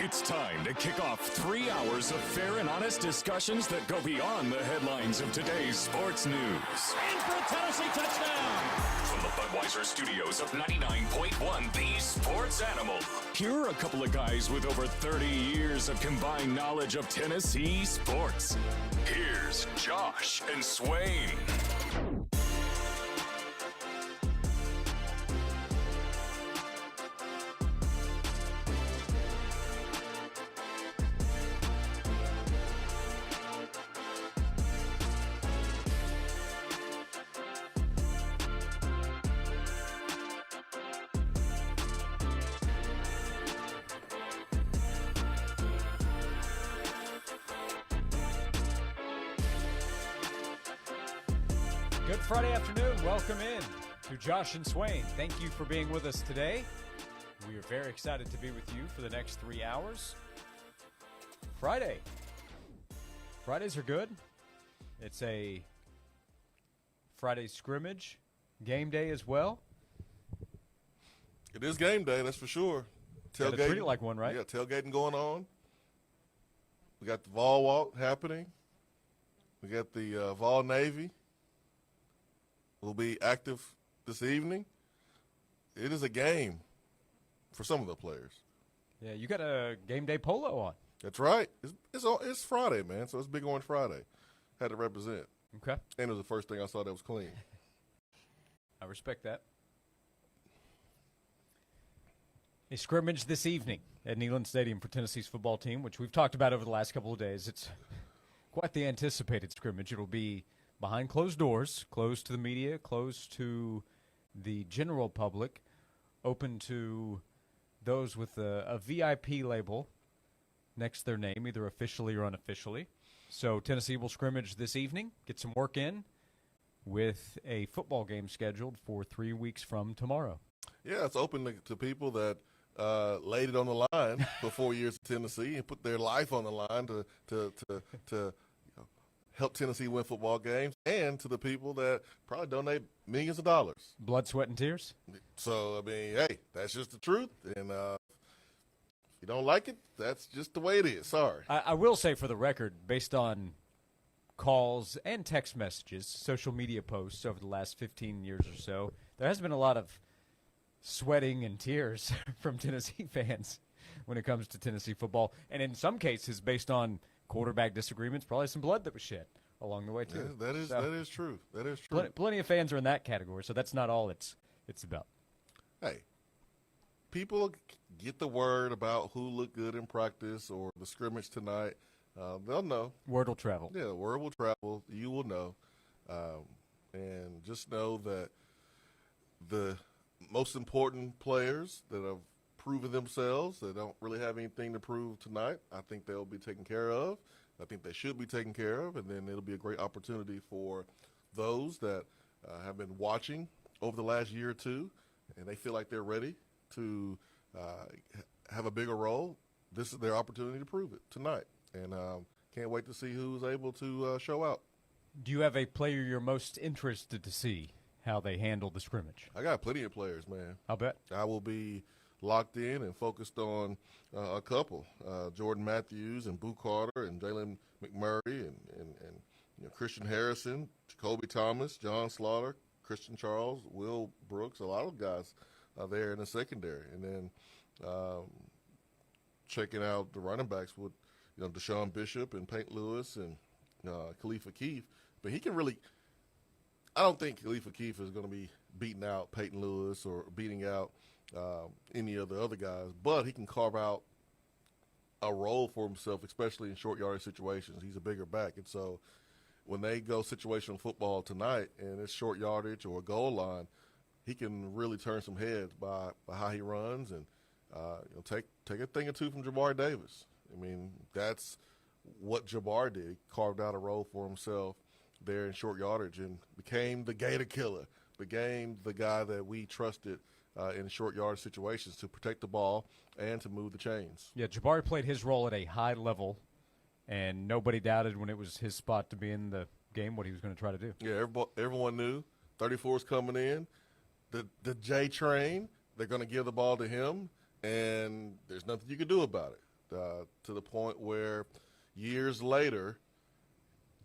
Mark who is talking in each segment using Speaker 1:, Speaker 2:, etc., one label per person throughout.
Speaker 1: It's time to kick off 3 hours of fair and honest discussions that go beyond the headlines of today's sports news.
Speaker 2: And for a Tennessee touchdown!
Speaker 1: From the Budweiser studios of 99.1 The Sports Animal, here are a couple of guys with over 30 years of combined knowledge of Tennessee sports. Here's Josh and Swain.
Speaker 3: Good Friday afternoon. Welcome in to Josh and Swain. Thank you for being with us today. We are very excited to be with you for the next 3 hours. Friday. Fridays are good. It's a Friday scrimmage, game day as well.
Speaker 4: It is game day, that's for sure.
Speaker 3: Gotta treat it like one, right?
Speaker 4: Yeah, tailgating going on. We got the Vol Walk happening. We got the Vol Navy. Will be active this evening. It is a game for some of the players.
Speaker 3: Yeah, you got a game day polo on.
Speaker 4: That's right. It's Friday, man, so it's Big Orange Friday. Had to represent.
Speaker 3: Okay.
Speaker 4: And it was the first thing I saw that was clean.
Speaker 3: I respect that. A scrimmage this evening at Neyland Stadium for Tennessee's football team, which we've talked about over the last couple of days. It's quite the anticipated scrimmage. It'll be behind closed doors, closed to the media, closed to the general public, open to those with a VIP label next to their name, either officially or unofficially. So Tennessee will scrimmage this evening, get some work in, with a football game scheduled for 3 weeks from tomorrow.
Speaker 4: Yeah, it's open to people that laid it on the line for 4 years at Tennessee and put their life on the line to help Tennessee win football games, and to the people that probably donate millions of dollars.
Speaker 3: Blood, sweat, and tears?
Speaker 4: So, I mean, hey, that's just the truth. And if you don't like it, that's just the way it is. Sorry.
Speaker 3: I will say, for the record, based on calls and text messages, social media posts over the last 15 years or so, there has been a lot of sweating and tears from Tennessee fans when it comes to Tennessee football. And in some cases, based on quarterback disagreements, probably some blood that was shed along the way, too.
Speaker 4: Yeah, that is true. That is true.
Speaker 3: Plenty of fans are in that category, so that's not all it's about.
Speaker 4: Hey, people get the word about who looked good in practice or the scrimmage tonight. They'll know.
Speaker 3: Word will travel.
Speaker 4: Yeah, word will travel. You will know. And just know that the most important players that have proven themselves, that don't really have anything to prove tonight, I think they'll be taken care of. I think they should be taken care of, and then it'll be a great opportunity for those that have been watching over the last year or two, and they feel like they're ready to have a bigger role. This is their opportunity to prove it tonight, and can't wait to see who's able to show out.
Speaker 3: Do you have a player you're most interested to see how they handle the scrimmage?
Speaker 4: I got plenty of players, man.
Speaker 3: I'll bet.
Speaker 4: I will be locked in and focused on a couple, Jordan Matthews and Boo Carter and Jalen McMurray and Christian Harrison, Jacoby Thomas, John Slaughter, Christian Charles, Will Brooks, a lot of guys there in the secondary. And then checking out the running backs with Deshaun Bishop and Peyton Lewis and Khalifa Keith. But he can really – I don't think Khalifa Keith is going to be beating out Peyton Lewis or beating out any of the other guys, but he can carve out a role for himself, especially in short yardage situations. He's a bigger back, and so when they go situational football tonight and it's short yardage or a goal line, he can really turn some heads by how he runs and take a thing or two from Jabari Davis. I mean, that's what Jabari did. He carved out a role for himself there in short yardage and became the Gator killer, became the guy that we trusted in short yardage situations to protect the ball and to move the chains.
Speaker 3: Yeah, Jabari played his role at a high level, and nobody doubted when it was his spot to be in the game what he was going to try to do.
Speaker 4: Yeah, everyone knew 34 is coming in. The J train, they're going to give the ball to him, and there's nothing you can do about it. to the point where years later,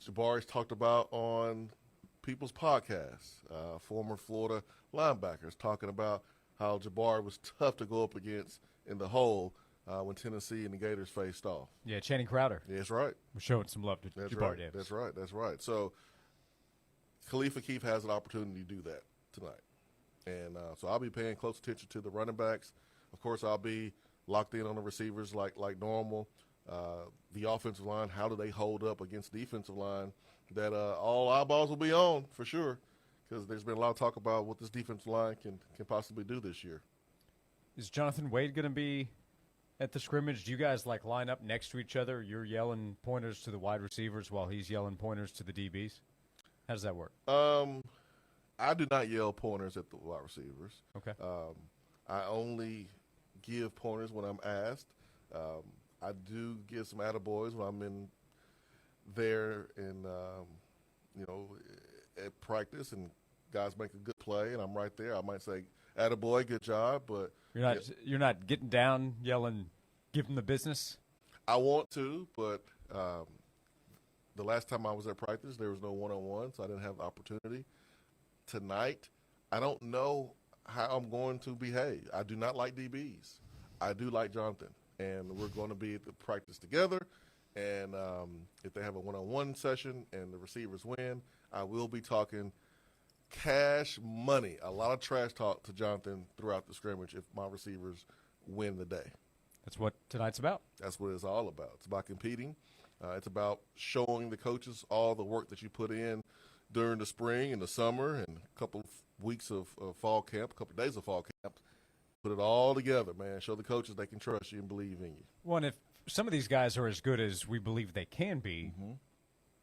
Speaker 4: Jabari's talked about on people's podcasts, former Florida linebackers talking about how Jabari was tough to go up against in the hole when Tennessee and the Gators faced off.
Speaker 3: Yeah, Channing Crowder.
Speaker 4: Yeah, that's right.
Speaker 3: We're showing some love to
Speaker 4: That's
Speaker 3: Jabari
Speaker 4: right.
Speaker 3: Davis.
Speaker 4: That's right. So Khalifa Keith has an opportunity to do that tonight. And so I'll be paying close attention to the running backs. Of course, I'll be locked in on the receivers like normal. The offensive line, how do they hold up against the defensive line? That all eyeballs will be on for sure, because there's been a lot of talk about what this defensive line can possibly do this year.
Speaker 3: Is Jonathan Wade going to be at the scrimmage? Do you guys line up next to each other? You're yelling pointers to the wide receivers while he's yelling pointers to the DBs? How does that work?
Speaker 4: I do not yell pointers at the wide receivers.
Speaker 3: Okay.
Speaker 4: I only give pointers when I'm asked. I do give some attaboys when I'm in there and, at practice and guys make a good play and I'm right there. I might say, attaboy, good job. But
Speaker 3: you're not getting down, yelling, give them the business?
Speaker 4: I want to, but the last time I was at practice, there was no one-on-one, so I didn't have the opportunity. Tonight, I don't know how I'm going to behave. I do not like DBs. I do like Jonathan, and we're going to be at the practice together. And if they have a one-on-one session and the receivers win, I will be talking cash money, a lot of trash talk to Jonathan throughout the scrimmage if my receivers win the day.
Speaker 3: That's what tonight's about.
Speaker 4: That's what it's all about. It's about competing. It's about showing the coaches all the work that you put in during the spring and the summer and a couple of weeks of fall camp, a couple of days of fall camp. Put it all together, man. Show the coaches they can trust you and believe in you.
Speaker 3: Well, and if some of these guys are as good as we believe they can be,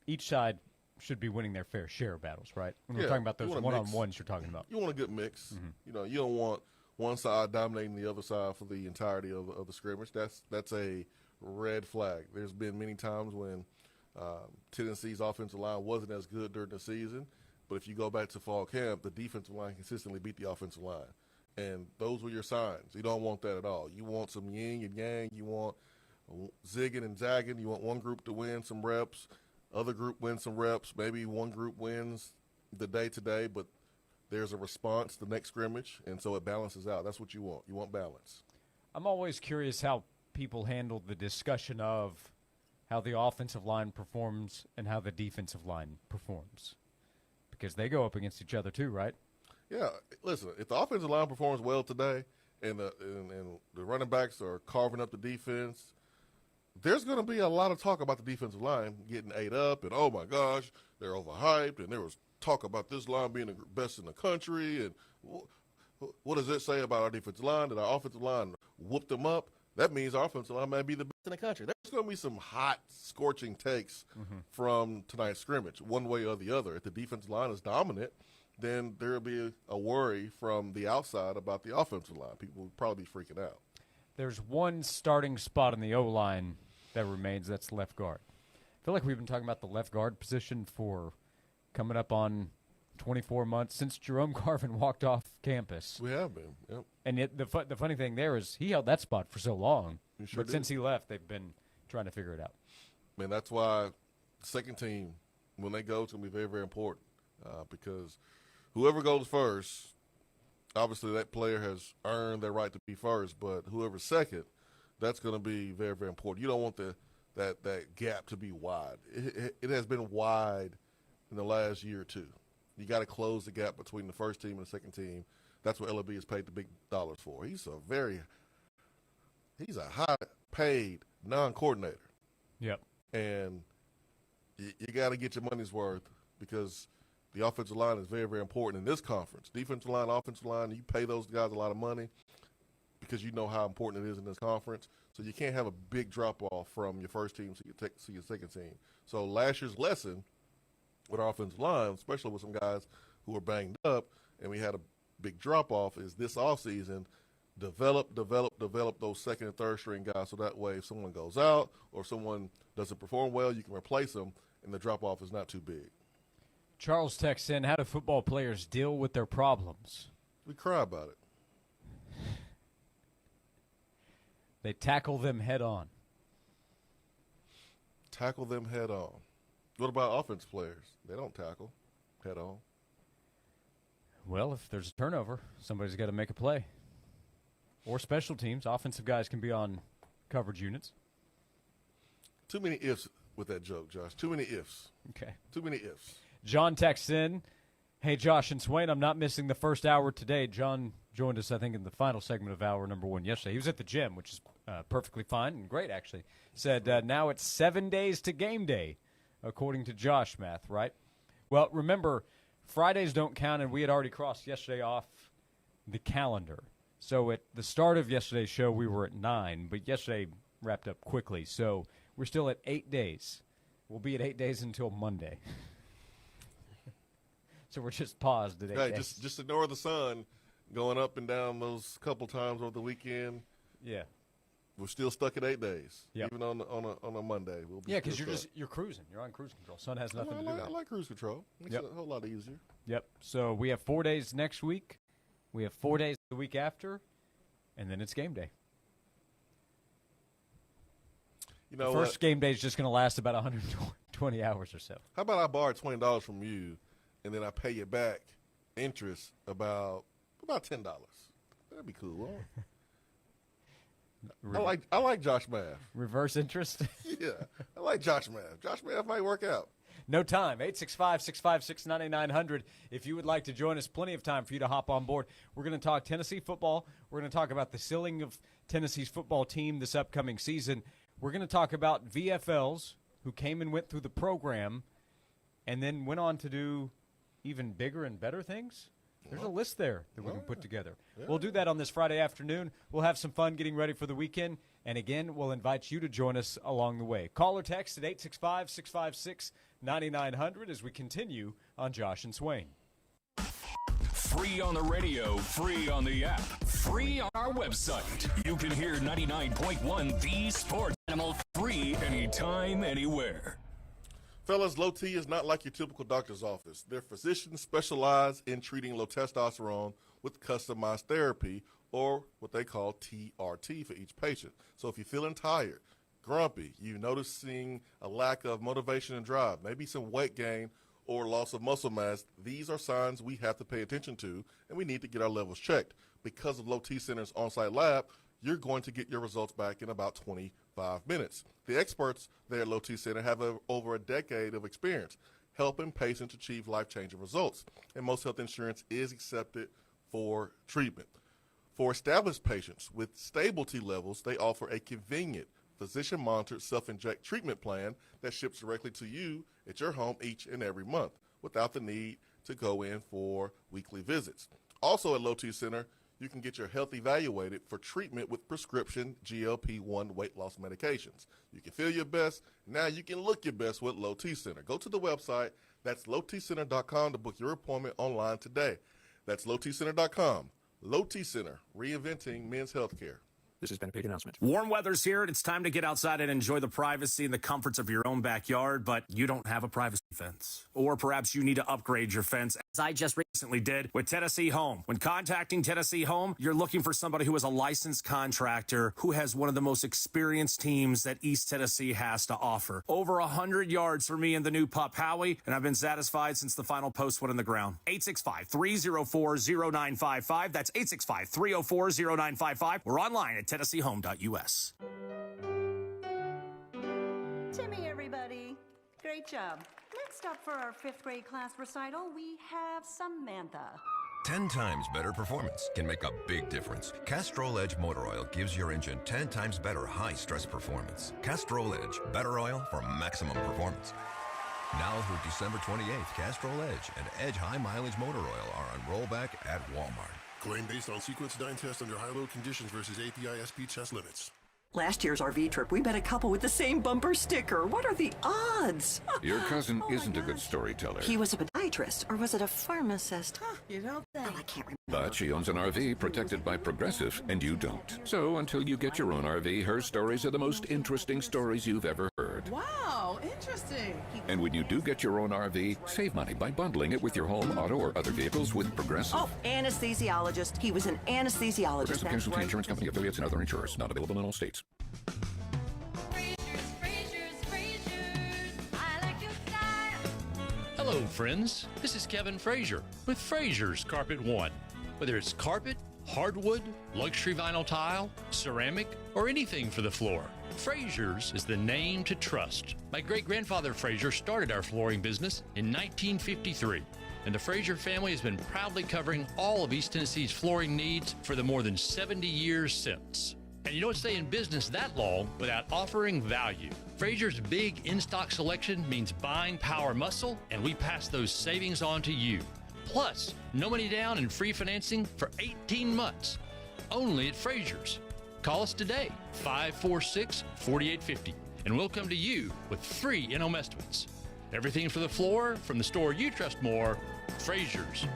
Speaker 3: each side should be winning their fair share of battles, right? When we're talking about those one-on-ones you're talking about.
Speaker 4: You want a good mix. You don't want one side dominating the other side for the entirety of the scrimmage. That's a red flag. There's been many times when Tennessee's offensive line wasn't as good during the season, but if you go back to fall camp, the defensive line consistently beat the offensive line. And those were your signs. You don't want that at all. You want some yin and yang. You want zigging and zagging. You want one group to win some reps, other group wins some reps. Maybe one group wins the day-to-day, but there's a response the next scrimmage, and so it balances out. That's what you want. You want balance.
Speaker 3: I'm always curious how people handle the discussion of how the offensive line performs and how the defensive line performs, because they go up against each other too, right?
Speaker 4: Yeah, listen, if the offensive line performs well today and the running backs are carving up the defense, there's going to be a lot of talk about the defensive line getting ate up and, oh, my gosh, they're overhyped, and there was talk about this line being the best in the country, and what does it say about our defensive line? That our offensive line whooped them up? That means our offensive line may be the best in the country. There's going to be some hot, scorching takes from tonight's scrimmage, one way or the other. If the defensive line is dominant, then there will be a worry from the outside about the offensive line. People will probably be freaking out.
Speaker 3: There's one starting spot in the O-line that remains. That's left guard. I feel like we've been talking about the left guard position for coming up on 24 months since Jerome Garvin walked off campus.
Speaker 4: We have been, yep.
Speaker 3: And yet the funny thing there is he held that spot for so long.
Speaker 4: Sure
Speaker 3: but since he left, they've been trying to figure it out.
Speaker 4: Man, that's why second team, when they go, it's going to be very, very important because whoever goes first, obviously that player has earned their right to be first, but whoever's second, that's going to be very, very important. You don't want that gap to be wide. It has been wide in the last year or two. You got to close the gap between the first team and the second team. That's what LB has paid the big dollars for. He's a high-paid non-coordinator.
Speaker 3: Yep.
Speaker 4: And you got to get your money's worth because the offensive line is very, very important in this conference. Defensive line, offensive line, you pay those guys a lot of money because you know how important it is in this conference. So you can't have a big drop-off from your first team to your second team. So last year's lesson with our offensive line, especially with some guys who were banged up and we had a big drop-off, is this offseason develop those second and third string guys so that way if someone goes out or if someone doesn't perform well, you can replace them and the drop-off is not too big.
Speaker 3: Charles texts in, how do football players deal with their problems?
Speaker 4: We cry about it.
Speaker 3: They tackle them head on.
Speaker 4: tackle them head on. What about offense players? They don't tackle head on.
Speaker 3: Well, if there's a turnover, somebody's got to make a play. Or special teams. Offensive guys can be on coverage units.
Speaker 4: Too many ifs with that joke, Josh. Too many ifs.
Speaker 3: Okay.
Speaker 4: Too many ifs.
Speaker 3: John texts in, hey, Josh and Swain, I'm not missing the first hour today. John joined us, I think, in the final segment of hour number 1 yesterday. He was at the gym, which is perfectly fine and great, actually. Said now it's 7 days to game day, according to Josh math, right? Well, remember, Fridays don't count, and we had already crossed yesterday off the calendar. So at the start of yesterday's show, we were at 9, but yesterday wrapped up quickly. So we're still at 8 days. We'll be at 8 days until Monday. So we're just paused at 8 days.
Speaker 4: Just ignore the sun going up and down those couple times over the weekend.
Speaker 3: Yeah.
Speaker 4: We're still stuck at 8 days.
Speaker 3: Yep.
Speaker 4: Even on a Monday. We'll be
Speaker 3: because you're cruising. You're on cruise control. Sun has nothing to do with it.
Speaker 4: I like cruise control. Makes it a whole lot easier.
Speaker 3: Yep. So we have 4 days next week. We have 4 days the week after, and then it's game day.
Speaker 4: You know,
Speaker 3: the first game day is just going to last about 120 hours or so.
Speaker 4: How about I borrow $20 from you, and then I pay you back interest about $10? That'd be cool, huh? I like Josh Math.
Speaker 3: Reverse interest?
Speaker 4: Yeah, I like Josh Math. Josh Math might work out.
Speaker 3: No time. 865-656-9900. If you would like to join us, plenty of time for you to hop on board. We're going to talk Tennessee football. We're going to talk about the ceiling of Tennessee's football team this upcoming season. We're going to talk about VFLs, who came and went through the program and then went on to do even bigger and better things. There's a list there that we can put together. Yeah. We'll do that on this Friday afternoon. We'll have some fun getting ready for the weekend. And, again, we'll invite you to join us along the way. Call or text at 865-656-9900 as we continue on Josh and Swain.
Speaker 1: Free on the radio, free on the app, free on our website. You can hear 99.1 The Sports Animal free anytime, anywhere.
Speaker 4: Fellas, low T is not like your typical doctor's office. Their physicians specialize in treating low testosterone with customized therapy, or what they call TRT for each patient. So if you're feeling tired, grumpy, you're noticing a lack of motivation and drive, maybe some weight gain or loss of muscle mass, these are signs we have to pay attention to, and we need to get our levels checked. Because of Low T Center's on-site lab, you're going to get your results back in about 25 minutes. The experts there at Low T Center have over a decade of experience helping patients achieve life-changing results, and most health insurance is accepted for treatment. For established patients with stable T levels, they offer a convenient physician-monitored self-inject treatment plan that ships directly to you at your home each and every month without the need to go in for weekly visits. Also at Low T Center, you can get your health evaluated for treatment with prescription GLP-1 weight loss medications. You can feel your best. Now you can look your best with Low T Center. Go to the website. That's lowtcenter.com to book your appointment online today. That's lowtcenter.com. Low T Center, reinventing men's health care.
Speaker 5: This has been a paid announcement.
Speaker 2: Warm weather's here, and it's time to get outside and enjoy the privacy and the comforts of your own backyard, but you don't have a privacy fence. Or perhaps you need to upgrade your fence, as I just recently did with Tennessee Home. When contacting Tennessee Home, you're looking for somebody who is a licensed contractor who has one of the most experienced teams that East Tennessee has to offer. Over 100 yards for me and the new pup, Howie, and I've been satisfied since the final post went in the ground. 865-304-0955. That's 865-304-0955. We're online at TennesseeHome.us.
Speaker 6: Timmy, everybody. Great job. Next up for our 5th grade class recital, we have Samantha.
Speaker 7: 10 times better performance can make a big difference. Castrol Edge Motor Oil gives your engine 10 times better high-stress performance. Castrol Edge, better oil for maximum performance. Now through December 28th, Castrol Edge and Edge High Mileage Motor Oil are on rollback at Walmart.
Speaker 8: Claim based on sequence dyne test under high-load conditions versus API SP test limits.
Speaker 9: Last year's RV trip, we met a couple with the same bumper sticker. What are the odds?
Speaker 10: Your cousin isn't a good storyteller.
Speaker 9: He was a podiatrist, or was it a pharmacist?
Speaker 6: You don't think.
Speaker 9: Oh, I can't remember.
Speaker 10: But she owns an RV protected by Progressive, and you don't. So until you get your own RV, her stories are the most interesting stories you've ever heard.
Speaker 11: Wow, interesting.
Speaker 10: And when you do get your own RV, save money by bundling it with your home, auto, or other vehicles with Progressive.
Speaker 9: Oh, anesthesiologist. He was an anesthesiologist.
Speaker 10: Progressive Casualty Insurance Company, affiliates, and other insurers. Not available in all states.
Speaker 5: Hello, friends. This is Kevin Frazier with Frazier's Carpet One. Whether it's carpet, hardwood, luxury vinyl tile, ceramic, or anything for the floor, Frazier's is the name to trust. My great-grandfather Frazier started our flooring business in 1953, and the Frazier family has been proudly covering all of East Tennessee's flooring needs for the more than 70 years since. And you don't stay in business that long without offering value. Frazier's big in-stock selection means buying power muscle, and we pass those savings on to you. Plus, no money down and free financing for 18 months. Only at Frazier's. Call us today, 546-4850, and we'll come to you with free in-home estimates. Everything for the floor from the store you trust more, Frazier's.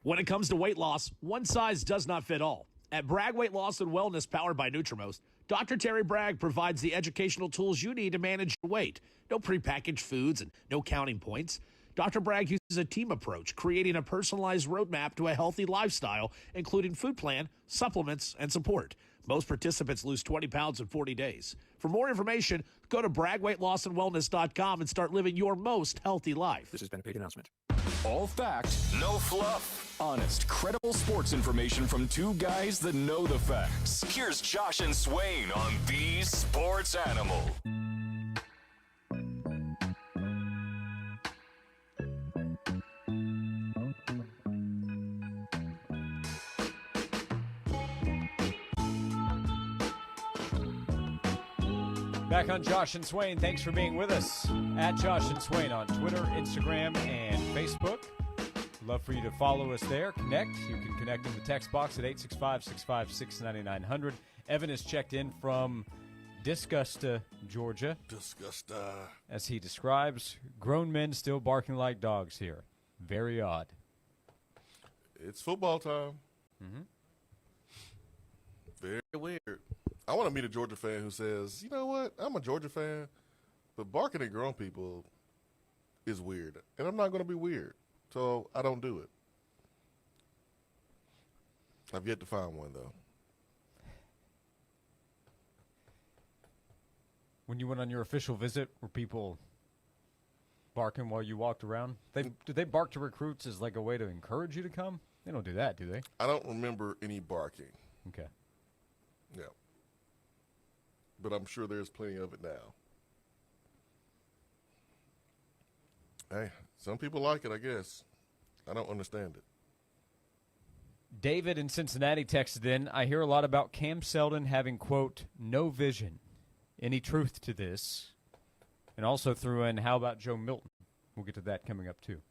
Speaker 12: When it comes to weight loss, one size does not fit all. At Bragg Weight Loss and Wellness, powered by Nutrimost, Dr. Terry Bragg provides the educational tools you need to manage your weight. No prepackaged foods and no counting points. Dr. Bragg uses a team approach, creating a personalized roadmap to a healthy lifestyle, including food plan, supplements, and support. Most participants lose 20 pounds in 40 days. For more information, go to BraggWeightLossAndWellness.com and start living your most healthy life.
Speaker 13: This has been a paid announcement.
Speaker 1: All fact, no fluff. Honest, credible sports information from two guys that know the facts. Here's Josh and Swain on The Sports Animal.
Speaker 3: Back on Josh and Swain. Thanks for being with us. At Josh and Swain on Twitter, Instagram, and Facebook. Love for you to follow us there. Connect. You can connect in the text box at 865-656-9900. Evan has checked in from Disgusta, Georgia.
Speaker 4: Disgusta.
Speaker 3: As he describes, grown men still barking like dogs here. Very odd.
Speaker 4: It's football time.
Speaker 3: Mm-hmm.
Speaker 4: Very weird. I want to meet a Georgia fan who says, you know what, I'm a Georgia fan, but barking at grown people is weird. And I'm not going to be weird, so I don't do it. I've yet to find one, though.
Speaker 3: When you went on your official visit, were people barking while you walked around? Did they bark to recruits as like a way to encourage you to come? They don't do that, do they?
Speaker 4: I don't remember any barking.
Speaker 3: Okay.
Speaker 4: Yeah. But I'm sure there's plenty of it now. Hey, some people like it, I guess. I don't understand it.
Speaker 3: David in Cincinnati texted in, I hear a lot about Cam Seldon having, quote, no vision. Any truth to this? And also threw in, how about Joe Milton? We'll get to that coming up, too.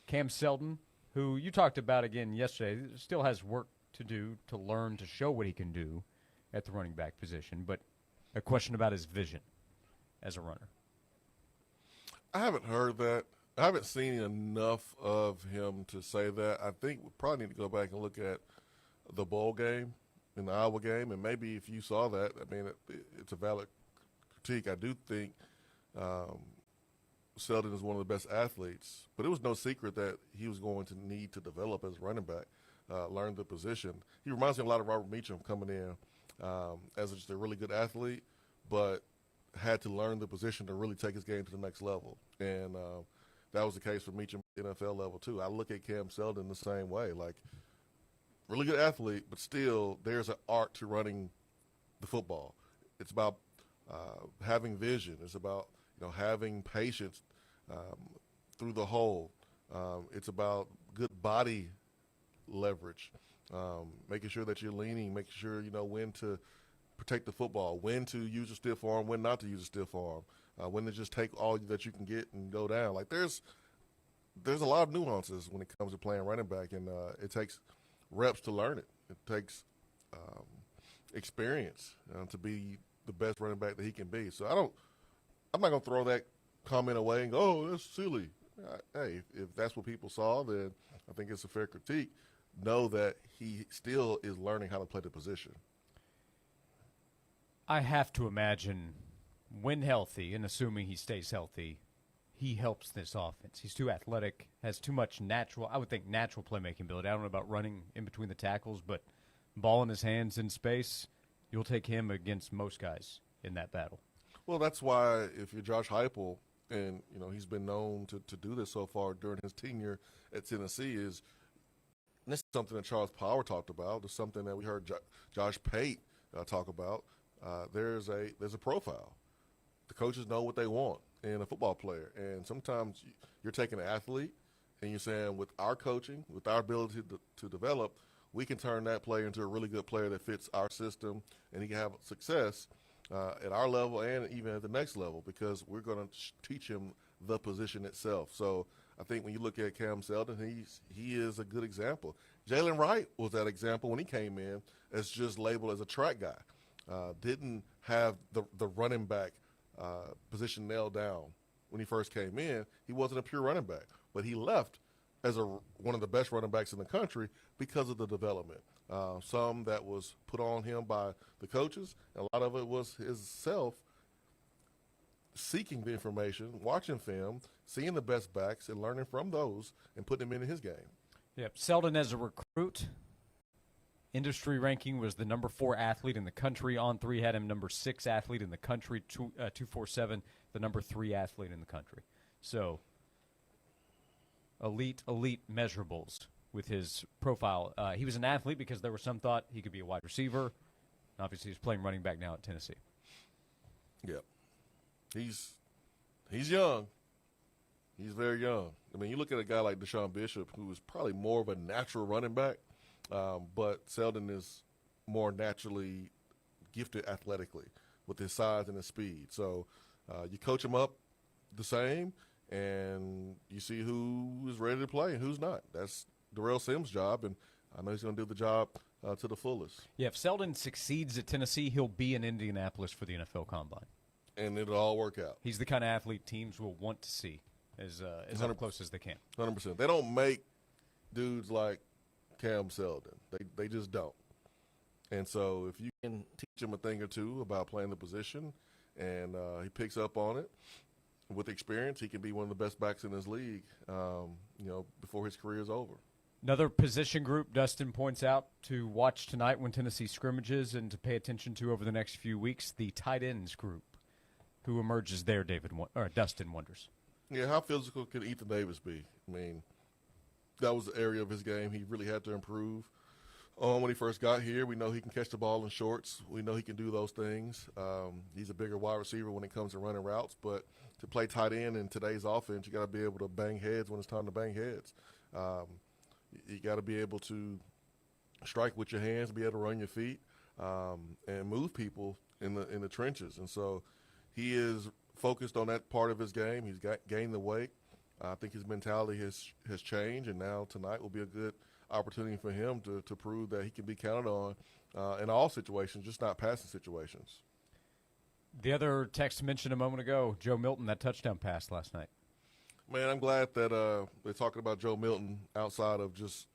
Speaker 3: Cam Seldon, who you talked about again yesterday, still has work to do to learn to show what he can do at the running back position, but a question about his vision as a runner.
Speaker 4: I haven't heard that. I haven't seen enough of him to say that. I think we probably need to go back and look at the bowl game in the Iowa game, and maybe if you saw that, I mean, it's a valid critique. I do think Seldon is one of the best athletes, but it was no secret that he was going to need to develop as a running back, learn the position. He reminds me a lot of Robert Meacham coming in as just a really good athlete, but had to learn the position to really take his game to the next level. And that was the case for Meacham at the NFL level, too. I look at Cam Seldon the same way. Like, really good athlete, but still there's an art to running the football. It's about having vision. It's about having patience through the hole. It's about good body leverage, making sure that you're leaning, making sure you know when to protect the football, when to use a stiff arm, when not to use a stiff arm, when to just take all that you can get and go down. Like there's a lot of nuances when it comes to playing running back, and it takes reps to learn it. It takes experience to be the best running back that he can be. So I'm not going to throw that comment away and go, oh, that's silly. Hey, if that's what people saw, then I think it's a fair critique. Know that he still is learning how to play the position.
Speaker 3: I have to imagine when healthy, and assuming he stays healthy, he helps this offense. He's too athletic, has too much natural playmaking ability. I don't know about running in between the tackles, but ball in his hands in space, you'll take him against most guys in that battle.
Speaker 4: Well, that's why if you're Josh Heupel, and he's been known to do this so far during his tenure at Tennessee, is this is something that Charles Power talked about. It's something that we heard Josh Pate talk about. There's a profile. The coaches know what they want in a football player, and sometimes you're taking an athlete and you're saying, with our coaching, with our ability to develop, we can turn that player into a really good player that fits our system, and he can have success at our level and even at the next level, because we're going to teach him the position itself. So I think when you look at Cam Seldon, he is a good example. Jalen Wright was that example when he came in as just labeled as a track guy. Didn't have the running back position nailed down when he first came in. He wasn't a pure running back, but he left as one of the best running backs in the country because of the development. Some that was put on him by the coaches, and a lot of it was his self seeking the information, watching film, seeing the best backs, and learning from those and putting them into his game.
Speaker 3: Yep. Seldon as a recruit, industry ranking was the number 4 athlete in the country. On3 had him number 6 athlete in the country. 247, the number 3 athlete in the country. So elite measurables with his profile. He was an athlete because there was some thought he could be a wide receiver. Obviously, he's playing running back now at Tennessee.
Speaker 4: Yep. He's young. He's very young. I mean, you look at a guy like Deshaun Bishop, who is probably more of a natural running back, but Seldon is more naturally gifted athletically with his size and his speed. So you coach him up the same, and you see who is ready to play and who's not. That's Darrell Sims' job, and I know he's going to do the job to the fullest.
Speaker 3: Yeah, if Seldon succeeds at Tennessee, he'll be in Indianapolis for the NFL Combine.
Speaker 4: And it'll all work out.
Speaker 3: He's the kind of athlete teams will want to see as up close as they can.
Speaker 4: 100%. They don't make dudes like Cam Seldon. They just don't. And so if you can teach him a thing or two about playing the position, and he picks up on it, with experience, he can be one of the best backs in his league, before his career is over.
Speaker 3: Another position group Dustin points out to watch tonight when Tennessee scrimmages and to pay attention to over the next few weeks, the tight ends group. Who emerges there, Dustin wonders.
Speaker 4: Yeah, how physical can Ethan Davis be? I mean, that was the area of his game he really had to improve on when he first got here. We know he can catch the ball in shorts. We know he can do those things. He's a bigger wide receiver when it comes to running routes, but to play tight end in today's offense, you got to be able to bang heads when it's time to bang heads. You got to be able to strike with your hands, be able to run your feet, and move people in the trenches. And so he is focused on that part of his game. He's gained the weight. I think his mentality has changed, and now tonight will be a good opportunity for him to prove that he can be counted on in all situations, just not passing situations.
Speaker 3: The other text mentioned a moment ago, Joe Milton, that touchdown pass last night.
Speaker 4: Man, I'm glad that they're talking about Joe Milton outside of just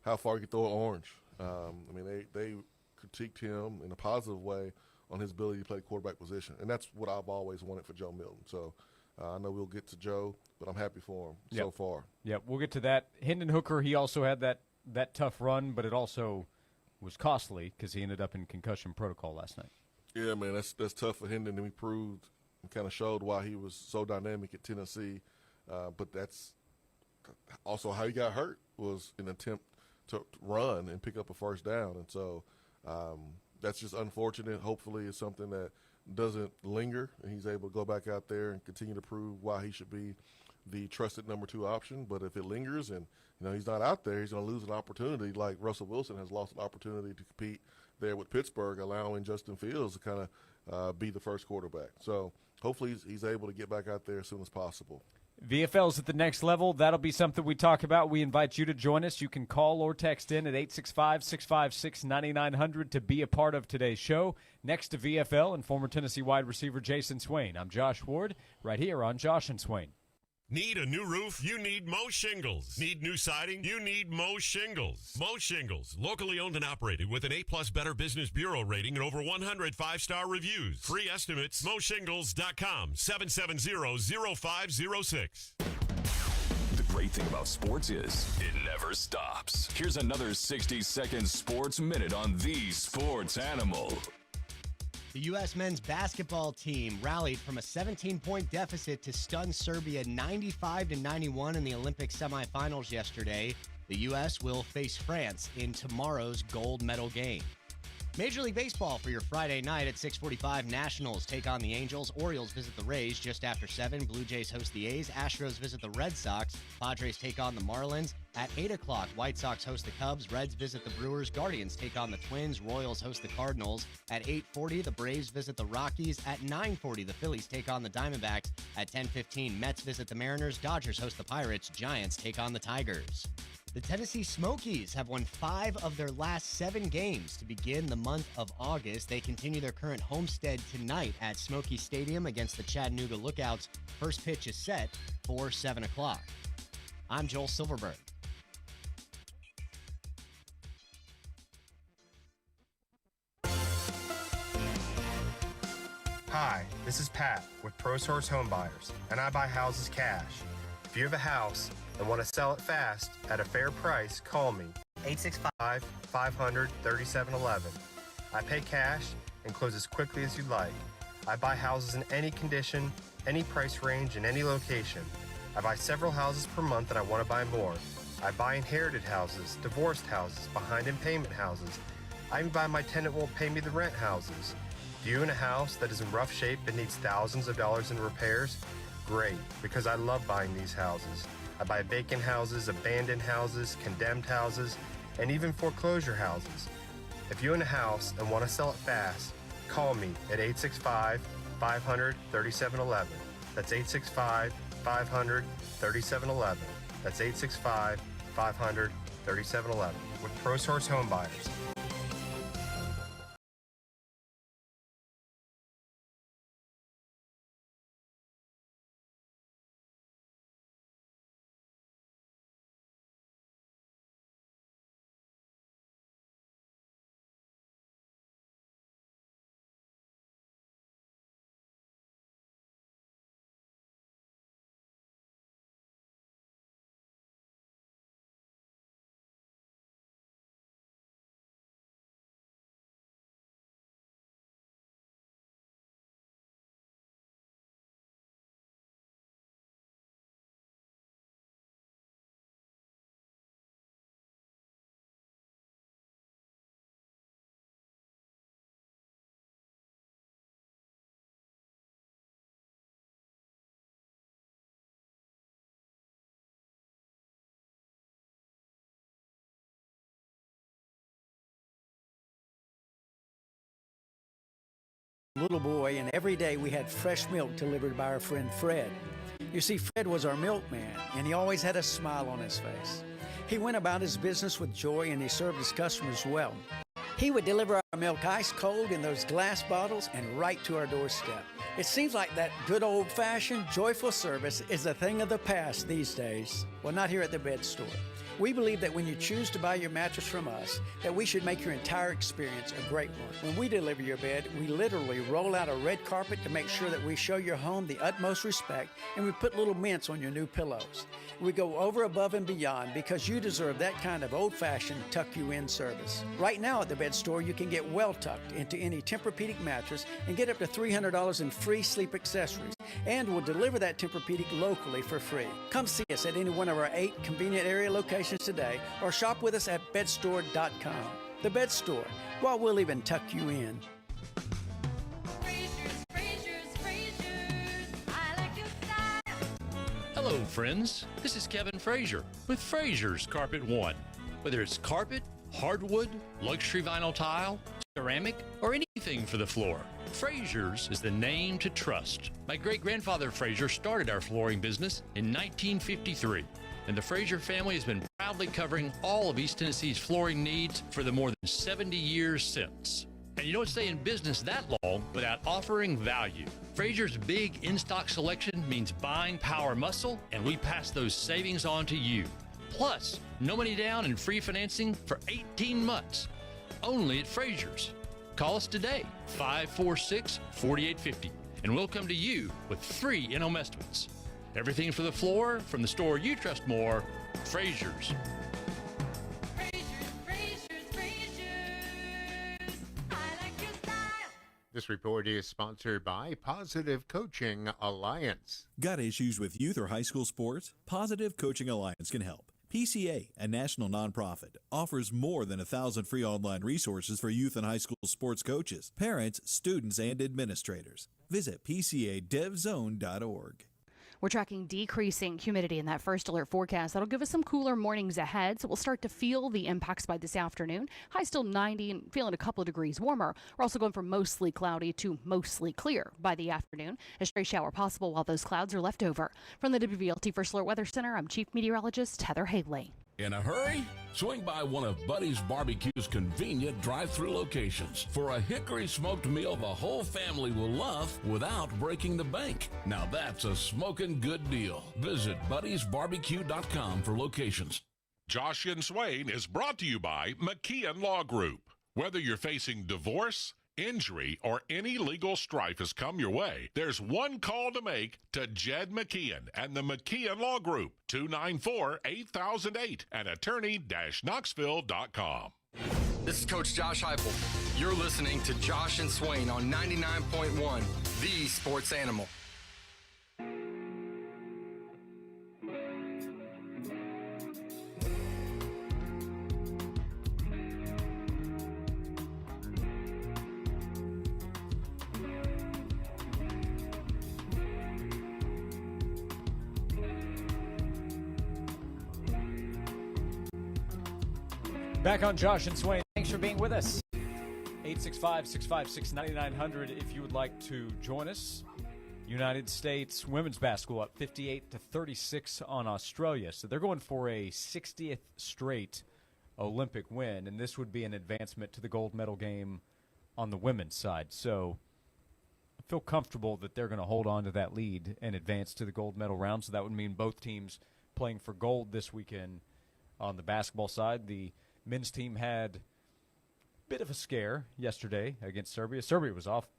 Speaker 4: how far he can throw an orange. I mean, they critiqued him in a positive way on his ability to play quarterback position, and that's what I've always wanted for Joe Milton. So I know we'll get to Joe, but I'm happy for him so far.
Speaker 3: Yeah, we'll get to that. Hendon Hooker, he also had that tough run, but it also was costly because he ended up in concussion protocol last night.
Speaker 4: Yeah, man, that's tough for Hendon, and he proved and kind of showed why he was so dynamic at Tennessee. But that's also how he got hurt, was an attempt to run and pick up a first down. And so that's just unfortunate. Hopefully it's something that doesn't linger, and he's able to go back out there and continue to prove why he should be the trusted number 2 option. But if it lingers and he's not out there, he's going to lose an opportunity like Russell Wilson has lost an opportunity to compete there with Pittsburgh, allowing Justin Fields to kind of be the first quarterback. So hopefully he's able to get back out there as soon as possible.
Speaker 3: VFLs at the next level, that'll be something we talk about. We invite you to join us. You can call or text in at 865-656-9900 to be a part of today's show. Next to VFL and former Tennessee wide receiver Jason Swain. I'm Josh Ward, right here on Josh and Swain.
Speaker 13: Need a new roof? You need Mo Shingles. Need new siding? You need Mo Shingles. Mo Shingles, locally owned and operated with an A+ Better Business Bureau rating and over 100 5-star reviews. Free estimates, moshingles.com, 770-0506.
Speaker 1: The great thing about sports is it never stops. Here's another 60-second sports minute on the Sports Animal.
Speaker 14: The U.S. men's basketball team rallied from a 17-point deficit to stun Serbia 95-91 in the Olympic semifinals yesterday. The U.S. will face France in tomorrow's gold medal game. Major League Baseball for your Friday night at 6:45. Nationals take on the Angels. Orioles visit the Rays just after 7. Blue Jays host the A's. Astros visit the Red Sox. Padres take on the Marlins. At 8 o'clock, White Sox host the Cubs. Reds visit the Brewers. Guardians take on the Twins. Royals host the Cardinals. At 8:40, the Braves visit the Rockies. At 9:40, the Phillies take on the Diamondbacks. At 10:15, Mets visit the Mariners. Dodgers host the Pirates. Giants take on the Tigers. The Tennessee Smokies have won 5 of their last 7 games to begin the month of August. They continue their current homestead tonight at Smoky Stadium against the Chattanooga Lookouts. First pitch is set for 7 o'clock. I'm Joel Silverberg.
Speaker 15: Hi, this is Pat with ProSource Home Buyers, and I buy houses cash. If you have a house and want to sell it fast at a fair price, call me, 865-500-3711. I pay cash and close as quickly as you'd like. I buy houses in any condition, any price range, and any location. I buy several houses per month and I want to buy more. I buy inherited houses, divorced houses, behind in payment houses. I even buy my tenant won't pay me the rent houses. Do you own a house that is in rough shape and needs thousands of dollars in repairs? Great, because I love buying these houses. I buy vacant houses, abandoned houses, condemned houses, and even foreclosure houses. If you own a house and want to sell it fast, call me at 865-500-3711. That's 865-500-3711. That's 865-500-3711 with ProSource Home Buyers.
Speaker 16: Little boy, and every day we had fresh milk delivered by our friend Fred. You see, Fred was our milkman, and he always had a smile on his face. He went about his business with joy, and he served his customers well. He would deliver our milk ice cold in those glass bottles and right to our doorstep. It seems like that good old-fashioned, joyful service is a thing of the past these days. Well, not here at the Bed Store. We believe that when you choose to buy your mattress from us, that we should make your entire experience a great one. When we deliver your bed, we literally roll out a red carpet to make sure that we show your home the utmost respect, and we put little mints on your new pillows. We go over, above, and beyond because you deserve that kind of old-fashioned tuck-you-in service. Right now at the Bed Store, you can get well tucked into any Tempur-Pedic mattress and get up to $300 in free sleep accessories, and we'll deliver that Tempur-Pedic locally for free. Come see us at any one of our 8 convenient area locations today, or shop with us at bedstore.com. The Bed Store. Well, we'll even tuck you in.
Speaker 5: Hello, friends. This is Kevin Frazier with Frazier's Carpet One. Whether it's carpet, hardwood, luxury vinyl tile, ceramic, or anything for the floor, Frazier's is the name to trust. My great-grandfather Frazier started our flooring business in 1953. And the Frazier family has been proudly covering all of East Tennessee's flooring needs for the more than 70 years since. And you don't stay in business that long without offering value. Frazier's big in-stock selection means buying power muscle, and we pass those savings on to you. Plus, no money down and free financing for 18 months. Only at Frazier's. Call us today, 546-4850, and we'll come to you with free in-home estimates. Everything for the floor, from the store you trust more, Frazier's.
Speaker 17: This report is sponsored by Positive Coaching Alliance.
Speaker 18: Got issues with youth or high school sports? Positive Coaching Alliance can help. PCA, a national nonprofit, offers more than 1,000 free online resources for youth and high school sports coaches, parents, students, and administrators. Visit PCADevZone.org.
Speaker 19: We're tracking decreasing humidity in that first alert forecast. That'll give us some cooler mornings ahead, so we'll start to feel the impacts by this afternoon. High still 90 and feeling a couple of degrees warmer. We're also going from mostly cloudy to mostly clear by the afternoon. A stray shower possible while those clouds are left over. From the WVLT First Alert Weather Center, I'm Chief Meteorologist Heather Haley.
Speaker 20: In a hurry? Swing by one of Buddy's Barbecue's convenient drive-thru locations for a hickory smoked meal the whole family will love without breaking the bank. Now that's a smoking good deal. Visit buddysbarbecue.com for locations.
Speaker 21: Josh and Swain is brought to you by McKeon Law Group. Whether you're facing divorce, injury, or any legal strife has come your way, there's one call to make to Jed McKeon and the McKeon Law Group, 294-8008 and attorney-knoxville.com.
Speaker 22: This is Coach Josh Heupel. You're listening to Josh and Swain on 99.1, the Sports Animal.
Speaker 3: Back on Josh and Swain. Thanks for being with us. 865-656-9900 if you would like to join us. United States women's basketball up 58-36 on Australia. So they're going for a 60th straight Olympic win, and this would be an advancement to the gold medal game on the women's side. So I feel comfortable that they're going to hold on to that lead and advance to the gold medal round. So that would mean both teams playing for gold this weekend on the basketball side. The men's team had a bit of a scare yesterday against Serbia. Serbia was awesome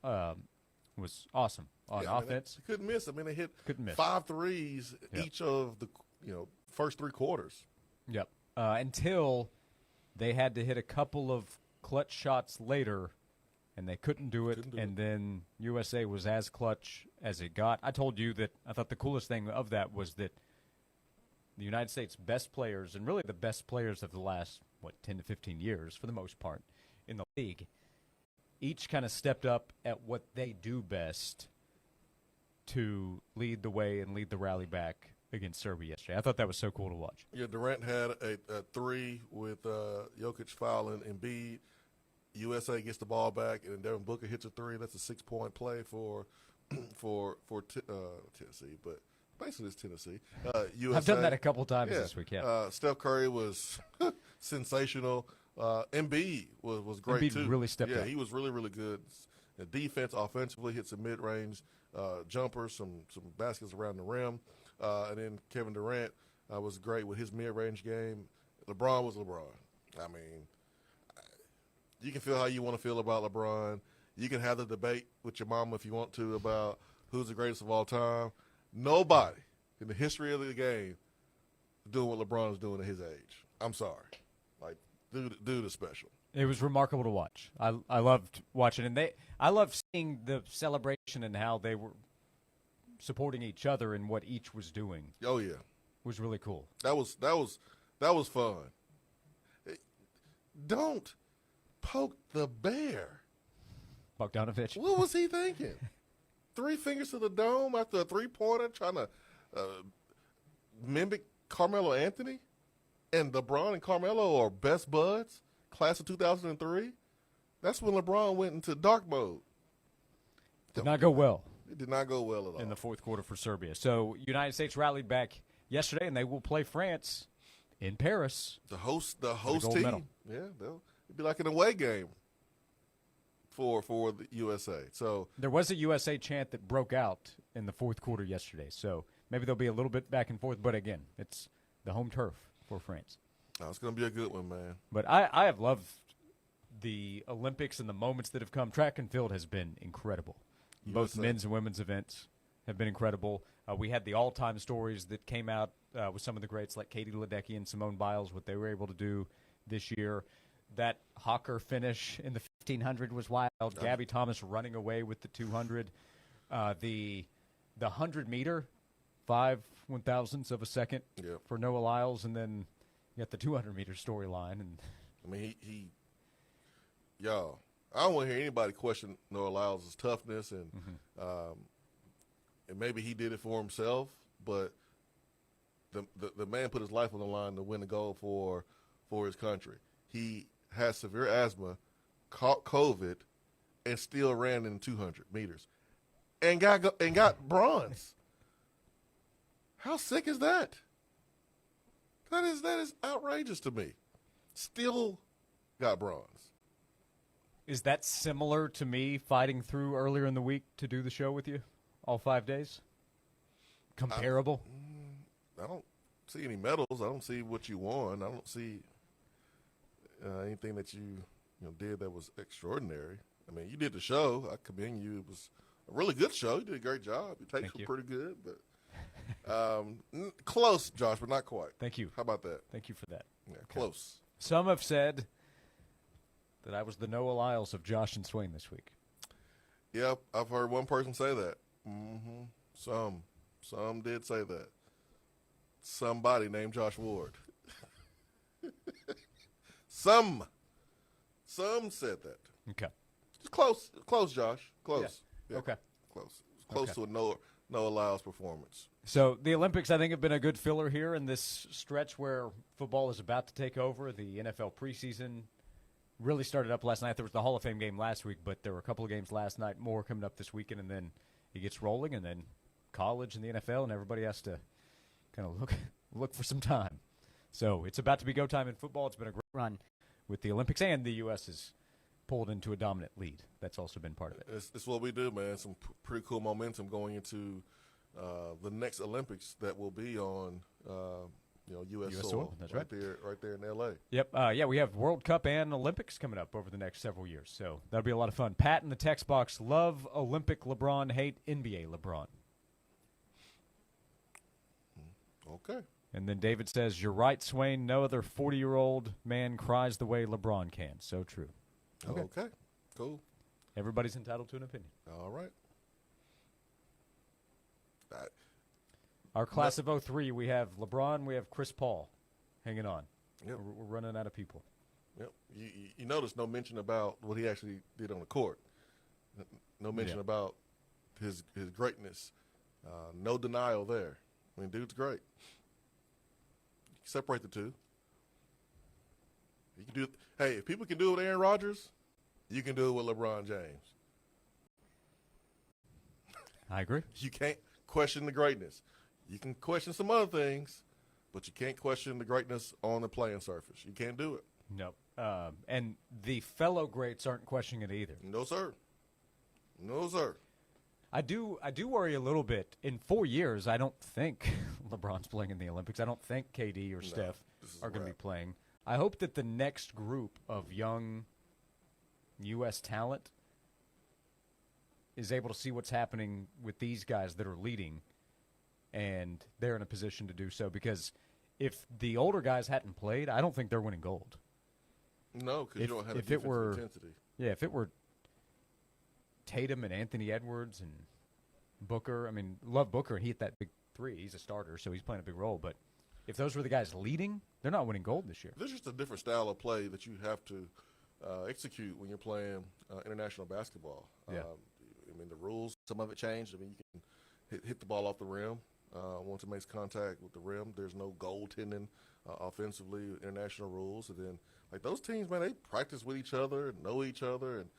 Speaker 3: on offense.
Speaker 4: They couldn't miss. I mean, they hit 5 threes each of the first 3 quarters.
Speaker 3: Yep. Until they had to hit a couple of clutch shots later, and they couldn't do it. And then USA was as clutch as it got. I told you that I thought the coolest thing of that was that the United States' best players, and really the best players of the last, 10 to 15 years for the most part in the league, each kind of stepped up at what they do best to lead the way and lead the rally back against Serbia yesterday. I thought that was so cool to watch.
Speaker 4: Yeah, Durant had a 3 with Jokic fouling Embiid. USA gets the ball back, and Devin Booker hits a 3. That's a 6-point play for Tennessee, but basically it's Tennessee. USA,
Speaker 3: I've done that a couple times this week,
Speaker 4: Steph Curry was sensational. Embiid was great,
Speaker 3: Embiid
Speaker 4: too.
Speaker 3: Really stepped up.
Speaker 4: Yeah, he was really, really good. The defense, offensively, hit some mid-range jumpers, some baskets around the rim. And then Kevin Durant was great with his mid-range game. LeBron was LeBron. I mean, you can feel how you want to feel about LeBron. You can have the debate with your mama if you want to about who's the greatest of all time. Nobody in the history of the game doing what LeBron is doing at his age. I'm sorry. Like, dude is special.
Speaker 3: It was remarkable to watch. I loved watching, and I loved seeing the celebration and how they were supporting each other and what each was doing.
Speaker 4: Oh yeah,
Speaker 3: it was really cool.
Speaker 4: That was fun. Don't poke the bear.
Speaker 3: Bogdanovich.
Speaker 4: What was he thinking? 3 fingers to the dome after a 3-pointer, trying to mimic Carmelo Anthony, and LeBron and Carmelo are best buds. Class of 2003. That's when LeBron went into dark mode.
Speaker 3: Did not go well.
Speaker 4: It did not go well at all
Speaker 3: in the fourth quarter for Serbia. So United States rallied back yesterday, and they will play France in Paris.
Speaker 4: The host
Speaker 3: team.
Speaker 4: Medal. Yeah, it'll be like an away game for the USA. So
Speaker 3: there was a USA chant that broke out in the fourth quarter yesterday. So maybe there'll be a little bit back and forth, but again, it's the home turf for France.
Speaker 4: Oh, it's going to be a good one, man.
Speaker 3: But I have loved the Olympics and the moments that have come. Track and field has been incredible. Both men's and women's events have been incredible. We had the all-time stories that came out with some of the greats like Katie Ledecky and Simone Biles, what they were able to do this year. That Hawker finish in the 1500 was wild. Gabby Thomas running away with the 200. The 100-meter, 5/1000ths of a second for Noah Lyles, and then you got the 200-meter storyline. And
Speaker 4: I mean, y'all, I don't want to hear anybody question Noah Lyles' toughness, and maybe he did it for himself, but the man put his life on the line to win the gold for his country. He has severe asthma, caught COVID, and still ran in 200 meters, and got bronze. How sick is that? That is outrageous to me. Still got bronze.
Speaker 3: Is that similar to me fighting through earlier in the week to do the show with you all 5 days? Comparable?
Speaker 4: I don't see any medals. I don't see what you won. I don't see anything that you did that was extraordinary. I mean, you did the show. I commend you. It was a really good show. You did a great job. Your takes were pretty good, but close, Josh, but not quite.
Speaker 3: Thank you.
Speaker 4: How about that?
Speaker 3: Thank you for that.
Speaker 4: Yeah, close.
Speaker 3: Some have said that I was the Noah Lyles of Josh and Swain this week.
Speaker 4: Yep, I've heard one person say that. Some did say that. Somebody named Josh Ward. Some said that.
Speaker 3: Okay.
Speaker 4: Just close, Josh. Close.
Speaker 3: Yeah. Okay.
Speaker 4: Close to a Noah Lyles performance.
Speaker 3: So the Olympics, I think, have been a good filler here in this stretch where football is about to take over. The NFL preseason really started up last night. There was the Hall of Fame game last week, but there were a couple of games last night, more coming up this weekend, and then it gets rolling, and then college and the NFL, and everybody has to kind of look for some time. So it's about to be go time in football. It's been a great run with the Olympics, and the U.S. has pulled into a dominant lead. That's also been part of it.
Speaker 4: It's what we do, man. Some pretty cool momentum going into the next Olympics that will be on U.S. soil.
Speaker 3: That's
Speaker 4: right there in L.A.
Speaker 3: Yep. We have World Cup and Olympics coming up over the next several years, so that'll be a lot of fun. Pat in the text box: love Olympic LeBron, hate NBA LeBron.
Speaker 4: Okay.
Speaker 3: And then David says, you're right, Swain. No other 40-year-old man cries the way LeBron can. So true.
Speaker 4: Okay. Cool.
Speaker 3: Everybody's entitled to an opinion.
Speaker 4: All right.
Speaker 3: Our class of 03, we have LeBron, we have Chris Paul hanging on.
Speaker 4: Yep.
Speaker 3: We're running out of people.
Speaker 4: Yep. You notice no mention about what he actually did on the court. No mention about his greatness. No denial there. I mean, dude's great. Separate the two. You can do. Hey, if people can do it with Aaron Rodgers, you can do it with LeBron James.
Speaker 3: I agree.
Speaker 4: You can't question the greatness. You can question some other things, but you can't question the greatness on the playing surface. You can't do it.
Speaker 3: No. And the fellow greats aren't questioning it either.
Speaker 4: No, sir. No, sir.
Speaker 3: I do worry a little bit. In 4 years, I don't think LeBron's playing in the Olympics. I don't think KD or Steph are going to be playing. I hope that the next group of young U.S. talent is able to see what's happening with these guys that are leading, and they're in a position to do so. Because if the older guys hadn't played, I don't think they're winning gold.
Speaker 4: No, because you don't have the defensive intensity.
Speaker 3: Yeah, if it were Tatum and Anthony Edwards and Booker. I mean, love Booker, and he hit that big three. He's a starter, so he's playing a big role. But if those were the guys leading, they're not winning gold this year.
Speaker 4: There's just a different style of play that you have to execute when you're playing international basketball.
Speaker 3: Yeah.
Speaker 4: I mean, the rules, some of it changed. I mean, you can hit the ball off the rim. Once it makes contact with the rim, there's no goaltending offensively, international rules. And then, like, those teams, man, they practice with each other, know each other, and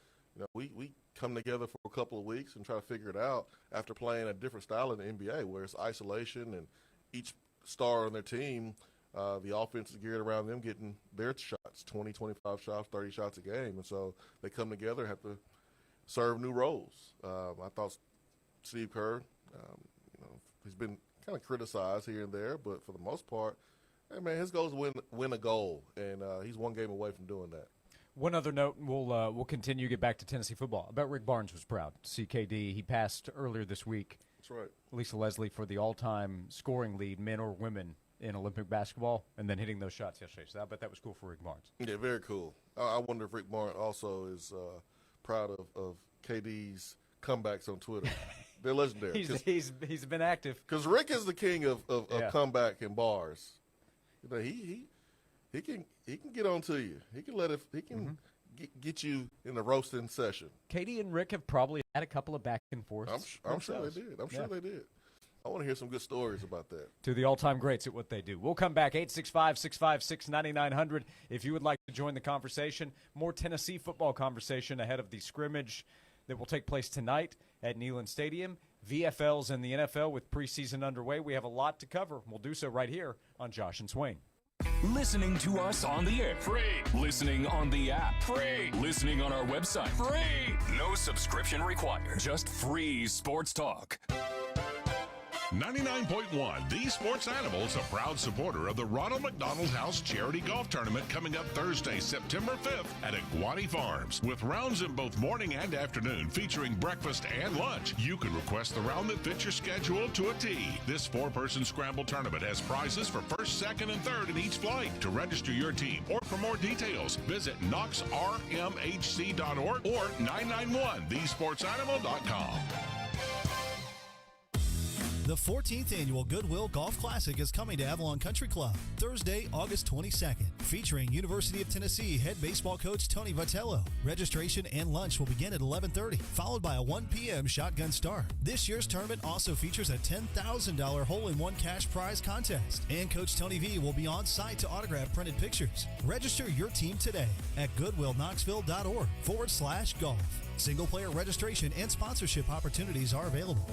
Speaker 4: we come together for a couple of weeks and try to figure it out after playing a different style in the NBA where it's isolation and each star on their team, the offense is geared around them getting their shots, 20, 25 shots, 30 shots a game. And so they come together and have to serve new roles. I thought Steve Kerr, he's been kind of criticized here and there, but for the most part, hey, man, his goal is to win a goal, and he's one game away from doing that.
Speaker 3: One other note, and we'll continue to get back to Tennessee football. I bet Rick Barnes was proud to see KD. He passed earlier this week.
Speaker 4: That's right.
Speaker 3: Lisa Leslie for the all-time scoring lead, men or women, in Olympic basketball, and then hitting those shots yesterday. So I bet that was cool for Rick Barnes.
Speaker 4: Yeah, very cool. I wonder if Rick Martin also is proud of KD's comebacks on Twitter. They're legendary.
Speaker 3: He's been active.
Speaker 4: Because Rick is the king of comeback and bars. You know, he can get on to you. He can get you in a roasting session.
Speaker 3: KD and Rick have probably had a couple of back and forths.
Speaker 4: I'm sure they did. I'm sure they did. I want to hear some good stories about that.
Speaker 3: To the all-time greats at what they do. We'll come back, 865-656-9900. If you would like to join the conversation, more Tennessee football conversation ahead of the scrimmage that will take place tonight at Neyland Stadium. VFLs and the NFL with preseason underway. We have a lot to cover. We'll do so right here on Josh and Swain.
Speaker 1: Listening to us on the air. Free. Listening on the app. Free. Listening on our website. Free. No subscription required. Just free sports talk.
Speaker 21: 99.1 The Sports Animal is a proud supporter of the Ronald McDonald House Charity Golf Tournament coming up Thursday, September 5th at Iguani Farms. With rounds in both morning and afternoon featuring breakfast and lunch, you can request the round that fits your schedule to a T. This 4-person scramble tournament has prizes for first, second, and third in each flight. To register your team or for more details, visit knoxrmhc.org or 991thesportsanimal.com.
Speaker 2: The 14th Annual Goodwill Golf Classic is coming to Avalon Country Club Thursday, August 22nd, featuring University of Tennessee head baseball coach Tony Vitello. Registration and lunch will begin at 11:30, followed by a 1 p.m. shotgun start. This year's tournament also features a $10,000 hole-in-one cash prize contest, and Coach Tony V will be on site to autograph printed pictures. Register your team today at goodwillknoxville.org/golf. Single-player registration and sponsorship opportunities are available.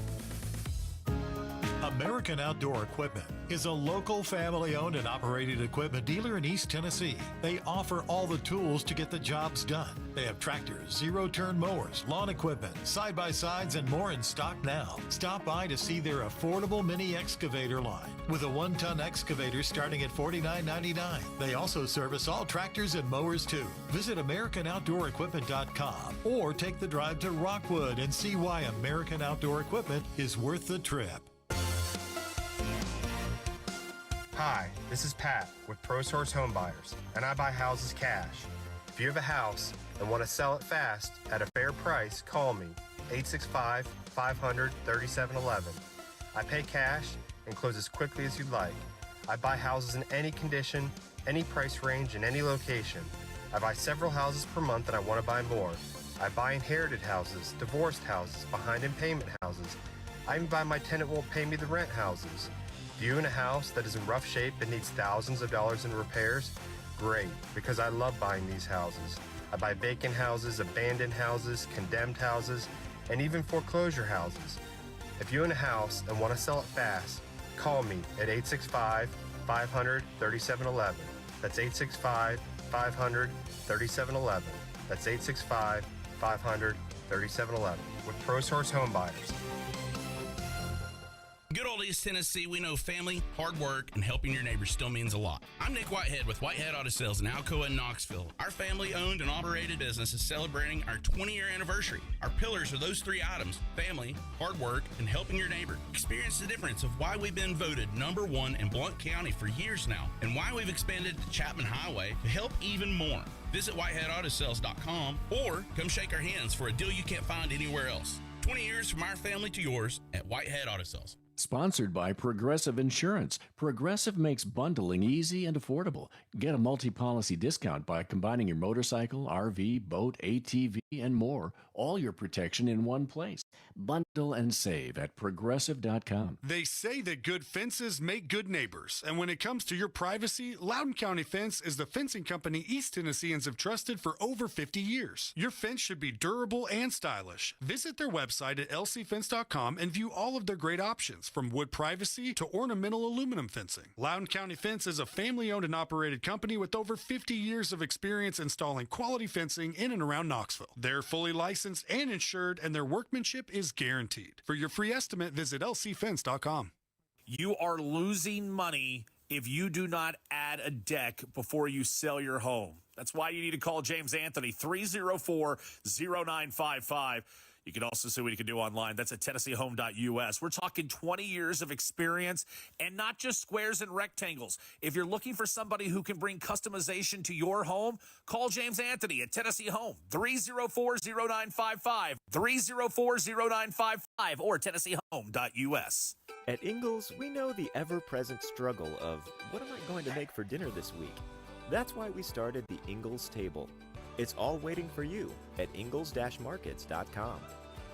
Speaker 7: American Outdoor Equipment is a local family-owned and operated equipment dealer in East Tennessee. They offer all the tools to get the jobs done. They have tractors, zero-turn mowers, lawn equipment, side-by-sides, and more in stock now. Stop by to see their affordable mini excavator line with a 1-ton excavator starting at $49.99. They also service all tractors and mowers too. Visit AmericanOutdoorEquipment.com or take the drive to Rockwood and see why American Outdoor Equipment is worth the trip.
Speaker 15: Hi, this is Pat with ProSource Home Buyers, and I buy houses cash. If you have a house and want to sell it fast at a fair price, call me, 865-500-3711. I pay cash and close as quickly as you'd like. I buy houses in any condition, any price range, and any location. I buy several houses per month and I want to buy more. I buy inherited houses, divorced houses, behind in payment houses. I even buy my tenant won't pay me the rent houses. If you own a house that is in rough shape and needs thousands of dollars in repairs, great, because I love buying these houses. I buy vacant houses, abandoned houses, condemned houses, and even foreclosure houses. If you own a house and want to sell it fast, call me at 865-500-3711. That's 865-500-3711. That's 865-500-3711 with ProSource Home Buyers.
Speaker 23: Good old East Tennessee, we know family, hard work, and helping your neighbors still means a lot. I'm Nick Whitehead with Whitehead Auto Sales in Alcoa and Knoxville. Our family-owned and operated business is celebrating our 20-year anniversary. Our pillars are those 3 items: family, hard work, and helping your neighbor. Experience the difference of why we've been voted #1 in Blount County for years now, and why we've expanded to Chapman Highway to help even more. Visit WhiteheadAutoSales.com or come shake our hands for a deal you can't find anywhere else. 20 years from our family to yours at Whitehead Auto Sales.
Speaker 24: Sponsored by Progressive Insurance. Progressive makes bundling easy and affordable. Get a multi-policy discount by combining your motorcycle, RV, boat, ATV, and more. All your protection in one place. Bundle and save at Progressive.com.
Speaker 25: They say that good fences make good neighbors. And when it comes to your privacy, Loudoun County Fence is the fencing company East Tennesseans have trusted for over 50 years. Your fence should be durable and stylish. Visit their website at lcfence.com and view all of their great options, from wood privacy to ornamental aluminum fencing. Loudoun County Fence is a family-owned and operated company with over 50 years of experience installing quality fencing in and around Knoxville. They're fully licensed and insured, and their workmanship is guaranteed. For your free estimate, visit lcfence.com.
Speaker 12: You are losing money if you do not add a deck before you sell your home. That's why you need to call James Anthony, 304-0955.
Speaker 6: You can also see what you can do online. That's at TennesseeHome.us. We're talking 20 years of experience and not just squares and rectangles. If you're looking for somebody who can bring customization to your home, call James Anthony at Tennessee Home, 304-0955, 304-0955, or TennesseeHome.us.
Speaker 8: At Ingles, we know the ever-present struggle of, what am I going to make for dinner this week? That's why we started the Ingles Table. It's all waiting for you at ingles-markets.com.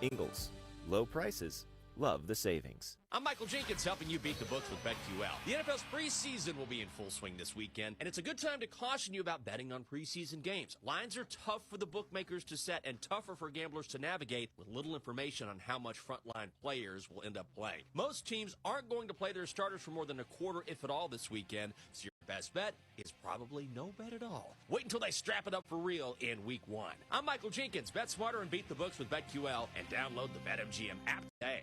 Speaker 8: Ingles, low prices, love the savings.
Speaker 9: I'm Michael Jenkins, helping you beat the books with BetQL. The NFL's preseason will be in full swing this weekend, and it's a good time to caution you about betting on preseason games. Lines are tough for the bookmakers to set and tougher for gamblers to navigate with little information on how much frontline players will end up playing. Most teams aren't going to play their starters for more than a quarter, if at all, this weekend, so your best bet is probably no bet at all. Wait until they strap it up for real in Week 1. I'm Michael Jenkins. Bet smarter and beat the books with BetQL, and download the BetMGM app today.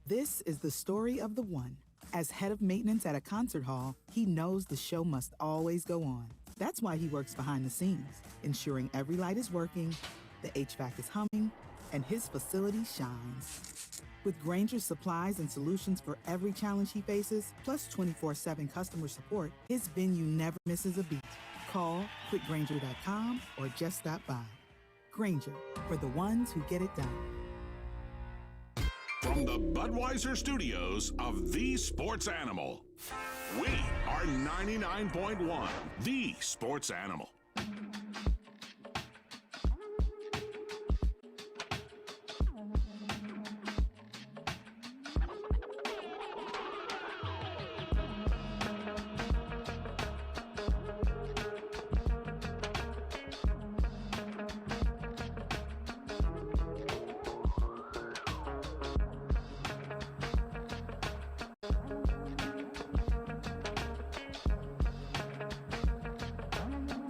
Speaker 10: This is the story of the one. As head of maintenance at a concert hall, he knows the show must always go on. That's why he works behind the scenes, ensuring every light is working, the HVAC is humming, and his facility shines. With Grainger's supplies and solutions for every challenge he faces, plus 24/7 customer support, his venue never misses a beat. Call quickgrainger.com or just stop by. Grainger, for the ones who get it done.
Speaker 21: From the Budweiser studios of The Sports Animal, we are 99.1 The Sports Animal.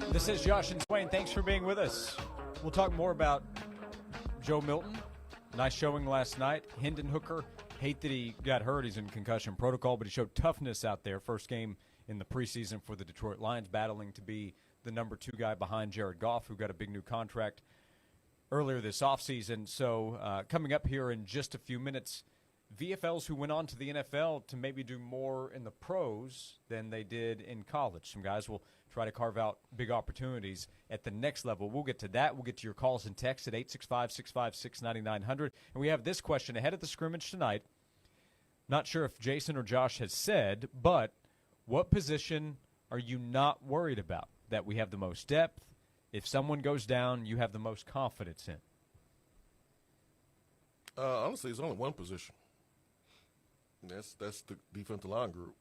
Speaker 3: This is Josh and Swain. Thanks for being with us. We'll talk more about Joe Milton. Nice showing last night. Hendon Hooker, hate that he got hurt. He's in concussion protocol, but he showed toughness out there. First game in the preseason for the Detroit Lions, battling to be the number 2 guy behind Jared Goff, who got a big new contract earlier this offseason. So coming up here in just a few minutes, VFLs who went on to the NFL to maybe do more in the pros than they did in college. Some guys will try to carve out big opportunities at the next level. We'll get to that. We'll get to your calls and texts at 865-656-9900. And we have this question ahead of the scrimmage tonight. Not sure if Jason or Josh has said, but what position are you not worried about that we have the most depth? If someone goes down, you have the most confidence in?
Speaker 4: Honestly, it's only one position. And that's the defensive line group.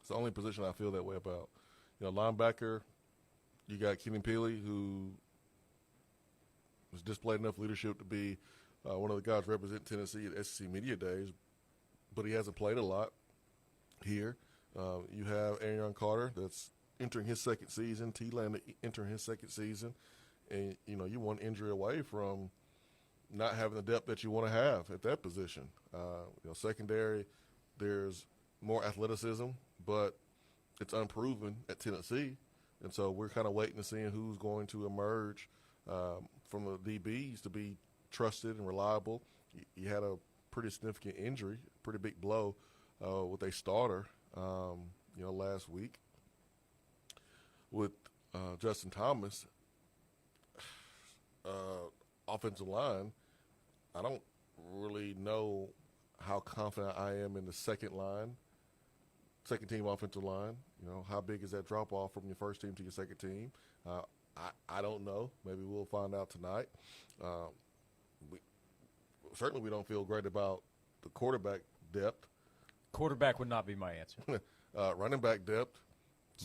Speaker 4: It's the only position I feel that way about. Linebacker, you got Kenny Peely, who has displayed enough leadership to be one of the guys representing Tennessee at SEC Media Days, but he hasn't played a lot here. You have Aaron Carter that's entering his second season, T-Land entering his second season, and, you one injury away from not having the depth that you want to have at that position. Secondary, there's more athleticism, but it's unproven at Tennessee. And so we're kind of waiting to see who's going to emerge from the DBs to be trusted and reliable. He had a pretty significant injury, pretty big blow with a starter, last week. With Justin Thomas, offensive line, I don't really know how confident I am in the second team offensive line. How big is that drop off from your first team to your second team? I don't know. Maybe we'll find out tonight. We don't feel great about the quarterback depth.
Speaker 3: Quarterback would not be my answer.
Speaker 4: Running back depth,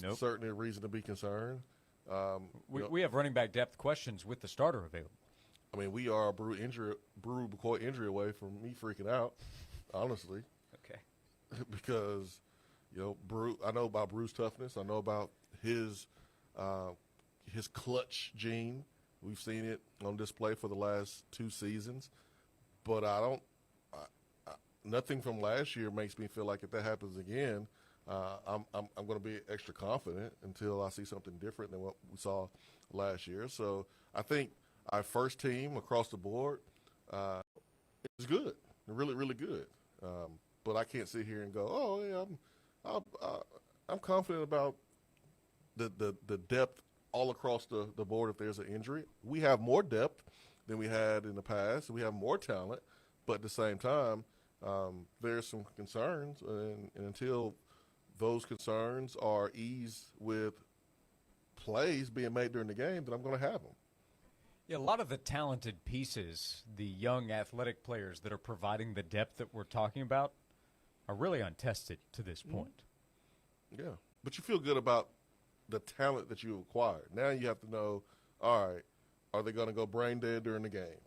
Speaker 3: nope.
Speaker 4: Certainly a reason to be concerned.
Speaker 3: We have running back depth questions with the starter available.
Speaker 4: I mean, we are a Brew McCoy injury away from me freaking out, honestly.
Speaker 3: Okay.
Speaker 4: Because, Brew, I know about Brew's toughness. I know about his clutch gene. We've seen it on display for the last 2 seasons. But nothing from last year makes me feel like if that happens again, I'm going to be extra confident until I see something different than what we saw last year. So I think our first team across the board is good, really, really good. But I can't sit here and go, oh yeah, I'm confident about the depth all across the board. If there's an injury, we have more depth than we had in the past. We have more talent, but at the same time, there's some concerns, and until those concerns are eased with plays being made during the game, then I'm going to have them.
Speaker 3: Yeah, a lot of the talented pieces, the young athletic players that are providing the depth that we're talking about, are really untested to this point.
Speaker 4: Yeah, but you feel good about the talent that you acquired. Now you have to know, all right, are they going to go brain dead during the game?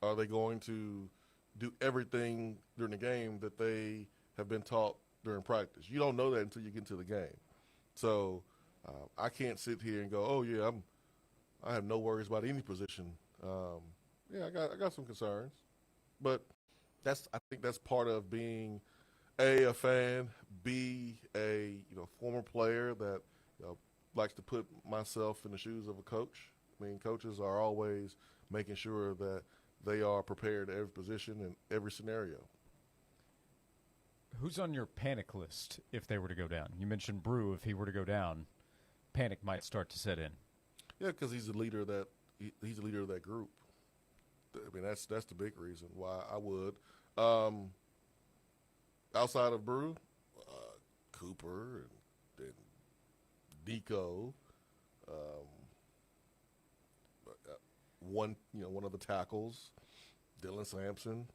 Speaker 4: Are they going to do everything during the game that they have been taught during practice? You don't know that until you get into the game. So I can't sit here and go, oh, yeah, I have no worries about any position. Yeah, I got some concerns. But I think that's part of being, A, a fan, B, a former player that likes to put myself in the shoes of a coach. I mean, coaches are always making sure that they are prepared at every position and every scenario.
Speaker 3: Who's on your panic list if they were to go down? You mentioned Brew. If he were to go down, panic might start to set in.
Speaker 4: Yeah, because he's the leader of that group. I mean, that's the big reason why I would. Outside of Brew, Cooper and Nico, one of the tackles, Dylan Sampson.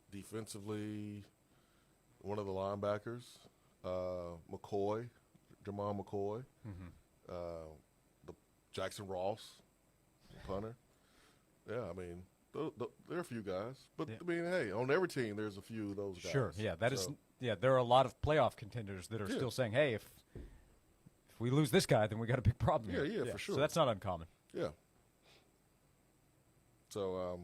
Speaker 4: Defensively, one of the linebackers, McCoy, Jamal McCoy, the Jackson Ross, punter. Yeah, I mean, there are a few guys, but I mean, hey, on every team there's a few of those guys.
Speaker 3: Sure, yeah, there are a lot of playoff contenders that are still saying, hey, if we lose this guy, then we got a big problem here.
Speaker 4: Yeah, for sure.
Speaker 3: So that's not uncommon.
Speaker 4: Yeah. So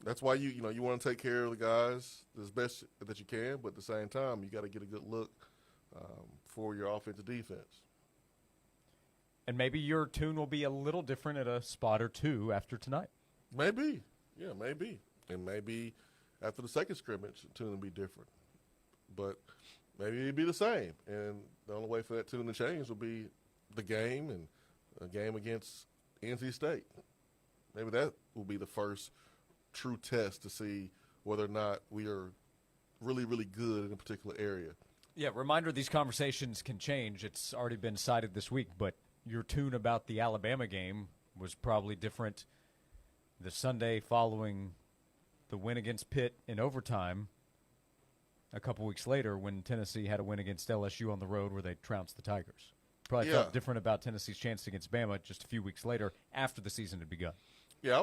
Speaker 4: that's why you want to take care of the guys as best that you can, but at the same time, you got to get a good look for your offensive defense.
Speaker 3: And maybe your tune will be a little different at a spot or two after tonight.
Speaker 4: Maybe. Yeah, maybe. And maybe after the second scrimmage, the tune will be different. But maybe it'll be the same. And the only way for that tune to change will be the game and a game against NC State. Maybe that will be the first true test to see whether or not we are really, really good in a particular area.
Speaker 3: Yeah, reminder, these conversations can change. It's already been cited this week, but your tune about the Alabama game was probably different the Sunday following the win against Pitt in overtime a couple weeks later when Tennessee had a win against LSU on the road where they trounced the Tigers. Probably felt different about Tennessee's chance against Bama just a few weeks later after the season had begun.
Speaker 4: Yeah,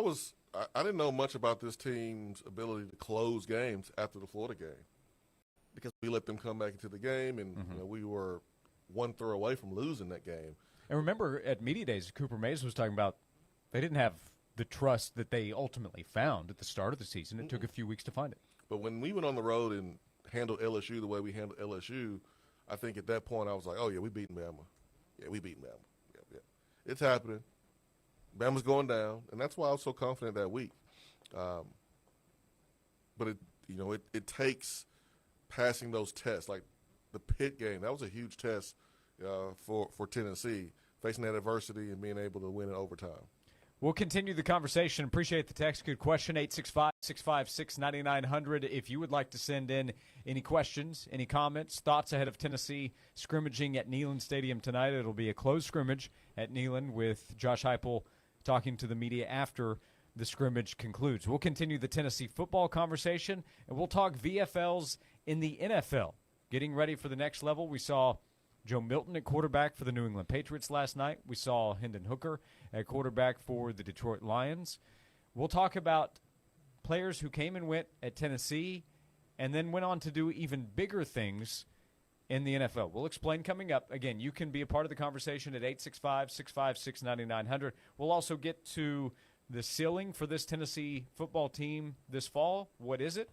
Speaker 4: I didn't know much about this team's ability to close games after the Florida game because we let them come back into the game, and we were one throw away from losing that game.
Speaker 3: And remember, at Media Days, Cooper Mays was talking about they didn't have the trust that they ultimately found at the start of the season. It took a few weeks to find it.
Speaker 4: But when we went on the road and handled LSU the way we handled LSU, I think at that point I was like, oh, yeah, we beating Bama. Yeah, we beating Bama. Yeah. It's happening. Bama's going down, and that's why I was so confident that week. But it takes passing those tests. Like the Pitt game, that was a huge test for Tennessee, facing that adversity and being able to win in overtime.
Speaker 3: We'll continue the conversation. Appreciate the text. Good question, 865-656-9900. If you would like to send in any questions, any comments, thoughts ahead of Tennessee scrimmaging at Neyland Stadium tonight. It'll be a closed scrimmage at Neyland with Josh Heupel talking to the media after the scrimmage concludes. We'll continue the Tennessee football conversation, and we'll talk VFLs in the NFL. Getting ready for the next level. We saw Joe Milton at quarterback for the New England Patriots last night. We saw Hendon Hooker at quarterback for the Detroit Lions. We'll talk about players who came and went at Tennessee and then went on to do even bigger things in the NFL. We'll explain coming up. Again, you can be a part of the conversation at 865-656-9900. We'll also get to the ceiling for this Tennessee football team this fall. What is it?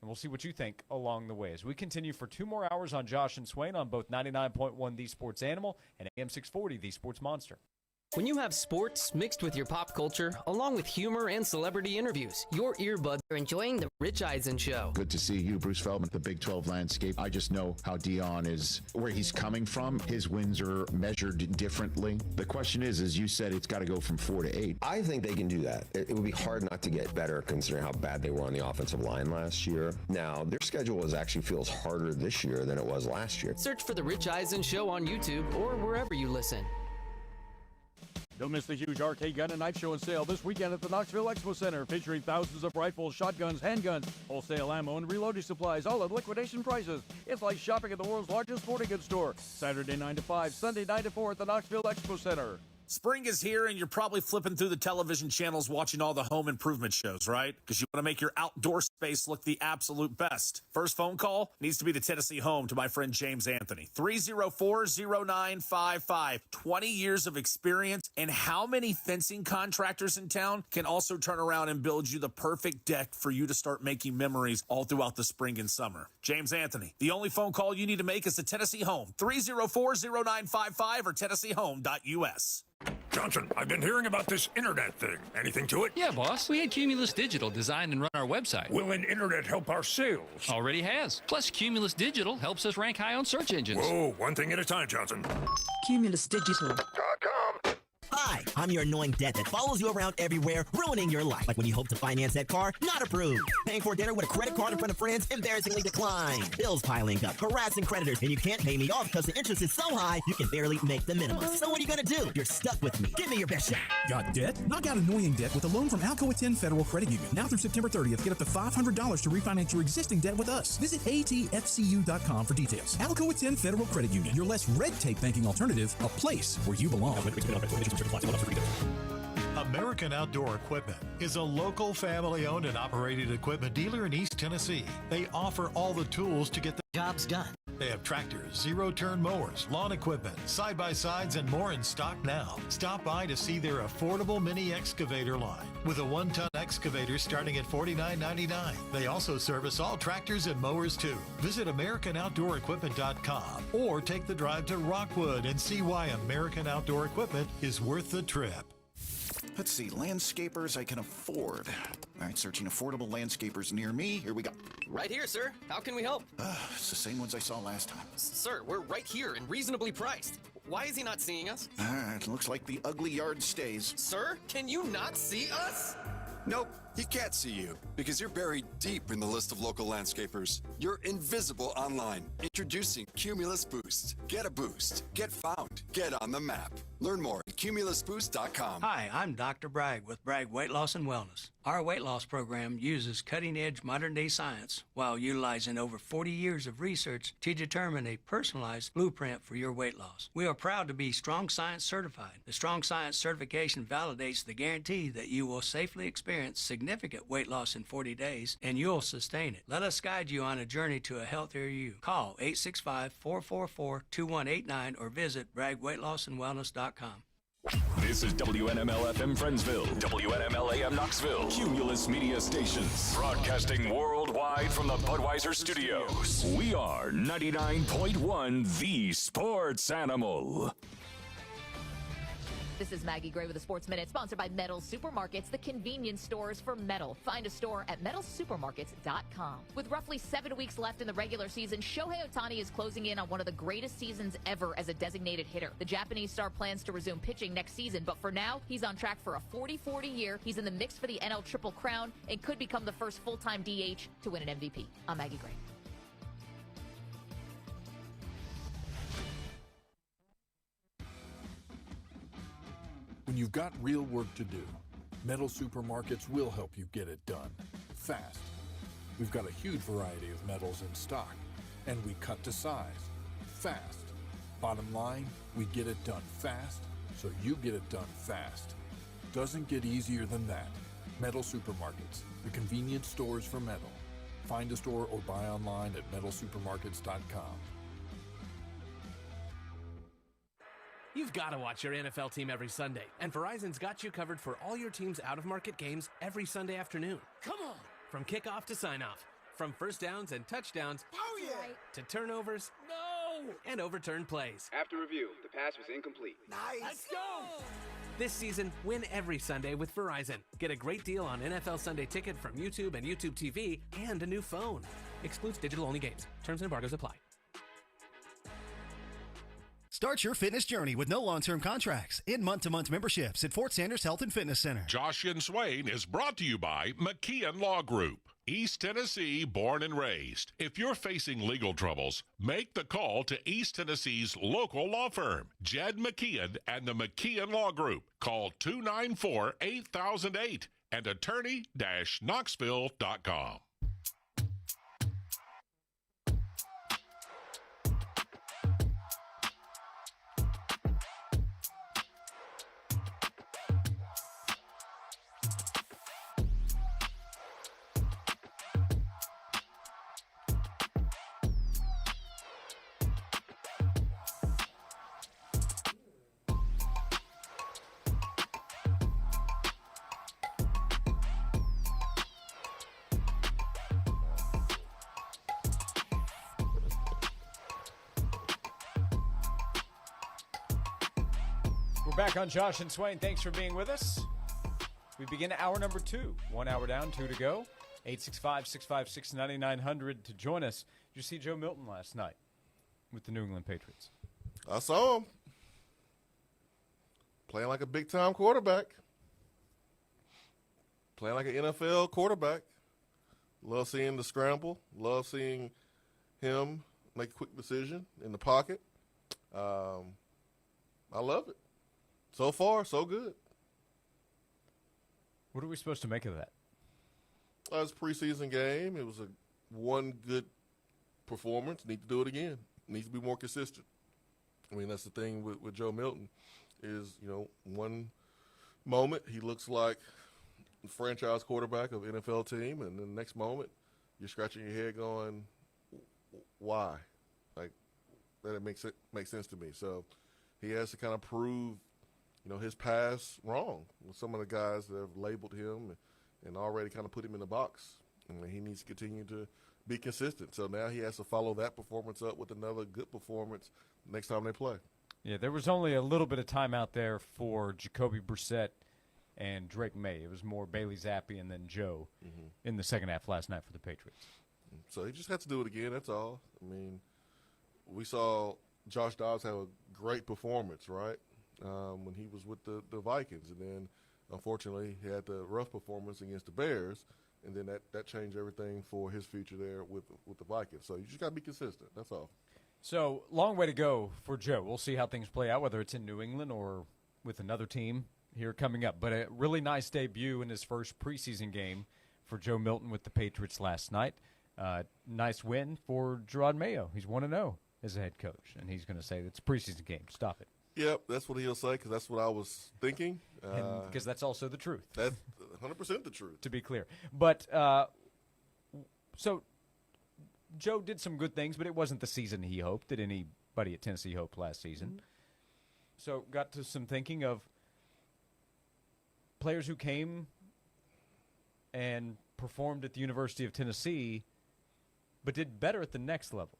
Speaker 3: And we'll see what you think along the way as we continue for 2 more hours on Josh and Swain on both 99.1 The Sports Animal and AM 640 The Sports Monster.
Speaker 5: When you have sports mixed with your pop culture, along with humor and celebrity interviews, your earbuds are enjoying The Rich Eisen Show.
Speaker 11: Good to see you, Bruce Feldman, the Big 12 landscape. I just know how Dion is, where he's coming from. His wins are measured differently. The question is, as you said, it's got to go from 4 to 8.
Speaker 13: I think they can do that. It would be hard not to get better considering how bad they were on the offensive line last year. Now, their schedule actually feels harder this year than it was last year.
Speaker 5: Search for The Rich Eisen Show on YouTube or wherever you listen.
Speaker 14: Don't miss the huge arcade gun and knife show and sale this weekend at the Knoxville Expo Center, featuring thousands of rifles, shotguns, handguns, wholesale ammo, and reloading supplies, all at liquidation prices. It's like shopping at the world's largest sporting goods store. Saturday 9 to 5, Sunday 9 to 4 at the Knoxville Expo Center.
Speaker 6: Spring is here, and you're probably flipping through the television channels watching all the home improvement shows, right? Because you want to make your outdoor space look the absolute best. First phone call needs to be the Tennessee Home to my friend James Anthony. 304-0955. 20 years of experience, and how many fencing contractors in town can also turn around and build you the perfect deck for you to start making memories all throughout the spring and summer. James Anthony, the only phone call you need to make is the Tennessee Home. 304-0955 or TennesseeHome.us.
Speaker 16: Johnson, I've been hearing about this internet thing. Anything to it?
Speaker 26: Yeah, boss. We had Cumulus Digital design and run our website.
Speaker 16: Will an internet help our sales?
Speaker 26: Already has. Plus, Cumulus Digital helps us rank high on search engines.
Speaker 16: Whoa, one thing at a time, Johnson.
Speaker 27: CumulusDigital.com. Hi, I'm your annoying dad that follows you around everywhere, ruining your life. Like when you hope to finance that car, not approved. Paying for dinner with a credit card in front of friends, embarrassingly declined. Bills piling up, harassing creditors, and you can't pay me off because the interest is so high, you can barely make the minimum. So what are you gonna do? You're stuck with me. Give me your best shot.
Speaker 28: Got debt? Knock out annoying debt with a loan from Alcoa 10 Federal Credit Union. Now through September 30th, get up to $500 to refinance your existing debt with us. Visit atfcu.com for details. Alcoa 10 Federal Credit Union, your less red tape banking alternative, a place where you belong.
Speaker 7: American Outdoor Equipment is a local family-owned and operated equipment dealer in East Tennessee. They offer all the tools to get the jobs done. They have tractors, zero-turn mowers, lawn equipment, side-by-sides, and more in stock now. Stop by to see their affordable mini excavator line with a 1-ton excavator starting at $49.99. They also service all tractors and mowers too. Visit AmericanOutdoorEquipment.com or take the drive to Rockwood and see why American Outdoor Equipment is worth the trip.
Speaker 29: Let's see, landscapers I can afford. All right, searching affordable landscapers near me. Here we go.
Speaker 5: Right here, sir. How can we help?
Speaker 29: It's the same ones I saw last time.
Speaker 5: Sir, we're right here and reasonably priced. Why is he not seeing us?
Speaker 29: It looks like the ugly yard stays.
Speaker 5: Sir, can you not see us?
Speaker 30: Nope, he can't see you because you're buried deep in the list of local landscapers. You're invisible online. Introducing Cumulus Boost. Get a boost. Get found. Get on the map. Learn more at CumulusBoost.com.
Speaker 31: Hi, I'm Dr. Bragg with Bragg Weight Loss and Wellness. Our weight loss program uses cutting-edge modern-day science while utilizing over 40 years of research to determine a personalized blueprint for your weight loss. We are proud to be Strong Science certified. The Strong Science certification validates the guarantee that you will safely experience significant weight loss in 40 days, and you'll sustain it. Let us guide you on a journey to a healthier you. Call 865-444-2189 or visit BraggWeightLossandWellness.com.
Speaker 1: This is WNML FM Friendsville, WNML AM Knoxville, Cumulus Media Stations, broadcasting worldwide from the Budweiser Studios. We are 99.1 The Sports Animal.
Speaker 32: This is Maggie Gray with the Sports Minute, sponsored by Metal Supermarkets, the convenience stores for metal. Find a store at metalsupermarkets.com. With roughly 7 weeks left in the regular season, Shohei Ohtani is closing in on one of the greatest seasons ever as a designated hitter. The Japanese star plans to resume pitching next season, but for now, he's on track for a 40-40 year. He's in the mix for the NL Triple Crown and could become the first full-time DH to win an MVP. I'm Maggie Gray.
Speaker 33: When you've got real work to do, Metal Supermarkets will help you get it done, fast. We've got a huge variety of metals in stock, and we cut to size, fast. Bottom line, we get it done fast, so you get it done fast. Doesn't get easier than that. Metal Supermarkets, the convenience stores for metal. Find a store or buy online at metalsupermarkets.com.
Speaker 34: You've got to watch your NFL team every Sunday, and Verizon's got you covered for all your team's out-of-market games every Sunday afternoon. Come on! From kickoff to sign-off, from first downs and touchdowns to turnovers and overturned plays.
Speaker 35: After review, the pass was incomplete.
Speaker 34: Nice! Let's go! This season, win every Sunday with Verizon. Get a great deal on NFL Sunday Ticket from YouTube and YouTube TV and a new phone. Excludes digital-only games. Terms and embargoes apply.
Speaker 2: Start your fitness journey with no long-term contracts in month-to-month memberships at Fort Sanders Health and Fitness Center.
Speaker 21: Josh and Swain is brought to you by McKeon Law Group. East Tennessee, born and raised. If you're facing legal troubles, make the call to East Tennessee's local law firm, Jed McKeon and the McKeon Law Group. Call 294-8008 and attorney-knoxville.com.
Speaker 3: Back on Josh and Swain. Thanks for being with us. We begin hour number 2. 1 hour down, 2 to go. 865-656-9900 to join us. Did you see Joe Milton last night with the New England Patriots?
Speaker 4: I saw him playing like a big-time quarterback. Playing like an NFL quarterback. Love seeing the scramble. Love seeing him make a quick decision in the pocket. I love it. So far, so good.
Speaker 3: What are we supposed to make of that?
Speaker 4: It was a preseason game. It was one good performance. Need to do it again. Needs to be more consistent. I mean, that's the thing with Joe Milton is, one moment he looks like the franchise quarterback of an NFL team, and then the next moment you're scratching your head going, why? Like, that makes sense to me. So he has to kind of prove his past wrong with some of the guys that have labeled him and already kind of put him in the box. I mean, he needs to continue to be consistent. So now he has to follow that performance up with another good performance next time they play.
Speaker 3: Yeah, there was only a little bit of time out there for Jacoby Brissett and Drake May. It was more Bailey Zappi and then Joe in the second half last night for the Patriots.
Speaker 4: So he just has to do it again, that's all. I mean, we saw Josh Dobbs have a great performance, right? When he was with the Vikings. And then, unfortunately, he had the rough performance against the Bears, and then that changed everything for his future there with the Vikings. So you just got to be consistent. That's all.
Speaker 3: So, long way to go for Joe. We'll see how things play out, whether it's in New England or with another team here coming up. But a really nice debut in his first preseason game for Joe Milton with the Patriots last night. Nice win for Gerard Mayo. He's 1-0 as a head coach, and he's going to say it's a preseason game. Stop it.
Speaker 4: Yep, that's what he'll say because that's what I was thinking.
Speaker 3: Because that's also the truth.
Speaker 4: That's 100% the truth.
Speaker 3: To be clear. But so Joe did some good things, but it wasn't the season he hoped, that anybody at Tennessee hoped last season. So got to some thinking of players who came and performed at the University of Tennessee but did better at the next level.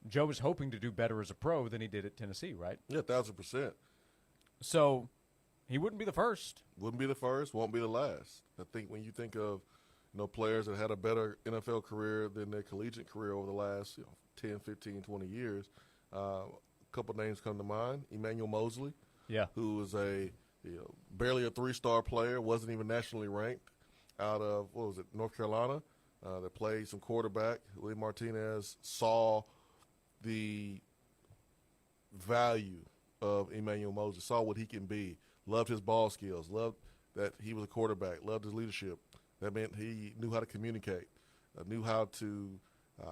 Speaker 3: Joe was hoping to do better as a pro than he did at Tennessee, right?
Speaker 4: Yeah, 1,000%.
Speaker 3: So he wouldn't be the first.
Speaker 4: Wouldn't be the first, won't be the last. I think when you think of players that had a better NFL career than their collegiate career over the last 10, 15, 20 years, a couple names come to mind. Emmanuel Mosley, who was barely a 3-star player, wasn't even nationally ranked, out of, North Carolina, that played some quarterback. Willie Martinez saw the value of Emmanuel Mosley, saw what he can be, loved his ball skills, loved that he was a quarterback, loved his leadership. That meant he knew how to communicate, knew how to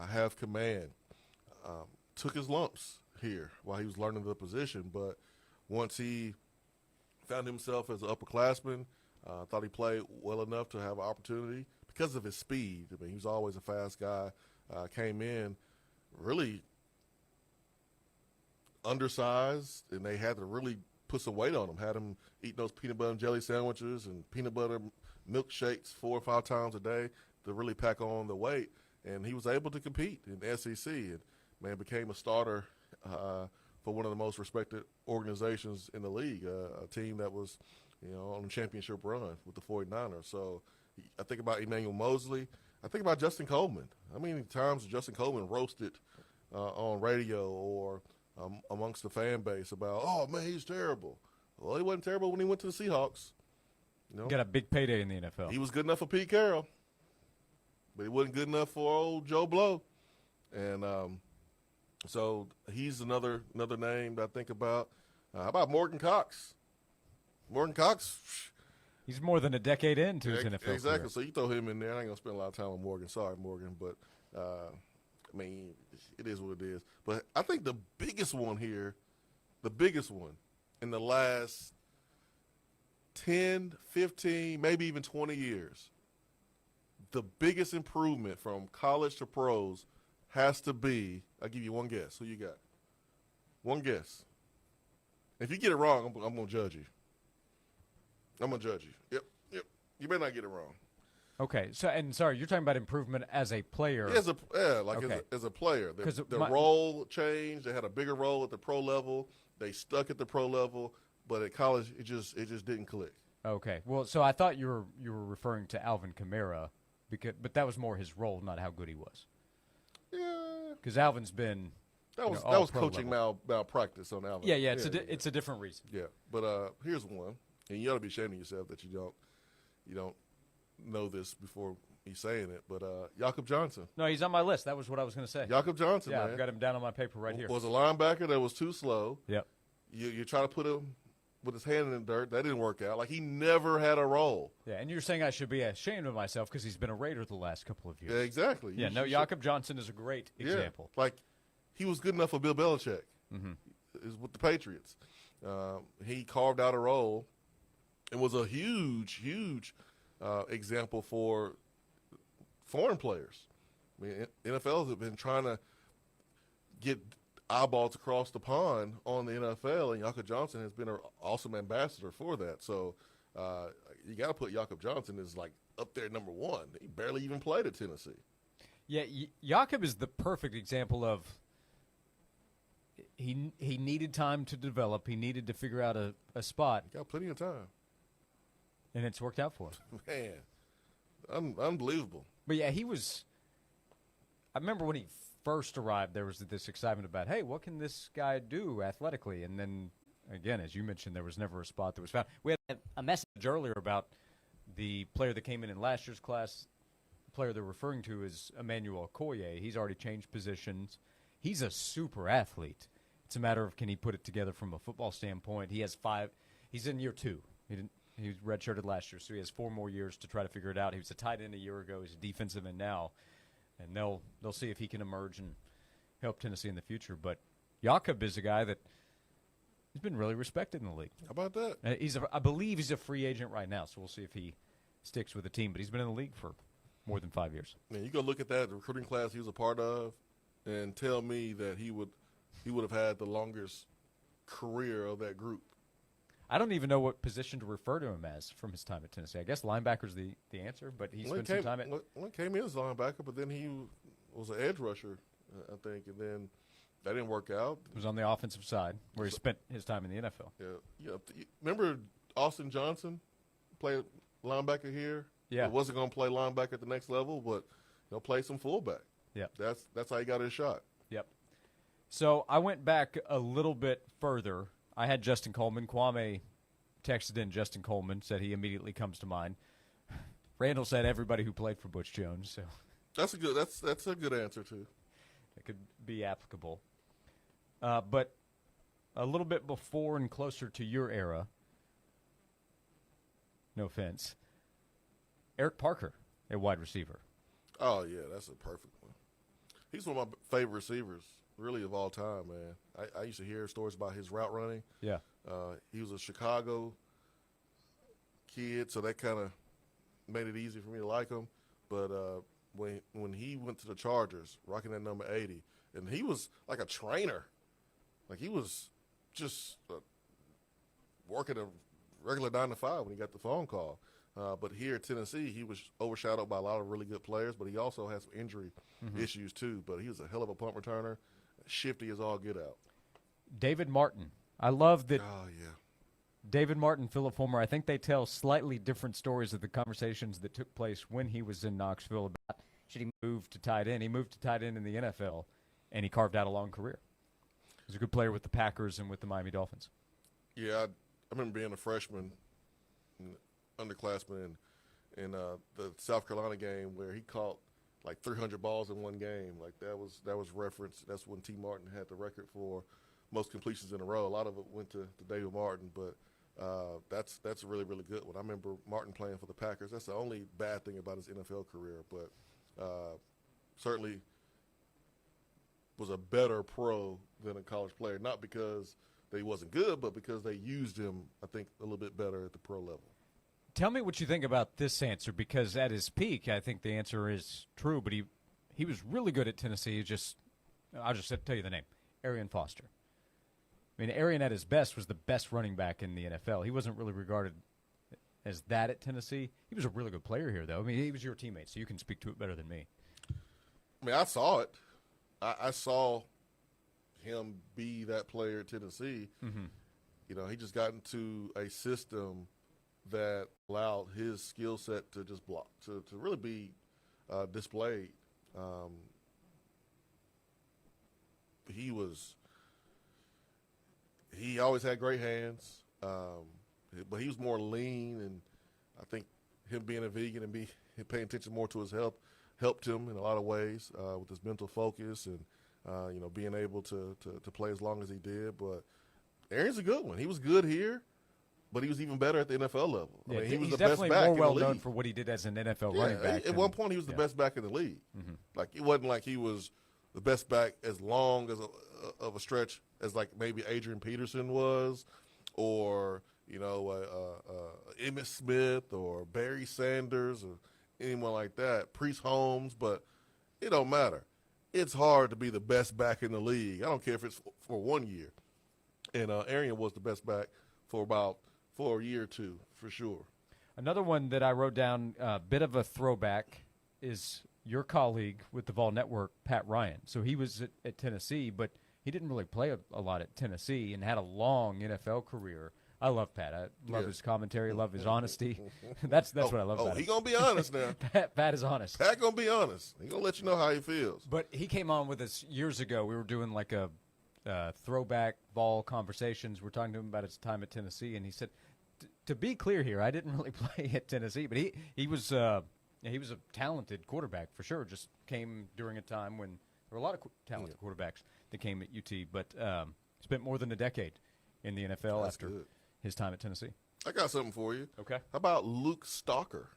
Speaker 4: have command. Took his lumps here while he was learning the position, but once he found himself as an upperclassman, thought he played well enough to have an opportunity because of his speed. I mean, he was always a fast guy, came in really undersized, and they had to really put some weight on him, had him eating those peanut butter and jelly sandwiches and peanut butter milkshakes 4 or 5 times a day to really pack on the weight. And he was able to compete in the SEC and, became a starter for one of the most respected organizations in the league, a team that was, on a championship run with the 49ers. So I think about Emmanuel Mosley. I think about Justin Coleman. How many times Justin Coleman roasted on radio or amongst the fan base about, oh, man, he's terrible. Well, he wasn't terrible when he went to the Seahawks.
Speaker 3: Got a big payday in the NFL.
Speaker 4: He was good enough for Pete Carroll, but he wasn't good enough for old Joe Blow. And so he's another name that I think about. How about Morgan Cox? Morgan Cox.
Speaker 3: He's more than a decade into his NFL
Speaker 4: Exactly.
Speaker 3: career.
Speaker 4: So you throw him in there. I ain't going to spend a lot of time on Morgan. Sorry, Morgan. But, I mean, it is what it is. But I think the biggest one here, in the last 10, 15, maybe even 20 years, the biggest improvement from college to pros has to be, I'll give you one guess. Who you got? One guess. If you get it wrong, I'm going to judge you. I'm going to judge you. Yep. You better not get it wrong.
Speaker 3: Okay. Sorry, you're talking about improvement as a player.
Speaker 4: As a player. Their role changed. They had a bigger role at the pro level. They stuck at the pro level, but at college it just didn't click.
Speaker 3: Okay. Well, so I thought you were referring to Alvin Kamara, but that was more his role, not how good he was.
Speaker 4: Yeah.
Speaker 3: Because Alvin's been
Speaker 4: that was coaching malpractice on Alvin.
Speaker 3: Yeah. It's a different reason.
Speaker 4: Yeah. But here's one, and you ought to be ashamed of yourself that you don't know this before me saying it. But Jakob Johnson.
Speaker 3: No, he's on my list. That was what I was going to say.
Speaker 4: Jakob Johnson.
Speaker 3: Yeah,
Speaker 4: man.
Speaker 3: I've got him down on my paper right here.
Speaker 4: Was a linebacker that was too slow.
Speaker 3: Yep.
Speaker 4: You try to put him with his hand in the dirt. That didn't work out. Like, he never had a role.
Speaker 3: Yeah, and you're saying I should be ashamed of myself because he's been a Raider the last couple of years.
Speaker 4: Yeah, exactly.
Speaker 3: Yeah, Jakob Johnson is a great example.
Speaker 4: Like, he was good enough for Bill Belichick. Is with the Patriots. He carved out a role and was a huge example for foreign players. I mean, NFLs have been trying to get eyeballs across the pond on the NFL, and Jakob Johnson has been an awesome ambassador for that. So you got to put Jakob Johnson as like up there number one. He barely even played at Tennessee.
Speaker 3: Yeah, Jakob is the perfect example of he needed time to develop. He needed to figure out a spot.
Speaker 4: He got plenty of time.
Speaker 3: And it's worked out for him.
Speaker 4: Man, unbelievable.
Speaker 3: But, yeah, he was – I remember when he first arrived, there was this excitement about, hey, what can this guy do athletically? And then, again, as you mentioned, there was never a spot that was found. We had a message earlier about the player that came in last year's class. The player they're referring to is Emmanuel Okoye. He's already changed positions. He's a super athlete. It's a matter of can he put it together from a football standpoint. He has 5 – he's in year 2. He was redshirted last year, so he has 4 more years to try to figure it out. He was a tight end a year ago. He's a defensive end now. And they'll see if he can emerge and help Tennessee in the future. But Jakob is a guy that has been really respected in the league.
Speaker 4: How about that?
Speaker 3: I believe he's a free agent right now, so we'll see if he sticks with the team. But he's been in the league for more than 5 years.
Speaker 4: Man, you go look at that recruiting class he was a part of and tell me that he would have had the longest career of that group.
Speaker 3: I don't even know what position to refer to him as from his time at Tennessee. I guess linebacker's the answer, but he spent some time at –
Speaker 4: Well, he came in as a linebacker, but then he was an edge rusher, I think, and then that didn't work out.
Speaker 3: It was on the offensive side where he spent his time in the NFL.
Speaker 4: Yeah. Remember Austin Johnson played linebacker here?
Speaker 3: Yeah.
Speaker 4: He wasn't going to play linebacker at the next level, but play some fullback.
Speaker 3: Yeah.
Speaker 4: That's how he got his shot.
Speaker 3: Yep. So I went back a little bit further. I had Justin Coleman. Kwame texted in Justin Coleman, said he immediately comes to mind. Randall said everybody who played for Butch Jones. So
Speaker 4: that's a good answer too.
Speaker 3: It could be applicable. But a little bit before and closer to your era, no offense, Eric Parker, a wide receiver.
Speaker 4: Oh, yeah, that's a perfect one. He's one of my favorite receivers, really, of all time, man. I used to hear stories about his route running.
Speaker 3: Yeah.
Speaker 4: He was a Chicago kid, so that kind of made it easy for me to like him. But when he went to the Chargers, rocking that number 80, and he was like a trainer. Like, he was just working a regular 9 to 5 when he got the phone call. But here at Tennessee, he was overshadowed by a lot of really good players, but he also has some injury issues too. But he was a hell of a punt returner, shifty as all get out.
Speaker 3: David Martin. I love that.
Speaker 4: Oh, yeah.
Speaker 3: David Martin, Philip Fulmer, I think they tell slightly different stories of the conversations that took place when he was in Knoxville about should he move to tight end. He moved to tight end in the NFL, and he carved out a long career. He's a good player with the Packers and with the Miami Dolphins.
Speaker 4: Yeah, I remember being a freshman, underclassman, in the South Carolina game where he caught like 300 balls in one game. Like that was referenced. That's when T. Martin had the record for most completions in a row. A lot of it went to David Martin, but that's a really, really good one. I remember Martin playing for the Packers. That's the only bad thing about his NFL career, but certainly was a better pro than a college player, not because he wasn't good, but because they used him, I think, a little bit better at the pro level.
Speaker 3: Tell me what you think about this answer, because at his peak, I think the answer is true, but he was really good at Tennessee. I'll just tell you the name, Arian Foster. I mean, Arian at his best was the best running back in the NFL. He wasn't really regarded as that at Tennessee. He was a really good player here, though. I mean, he was your teammate, so you can speak to it better than me.
Speaker 4: I mean, I saw it. I saw him be that player at Tennessee.
Speaker 3: Mm-hmm.
Speaker 4: You know, he just got into a system that allowed his skill set to just block, to really be displayed. He always had great hands, but he was more lean, and I think him being a vegan and paying attention more to his health helped him in a lot of ways with his mental focus and being able to play as long as he did. But Arian's a good one. He was good here, but he was even better at the NFL level.
Speaker 3: Yeah,
Speaker 4: I mean, he was
Speaker 3: he's
Speaker 4: the best
Speaker 3: definitely
Speaker 4: back
Speaker 3: more
Speaker 4: in
Speaker 3: well
Speaker 4: the
Speaker 3: known
Speaker 4: league
Speaker 3: for what he did as an NFL running back.
Speaker 4: At one point, he was the best back in the league.
Speaker 3: Mm-hmm.
Speaker 4: Like, it wasn't like he was the best back as long as of a stretch as like maybe Adrian Peterson was, or Emmitt Smith or Barry Sanders or anyone like that, Priest Holmes. But it don't matter. It's hard to be the best back in the league. I don't care if it's for 1 year. And Arian was the best back for a year or two, for sure.
Speaker 3: Another one that I wrote down, a bit of a throwback, is your colleague with the Vol Network, Pat Ryan. So he was at Tennessee, but he didn't really play a lot at Tennessee and had a long NFL career. I love Pat. I love his commentary. Love his honesty. That's what I love about him.
Speaker 4: He going to be honest now.
Speaker 3: Pat is honest.
Speaker 4: Pat going to be honest. He going to let you know how he feels.
Speaker 3: But he came on with us years ago. We were doing like a throwback Vol conversations. We're talking to him about his time at Tennessee, and he said, to be clear here, I didn't really play at Tennessee, but he was a talented quarterback for sure. Just came during a time when there were a lot of talented quarterbacks that came at UT, but spent more than a decade in the NFL after his time at Tennessee.
Speaker 4: I got something for you.
Speaker 3: Okay.
Speaker 4: How about Luke Stalker?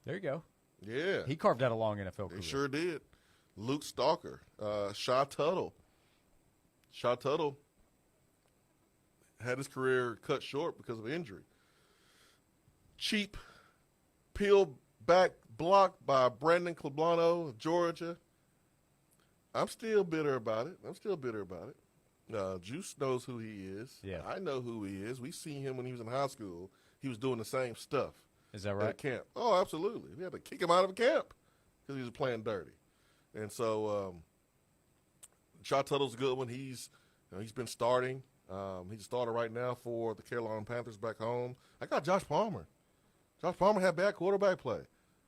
Speaker 3: There you go.
Speaker 4: Yeah.
Speaker 3: He carved out a long NFL career.
Speaker 4: He sure did. Luke Stalker. Shaw Tuttle. Shaw Tuttle had his career cut short because of injury. Cheap, peel back block by Brandon Clablano of Georgia. I'm still bitter about it. Juice knows who he is.
Speaker 3: Yeah.
Speaker 4: I know who he is. We seen him when he was in high school. He was doing the same stuff.
Speaker 3: Is that right?
Speaker 4: At camp. Oh, absolutely. We had to kick him out of camp because he was playing dirty. And so Shaw Tuttle's a good one. He's been starting. He's a starter right now for the Carolina Panthers back home. I got Josh Palmer. Josh Palmer had bad quarterback play.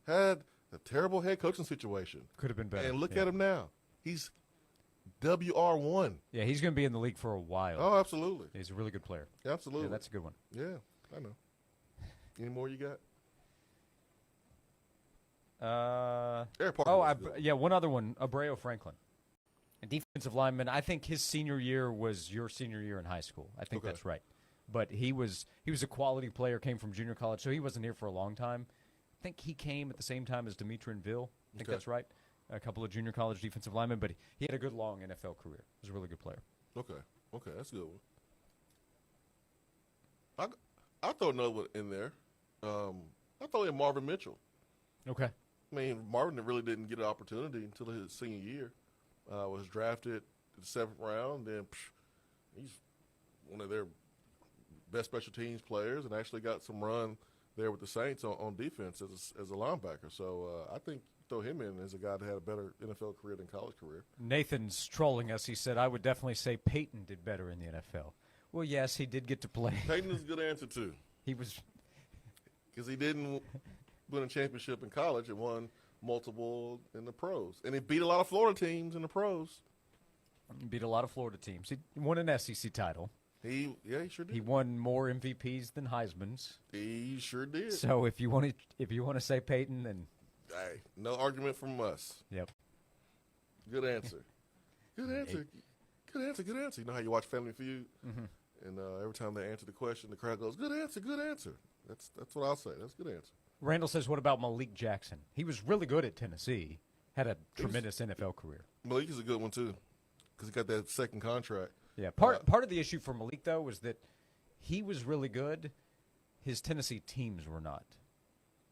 Speaker 4: Had a terrible head coaching situation.
Speaker 3: Could have been better.
Speaker 4: And look at him now. He's WR1.
Speaker 3: Yeah, he's going to be in the league for a while.
Speaker 4: Oh, absolutely.
Speaker 3: He's a really good player.
Speaker 4: Absolutely.
Speaker 3: Yeah, that's a good one.
Speaker 4: Yeah, I know. Any more you got? Eric Parker
Speaker 3: one other one, Abreu Franklin. A defensive lineman. I think his senior year was your senior year in high school. I think that's right. But he was a quality player, came from junior college, so he wasn't here for a long time. I think he came at the same time as Dimitri and Ville. I think that's right. A couple of junior college defensive linemen, but he had a good long NFL career. He was a really good player.
Speaker 4: Okay, that's a good one. I'll throw another one in there. I'll throw in Marvin Mitchell.
Speaker 3: Okay.
Speaker 4: I mean, Marvin really didn't get an opportunity until his senior year. Was drafted in the 7th round, then he's one of their best special teams players and actually got some run there with the Saints on defense as a linebacker. So I think throw him in as a guy that had a better NFL career than college career.
Speaker 3: Nathan's trolling us. He said, I would definitely say Peyton did better in the NFL. Well, yes, he did get to play.
Speaker 4: Peyton is a good answer, too.
Speaker 3: He was.
Speaker 4: Because he didn't win a championship in college and won multiple in the pros. And he beat a lot of Florida teams in the pros.
Speaker 3: He beat a lot of Florida teams. He won an SEC title.
Speaker 4: He sure did.
Speaker 3: He won more MVPs than Heisman's.
Speaker 4: He sure did.
Speaker 3: So if you want to say Peyton, then
Speaker 4: hey, no argument from us.
Speaker 3: Yep.
Speaker 4: Good answer. Good answer. Good answer. Good answer. You know how you watch Family Feud, and every time they answer the question, the crowd goes, "Good answer. Good answer." That's what I'll say. That's a good answer.
Speaker 3: Randall says, "What about Malik Jackson? He was really good at Tennessee. Had a tremendous NFL career."
Speaker 4: Malik is a good one too, because he got that second contract.
Speaker 3: Yeah, part of the issue for Malik, though, was that he was really good. His Tennessee teams were not.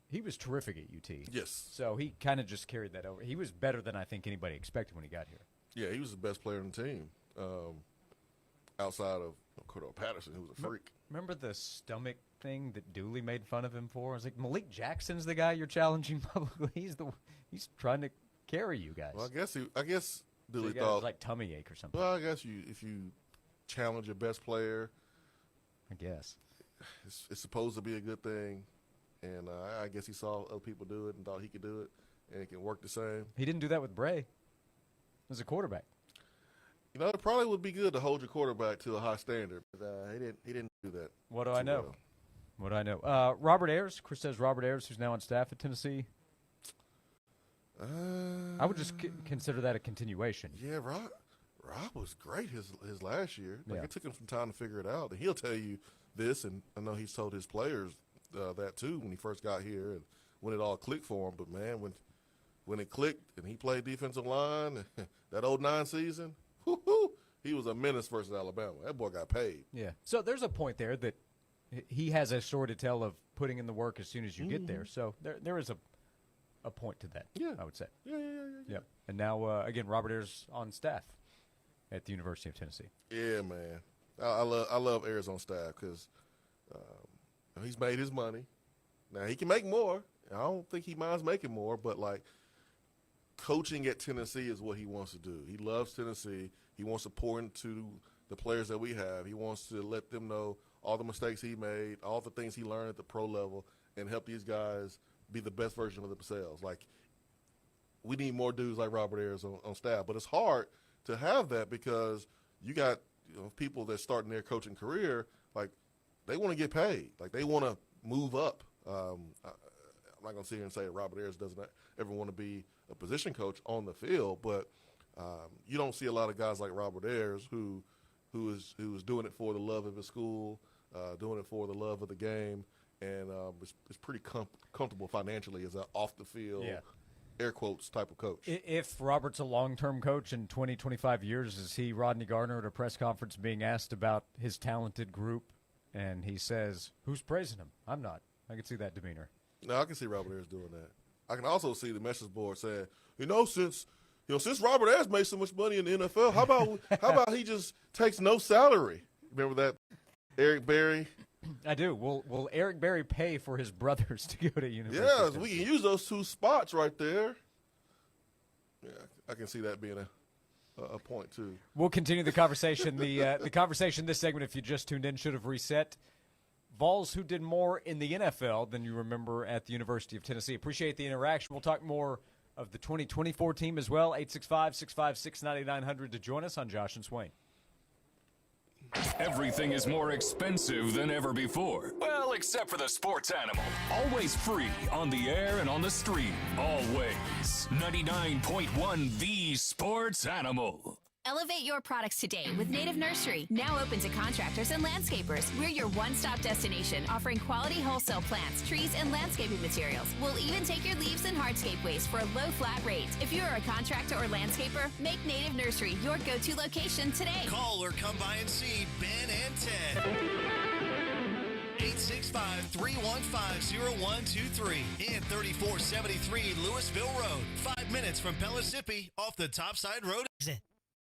Speaker 3: He was terrific at UT.
Speaker 4: Yes.
Speaker 3: So he kind of just carried that over. He was better than I think anybody expected when he got here.
Speaker 4: Yeah, he was the best player on the team, outside of Cordell Patterson, who was a freak.
Speaker 3: Remember the stomach thing that Dooley made fun of him for? I was like, Malik Jackson's the guy you're challenging publicly. He's trying to carry you guys.
Speaker 4: Well, I guess Dooley
Speaker 3: so
Speaker 4: thought
Speaker 3: it was like tummy ache or something.
Speaker 4: Well, I guess if you challenge your best player,
Speaker 3: I guess
Speaker 4: it's supposed to be a good thing, and I guess he saw other people do it and thought he could do it, and it can work the same.
Speaker 3: He didn't do that with Bray as a quarterback.
Speaker 4: You know, it probably would be good to hold your quarterback to a high standard, but he didn't do that.
Speaker 3: What do I know? What do I know? Robert Ayers. Chris says Robert Ayers, who's now on staff at Tennessee. I would just consider that a continuation.
Speaker 4: Yeah, Rob was great his last year. Like,
Speaker 3: Yeah.
Speaker 4: It took him some time to figure it out. And he'll tell you this, and I know he's told his players that too when he first got here and when it all clicked for him. But, man, when it clicked and he played defensive line, that 2009 season, he was a menace versus Alabama. That boy got paid.
Speaker 3: Yeah. So there's a point there that he has a story to tell of putting in the work as soon as you get there. So there is a point to that, I would say.
Speaker 4: Yeah.
Speaker 3: And now, again, Robert Ayers on staff at the University of Tennessee.
Speaker 4: Yeah, man. I love Ayers on staff because he's made his money. Now, he can make more. I don't think he minds making more, but, like, coaching at Tennessee is what he wants to do. He loves Tennessee. He wants to pour into the players that we have. He wants to let them know all the mistakes he made, all the things he learned at the pro level, and help these guys be the best version of themselves. Like, we need more dudes like Robert Ayers on staff. But it's hard to have that because you got people that starting their coaching career, like, they want to get paid. Like, they want to move up. I'm not going to sit here and say Robert Ayers doesn't ever want to be a position coach on the field, but you don't see a lot of guys like Robert Ayers who is doing it for the love of his school, doing it for the love of the game, and it's pretty comfortable financially as an off-the-field, air quotes, type of coach.
Speaker 3: If Robert's a long-term coach in 20, 25 years, is he Rodney Garner at a press conference being asked about his talented group, and he says, who's praising him? I'm not. I can see that demeanor.
Speaker 4: No, I can see Robert Ayers doing that. I can also see the message board saying, since Robert Ayers made so much money in the NFL, how about he just takes no salary? Remember that, Eric Berry?
Speaker 3: I do. Will Eric Berry pay for his brothers to go to university?
Speaker 4: Yes, we can use those two spots right there. Yeah, I can see that being a point too.
Speaker 3: We'll continue the conversation. The conversation this segment, if you just tuned in, should have reset. Vols who did more in the NFL than you remember at the University of Tennessee. Appreciate the interaction. We'll talk more of the 2024 team as well. 865-656-9900 to join us on Josh and Swain.
Speaker 1: Everything is more expensive than ever before. Well, except for the sports animal. Always free on the air and on the stream. Always. 99.1 The Sports Animal.
Speaker 8: Elevate your products today with Native Nursery, now open to contractors and landscapers. We're your one-stop destination, offering quality wholesale plants, trees, and landscaping materials. We'll even take your leaves and hardscape waste for a low flat rate. If you are a contractor or landscaper, make Native Nursery your go-to location today.
Speaker 2: Call or come by and see Ben and Ted. 865-315-0123 and 3473 Louisville Road. 5 minutes from Pellissippi off the Topside Road exit.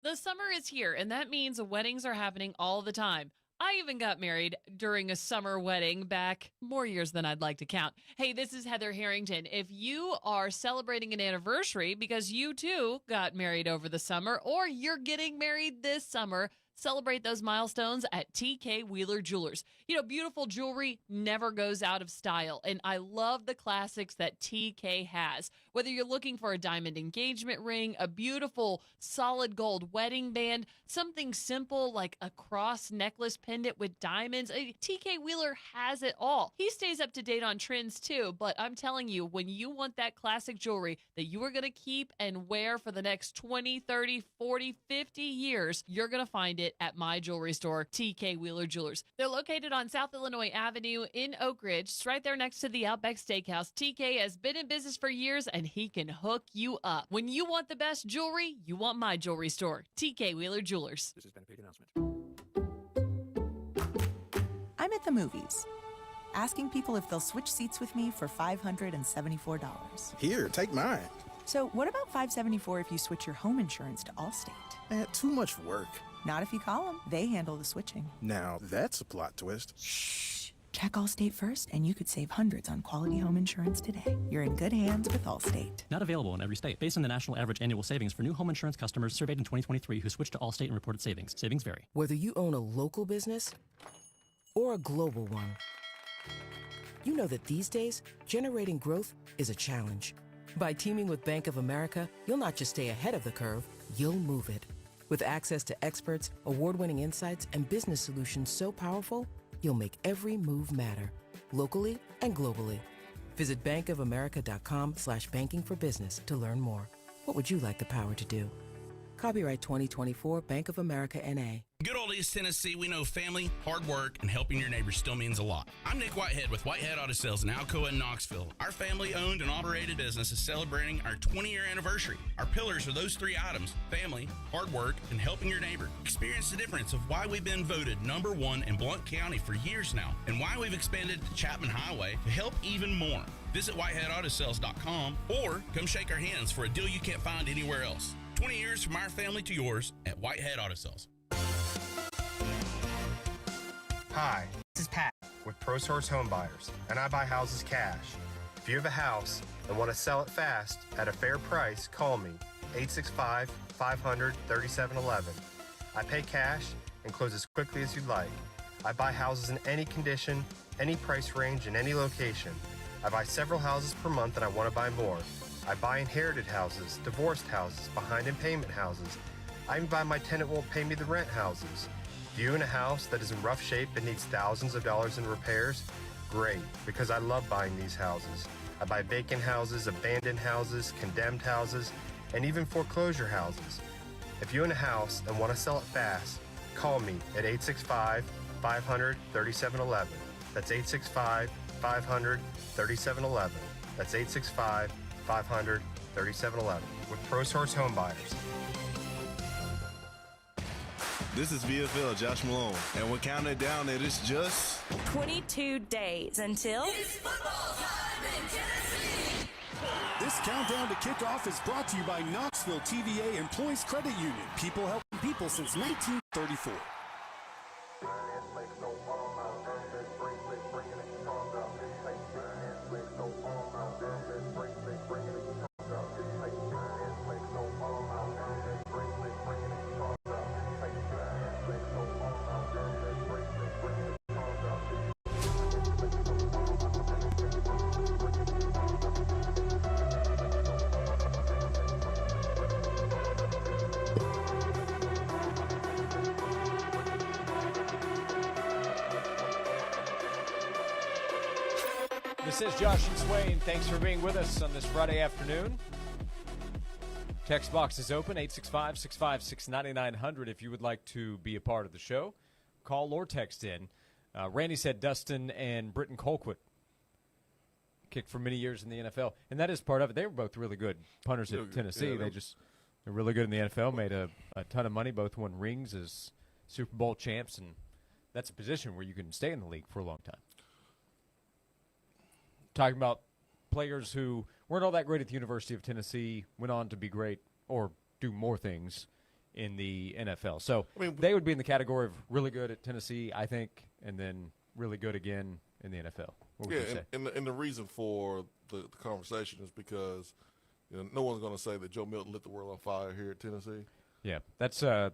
Speaker 9: The summer is here, and that means weddings are happening all the time. I even got married during a summer wedding back more years than I'd like to count. Hey, this is Heather Harrington. If you are celebrating an anniversary because you too got married over the summer, or you're getting married this summer, celebrate those milestones at TK Wheeler Jewelers. You know, beautiful jewelry never goes out of style, and I love the classics that TK has. Whether you're looking for a diamond engagement ring, a beautiful solid gold wedding band, something simple like a cross necklace pendant with diamonds, TK Wheeler has it all. He stays up to date on trends too, but I'm telling you, when you want that classic jewelry that you are going to keep and wear for the next 20, 30, 40, 50 years, you're going to find it at my jewelry store, TK Wheeler Jewelers. They're located on South Illinois Avenue in Oak Ridge. It's right there next to the Outback Steakhouse. TK has been in business for years, and he can hook you up. When you want the best jewelry, you want my jewelry store, TK Wheeler Jewelers.
Speaker 34: This has been a paid announcement.
Speaker 10: I'm at the movies, asking people if they'll switch seats with me for $574.
Speaker 11: Here, take mine.
Speaker 10: So what about $574 if you switch your home insurance to Allstate?
Speaker 11: Too much work.
Speaker 10: Not if you call them. They handle the switching.
Speaker 11: Now, that's a plot twist.
Speaker 10: Shh. Check Allstate first, and you could save hundreds on quality home insurance today. You're in good hands with Allstate.
Speaker 12: Not available in every state. Based on the national average annual savings for new home insurance customers surveyed in 2023 who switched to Allstate and reported savings. Savings vary.
Speaker 13: Whether you own a local business or a global one, you know that these days, generating growth is a challenge. By teaming with Bank of America, you'll not just stay ahead of the curve, you'll move it. With access to experts, award-winning insights, and business solutions so powerful, you'll make every move matter, locally and globally. Visit bankofamerica.com/banking for business to learn more. What would you like the power to do? Copyright 2024 Bank of America N.A.
Speaker 15: Good old East Tennessee, we know family, hard work, and helping your neighbors still means a lot. I'm Nick Whitehead with Whitehead Auto Sales in Alcoa and Knoxville. Our family-owned and operated business is celebrating our 20-year anniversary. Our pillars are those three items: family, hard work, and helping your neighbor. Experience the difference of why we've been voted #1 in Blount County for years now, and why we've expanded to Chapman Highway to help even more. Visit WhiteheadAutoSales.com or come shake our hands for a deal you can't find anywhere else. 20 years from our family to yours at Whitehead Auto Sales.
Speaker 17: Hi, this is Pat with ProSource Home Buyers, and I buy houses cash. If you have a house and want to sell it fast at a fair price, call me, 865-500-3711. I pay cash and close as quickly as you'd like. I buy houses in any condition, any price range, and any location. I buy several houses per month and I want to buy more. I buy inherited houses, divorced houses, behind in payment houses. I even buy my tenant won't pay me the rent houses. If you own a house that is in rough shape and needs thousands of dollars in repairs, great, because I love buying these houses. I buy vacant houses, abandoned houses, condemned houses, and even foreclosure houses. If you own a house and want to sell it fast, call me at 865-500-3711. That's 865-500-3711. That's 865-500-3711 with ProSource Home Buyers.
Speaker 18: This is VFL Josh Malone, and we're counting down that it's just
Speaker 19: 22 days until
Speaker 20: it's football time in Tennessee.
Speaker 22: This countdown to kickoff is brought to you by Knoxville TVA Employees Credit Union. People helping people since 1934.
Speaker 3: This is Josh and Swain. Thanks for being with us on this Friday afternoon. Text box is open, 865-656-9900 if you would like to be a part of the show. Call or text in. Randy said Dustin and Britton Colquitt kicked for many years in the NFL, and that is part of it. They were both really good punters at Tennessee.
Speaker 4: Yeah,
Speaker 3: They're really good in the NFL, made a ton of money, both won rings as Super Bowl champs, and that's a position where you can stay in the league for a long time. Talking about players who weren't all that great at the University of Tennessee, went on to be great or do more things in the NFL. So they would be in the category of really good at Tennessee, I think, and then really good again in the NFL. What would you say?
Speaker 4: And the reason for the conversation is because no one's going to say that Joe Milton lit the world on fire here at Tennessee.
Speaker 3: Yeah, that's the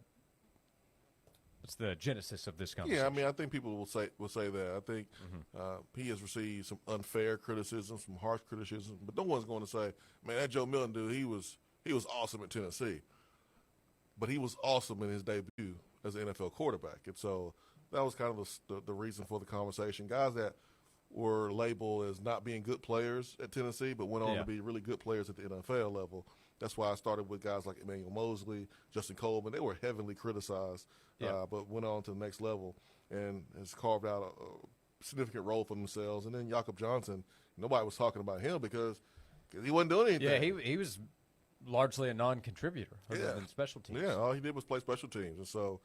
Speaker 3: genesis of this conversation.
Speaker 4: Yeah, I mean, I think people will say that. I think he has received some unfair criticism, some harsh criticism, but no one's going to say, man, that Joe Milton dude, he was awesome at Tennessee. But he was awesome in his debut as an NFL quarterback. And so that was kind of the reason for the conversation. Guys that were labeled as not being good players at Tennessee, but went on to be really good players at the NFL level. That's why I started with guys like Emmanuel Mosley, Justin Coleman. They were heavily criticized, but went on to the next level and has carved out a significant role for themselves. And then Jakob Johnson, nobody was talking about him because he wasn't doing anything.
Speaker 3: Yeah, he was largely a non-contributor other than special teams.
Speaker 4: Yeah, all he did was play special teams. And so,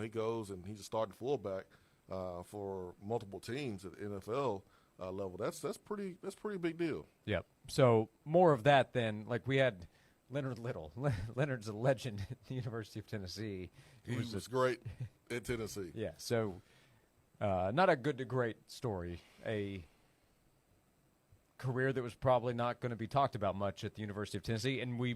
Speaker 4: he goes and he's a starting fullback for multiple teams at the NFL level. That's pretty big deal.
Speaker 3: Yep. So more of that than, like, we had Leonard Little. Leonard's a legend at the University of Tennessee.
Speaker 4: He was great at Tennessee.
Speaker 3: Yeah, so not a good to great story. A career that was probably not going to be talked about much at the University of Tennessee, and we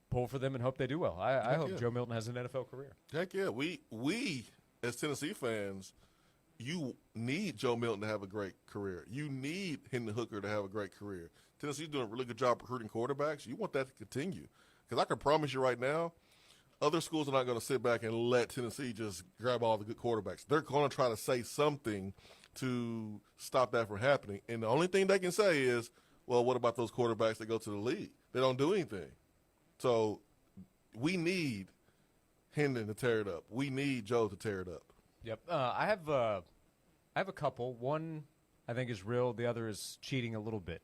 Speaker 3: pull for them and hope they do well. I hope Joe Milton has an NFL career.
Speaker 4: Heck yeah. We as Tennessee fans, you need Joe Milton to have a great career. You need Hendon Hooker to have a great career. Tennessee's doing a really good job recruiting quarterbacks. You want that to continue. Because I can promise you right now, other schools are not going to sit back and let Tennessee just grab all the good quarterbacks. They're going to try to say something to stop that from happening. And the only thing they can say is, well, what about those quarterbacks that go to the league? They don't do anything. So we need Hendon to tear it up. We need Joe to tear it up.
Speaker 3: Yep. I have a couple. One I think is real. The other is cheating a little bit.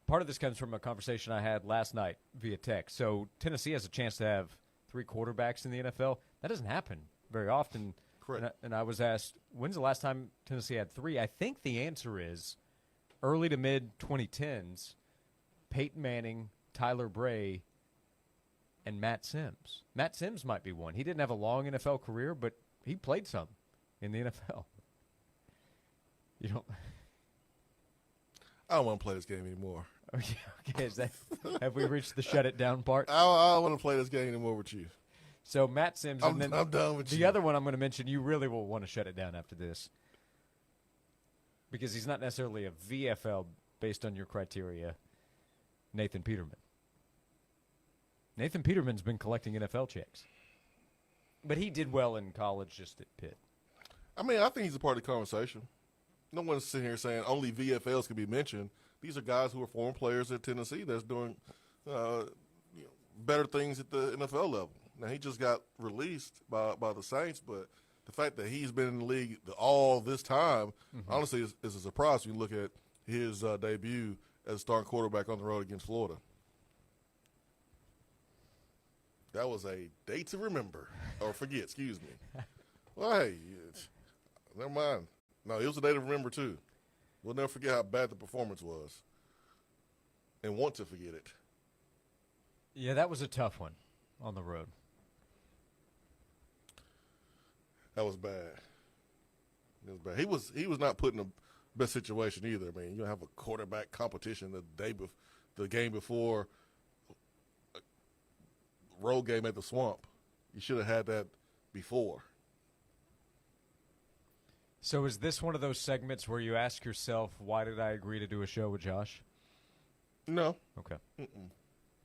Speaker 3: Part of this comes from a conversation I had last night via text. So Tennessee has a chance to have 3 quarterbacks in the NFL. That doesn't happen very often.
Speaker 4: Correct.
Speaker 3: And I was asked, when's the last time Tennessee had 3? I think the answer is early to mid-2010s, Peyton Manning, Tyler Bray, and Matt Sims. Matt Sims might be one. He didn't have a long NFL career, but he played some in the NFL. You don't...
Speaker 4: I don't want to play this game anymore.
Speaker 3: Okay, have we reached the shut it down part?
Speaker 4: I don't want to play this game anymore with you.
Speaker 3: So Matt Sims,
Speaker 4: I'm done with you.
Speaker 3: The other one I'm going to mention, you really will want to shut it down after this, because he's not necessarily a VFL based on your criteria. Nathan Peterman. Nathan Peterman's been collecting NFL checks, but he did well in college, just at Pitt.
Speaker 4: I mean, I think he's a part of the conversation. No one's sitting here saying only VFLs can be mentioned. These are guys who are former players at Tennessee that's doing better things at the NFL level. Now, he just got released by the Saints, but the fact that he's been in the league all this time, honestly, is a surprise when you look at his debut as a starting quarterback on the road against Florida. That was a day to remember, or forget, excuse me. Well, hey, never mind. No, it was a day to remember, too. We'll never forget how bad the performance was and want to forget it.
Speaker 3: Yeah, that was a tough one on the road.
Speaker 4: That was bad. It was bad. He was not put in the best situation either. I mean, you have a quarterback competition the game before a road game at the Swamp. You should have had that before.
Speaker 3: So is this one of those segments where you ask yourself, why did I agree to do a show with Josh?
Speaker 4: No.
Speaker 3: Okay.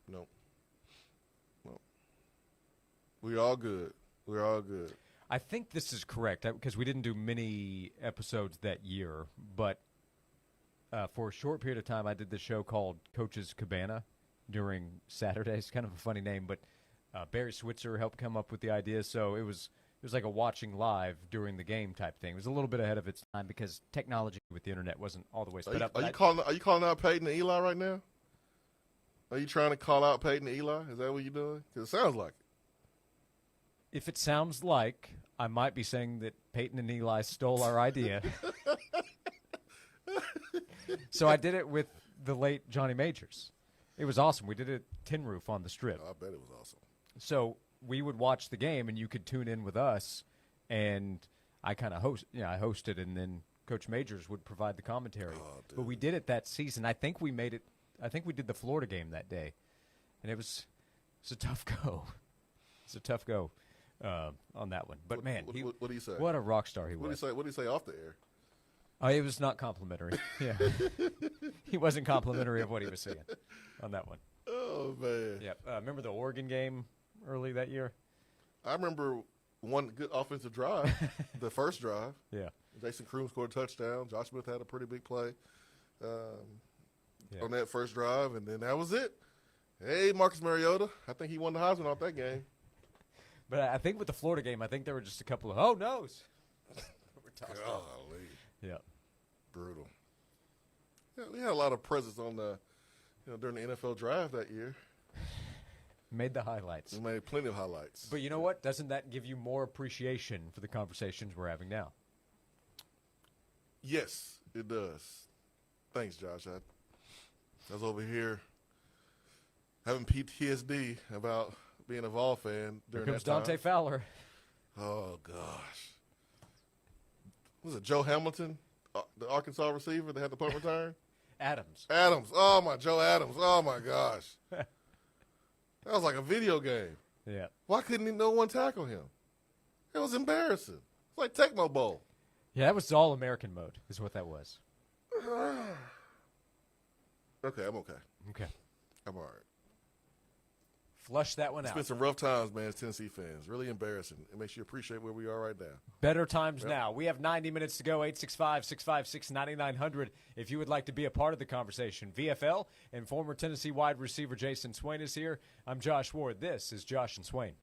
Speaker 4: No. We're all good. We're all good.
Speaker 3: I think this is correct because we didn't do many episodes that year, but for a short period of time I did this show called Coach's Cabana during Saturdays. Kind of a funny name, but Barry Switzer helped come up with the idea, so it was like a watching live during the game type thing. It was a little bit ahead of its time because technology with the internet wasn't all the way sped up.
Speaker 4: Are you calling out Peyton and Eli right now? Are you trying to call out Peyton and Eli? Is that what you're doing? Because it sounds like it.
Speaker 3: If it sounds like, I might be saying that Peyton and Eli stole our idea. So I did it with the late Johnny Majors. It was awesome. We did a tin roof on the Strip.
Speaker 4: I bet it was awesome.
Speaker 3: So we would watch the game, and you could tune in with us, and I kind of I hosted, and then Coach Majors would provide the commentary. But we did it that season. I think we did the Florida game that day, and it was a tough go. It's a tough go on that one. But man,
Speaker 4: what do you say?
Speaker 3: What a rock star he was.
Speaker 4: What do you say off the air?
Speaker 3: Oh, it was not complimentary. Yeah, he wasn't complimentary of what he was saying on that one.
Speaker 4: Oh man.
Speaker 3: Yeah. Remember the Oregon game early that year?
Speaker 4: I remember one good offensive drive, the first drive.
Speaker 3: Yeah.
Speaker 4: Jason Kroom scored a touchdown. Josh Smith had a pretty big play on that first drive, and then that was it. Hey, Marcus Mariota. I think he won the Heisman off that game.
Speaker 3: But I think with the Florida game, I think there were just a couple of no's.
Speaker 4: Golly.
Speaker 3: Yeah.
Speaker 4: Brutal. Yeah, we had a lot of presence on the during the NFL draft that year.
Speaker 3: Made the highlights.
Speaker 4: We made plenty of highlights.
Speaker 3: But you know what? Doesn't that give you more appreciation for the conversations we're having now?
Speaker 4: Yes, it does. Thanks, Josh. I was over here having PTSD about being a Vol fan during
Speaker 3: Here comes
Speaker 4: that time.
Speaker 3: Dante Fowler.
Speaker 4: Oh, gosh. Was it Joe Hamilton, the Arkansas receiver that had the punt return?
Speaker 3: Adams.
Speaker 4: Oh, my Joe Adams. Oh, my gosh. That was like a video game.
Speaker 3: Yeah.
Speaker 4: Why couldn't no one tackle him? It was embarrassing. It's like Tecmo Bowl.
Speaker 3: Yeah, that was all-American mode is what that was.
Speaker 4: Okay, I'm okay.
Speaker 3: Okay.
Speaker 4: I'm all right.
Speaker 3: Flush that one
Speaker 4: It's
Speaker 3: out.
Speaker 4: been some rough times, man, as Tennessee fans. Really embarrassing. It makes you appreciate where we are right now.
Speaker 3: Better times now. We have 90 minutes to go, 865-656-9900. If you would like to be a part of the conversation, VFL and former Tennessee wide receiver Jason Swain is here. I'm Josh Ward. This is Josh and Swain.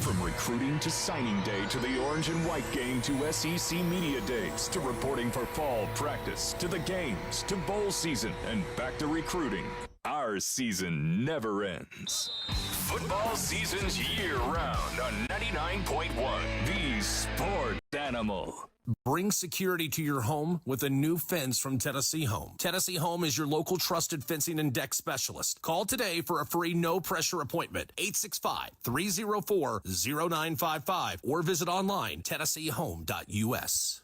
Speaker 1: From recruiting to signing day to the orange and white game to SEC media days to reporting for fall practice to the games to bowl season and back to recruiting. Our season never ends. Football season's year-round on 99.1 The Sport Animal.
Speaker 5: Bring security to your home with a new fence from Tennessee Home. Tennessee Home is your local trusted fencing and deck specialist. Call today for a free no-pressure appointment, 865-304-0955, or visit online, tennesseehome.us.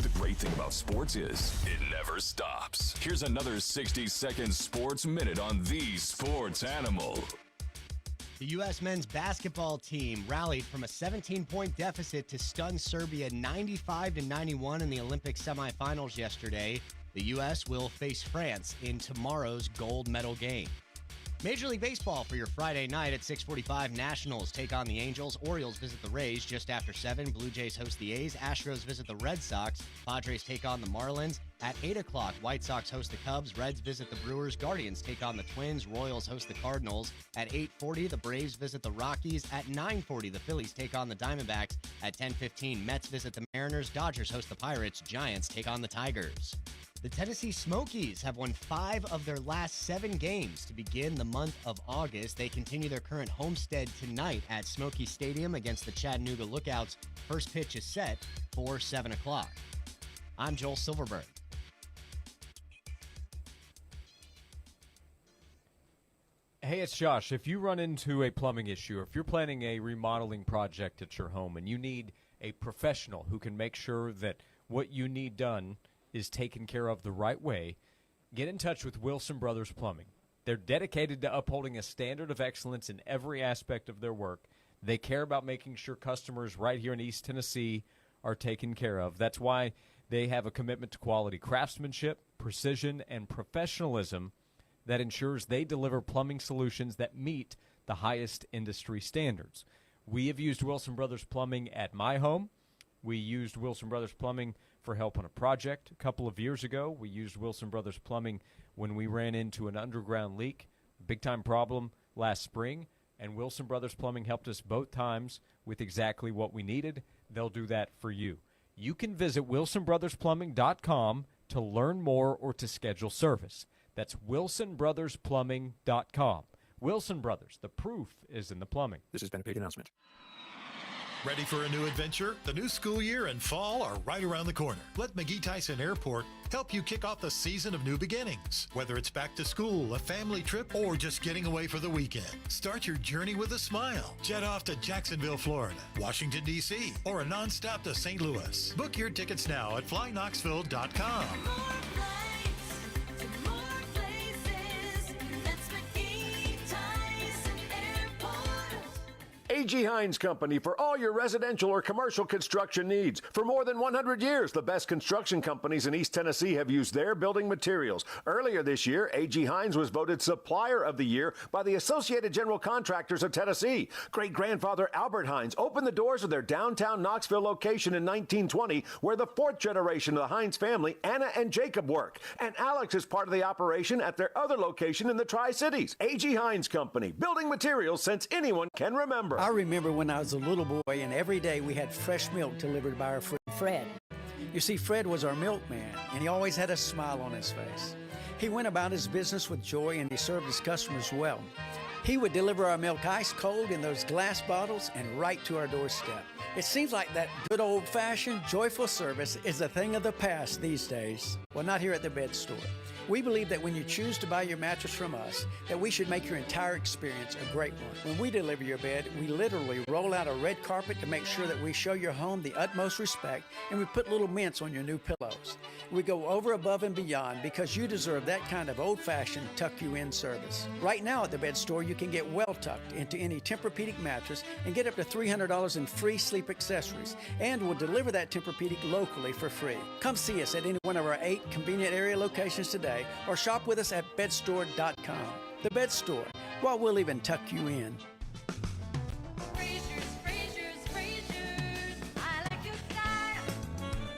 Speaker 1: The great thing about sports is it never stops. Here's another 60-second sports minute on The Sports Animal.
Speaker 6: The U.S. men's basketball team rallied from a 17-point deficit to stun Serbia 95-91 in the Olympic semifinals yesterday. The U.S. will face France in tomorrow's gold medal game. Major League Baseball for your Friday night at 6:45. Nationals take on the Angels. Orioles visit the Rays just after 7. Blue Jays host the A's. Astros visit the Red Sox. Padres take on the Marlins. At 8 o'clock, White Sox host the Cubs. Reds visit the Brewers. Guardians take on the Twins. Royals host the Cardinals. At 8:40, the Braves visit the Rockies. At 9:40, the Phillies take on the Diamondbacks. At 10:15, Mets visit the Mariners. Dodgers host the Pirates. Giants take on the Tigers. The Tennessee Smokies have won 5 of their last 7 games to begin the month of August. They continue their current homestead tonight at Smoky Stadium against the Chattanooga Lookouts. First pitch is set for 7 o'clock. I'm Joel Silverberg.
Speaker 3: Hey, it's Josh. If you run into a plumbing issue, or if you're planning a remodeling project at your home and you need a professional who can make sure that what you need done is taken care of the right way, get in touch with Wilson Brothers Plumbing. They're dedicated to upholding a standard of excellence in every aspect of their work. They care about making sure customers right here in East Tennessee are taken care of. That's why they have a commitment to quality craftsmanship, precision, and professionalism that ensures they deliver plumbing solutions that meet the highest industry standards. We have used Wilson Brothers Plumbing at my home. We used Wilson Brothers Plumbing for help on a project a couple of years ago. We used Wilson Brothers Plumbing when we ran into an underground leak, big-time problem last spring, and Wilson Brothers Plumbing helped us both times with exactly what we needed. They'll do that for you. You can visit wilsonbrothersplumbing.com to learn more or to schedule service. That's wilsonbrothersplumbing.com. Wilson Brothers, the proof is in the plumbing.
Speaker 12: This has been a paid announcement.
Speaker 7: Ready for a new adventure? The new school year and fall are right around the corner. Let McGee Tyson Airport help you kick off the season of new beginnings. Whether it's back to school, a family trip, or just getting away for the weekend, start your journey with a smile. Jet off to Jacksonville, Florida, Washington, D.C., or a nonstop to St. Louis. Book your tickets now at flyknoxville.com.
Speaker 14: A.G. Hines Company for all your residential or commercial construction needs. For more than 100 years, the best construction companies in East Tennessee have used their building materials. Earlier this year, A.G. Hines was voted Supplier of the Year by the Associated General Contractors of Tennessee. Great-grandfather Albert Hines opened the doors of their downtown Knoxville location in 1920, where the fourth generation of the Hines family, Anna and Jacob, work. And Alex is part of the operation at their other location in the Tri-Cities. A.G. Hines Company, building materials since anyone can remember.
Speaker 16: I remember when I was a little boy, and every day we had fresh milk delivered by our friend Fred. You see, Fred was our milkman, and he always had a smile on his face. He went about his business with joy, and he served his customers well. He would deliver our milk ice cold in those glass bottles and right to our doorstep. It seems like that good old-fashioned, joyful service is a thing of the past these days. Well, not here at the Bed Store. We believe that when you choose to buy your mattress from us, that we should make your entire experience a great one. When we deliver your bed, we literally roll out a red carpet to make sure that we show your home the utmost respect, and we put little mints on your new pillows. We go over, above, and beyond because you deserve that kind of old-fashioned tuck-you-in service. Right now at the Bed Store, you can get well tucked into any Tempur-Pedic mattress and get up to $300 in free sleep accessories, and we'll deliver that Tempur-Pedic locally for free. Come see us at any one of our 8 convenient area locations today, or shop with us at bedstore.com. The Bed Store. Well, we'll even tuck you in.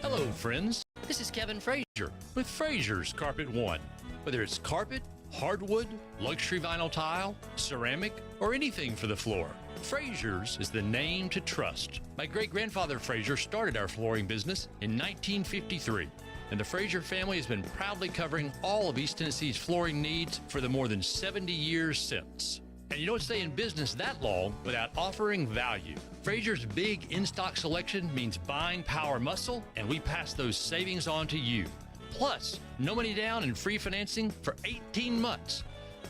Speaker 23: Hello, friends. This is Kevin Frazier with Frazier's Carpet One. Whether it's carpet, hardwood, luxury vinyl tile, ceramic, or anything for the floor, Frazier's is the name to trust. My great-grandfather Frazier started our flooring business in 1953. And the Frazier family has been proudly covering all of East Tennessee's flooring needs for the more than 70 years since. And you don't stay in business that long without offering value. Frazier's big in-stock selection means buying power muscle, and we pass those savings on to you. Plus, no money down and free financing for 18 months.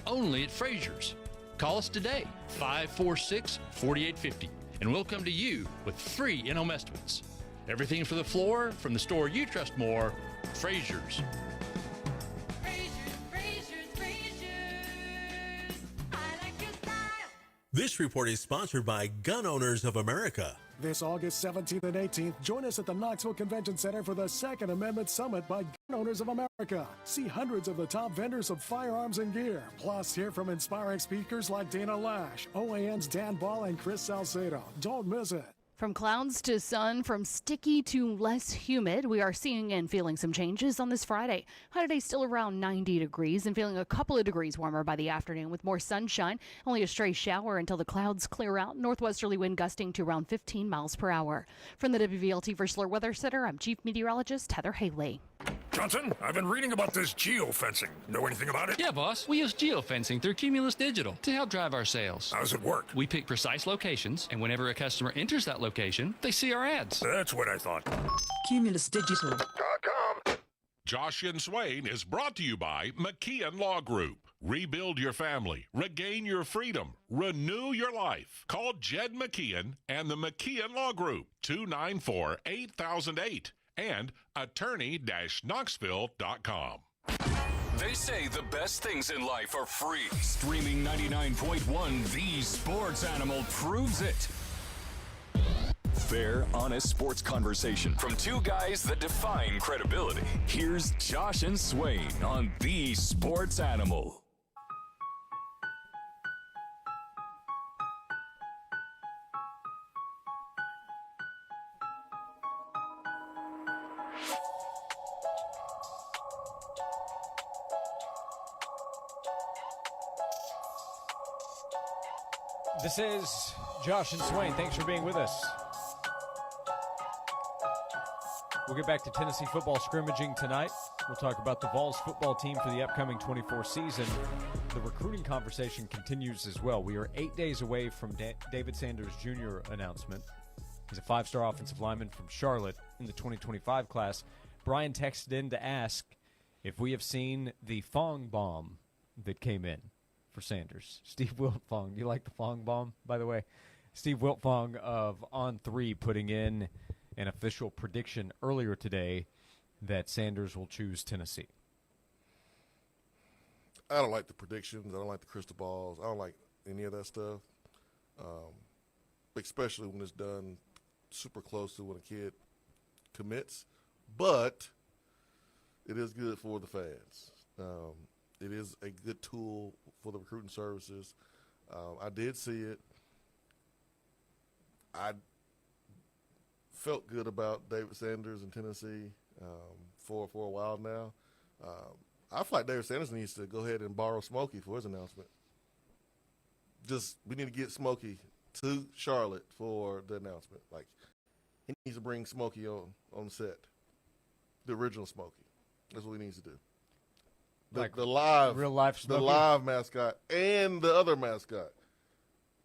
Speaker 23: Only at Frazier's. Call us today, 546-4850, and we'll come to you with free in-home estimates. Everything for the floor, from the store you trust more, Frazier's.
Speaker 24: This report is sponsored by Gun Owners of America.
Speaker 22: This August 17th and 18th, join us at the Knoxville Convention Center for the Second Amendment Summit by Gun Owners of America. See hundreds of the top vendors of firearms and gear, plus hear from inspiring speakers like Dana Lash, OAN's Dan Ball, and Chris Salcedo. Don't miss it.
Speaker 25: From clouds to sun, from sticky to less humid, we are seeing and feeling some changes on this Friday. High today still around 90 degrees and feeling a couple of degrees warmer by the afternoon with more sunshine. Only a stray shower until the clouds clear out. Northwesterly wind gusting to around 15 miles per hour. From the WVLT First Alert Weather Center, I'm Chief Meteorologist Heather Haley.
Speaker 26: Johnson, I've been reading about this geofencing. Know anything about it?
Speaker 27: Yeah, boss. We use geofencing through Cumulus Digital to help drive our sales.
Speaker 26: How does it work?
Speaker 27: We pick precise locations, and whenever a customer enters that location, they see our ads.
Speaker 26: That's what I thought.
Speaker 22: CumulusDigital.com.
Speaker 21: Josh and Swain is brought to you by McKeon Law Group. Rebuild your family, regain your freedom, renew your life. Call Jed McKeon and the McKeon Law Group, 294-8008. And attorney-knoxville.com.
Speaker 1: They say the best things in life are free. Streaming 99.1 The Sports Animal proves it. Fair, honest sports conversation from two guys that define credibility. Here's Josh and Swain on The Sports Animal.
Speaker 3: This is Josh and Swain. Thanks for being with us. We'll get back to Tennessee football scrimmaging tonight. We'll talk about the Vols football team for the upcoming 24 season. The recruiting conversation continues as well. We are 8 days away from David Sanders Jr. announcement. He's a 5-star offensive lineman from Charlotte in the 2025 class. Brian texted in to ask if we have seen the Fong bomb that came in for Sanders. Steve Wiltfong. Do you like the Fong bomb, by the way? Steve Wiltfong of On3 putting in an official prediction earlier today that Sanders will choose Tennessee.
Speaker 4: I don't like the predictions. I don't like the crystal balls. I don't like any of that stuff, especially when it's done super close to when a kid commits. But it is good for the fans. It is a good tool for the recruiting services. I did see it. I felt good about David Sanders in Tennessee for a while now. I feel like David Sanders needs to go ahead and borrow Smokey for his announcement. We need to get Smokey to Charlotte for the announcement. Like, he needs to bring Smokey on set, the original Smokey. That's what he needs to do. The live,
Speaker 3: real life Smokey?
Speaker 4: The live mascot and the other mascot,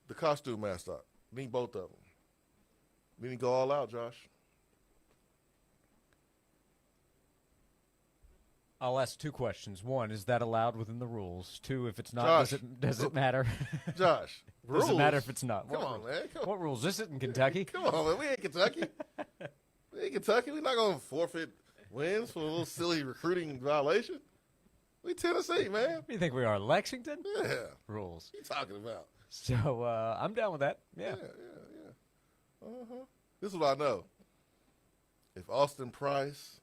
Speaker 4: the costume mascot. Need both of them. We need to go all out, Josh.
Speaker 3: I'll ask 2 questions. 1, is that allowed within the rules? 2, if it's not,
Speaker 4: Josh,
Speaker 3: does it matter?
Speaker 4: Josh,
Speaker 3: does
Speaker 4: rules?
Speaker 3: it matter if it's not?
Speaker 4: Come on, man.
Speaker 3: What rules? This isn't Kentucky.
Speaker 4: Come on, man. We ain't Kentucky. We're not going to forfeit wins for a little silly recruiting violation. We Tennessee, man.
Speaker 3: What do you think we are, Lexington?
Speaker 4: Yeah.
Speaker 3: Rules.
Speaker 4: What are you talking about?
Speaker 3: So I'm down with that. Yeah.
Speaker 4: This is what I know. If Austin Price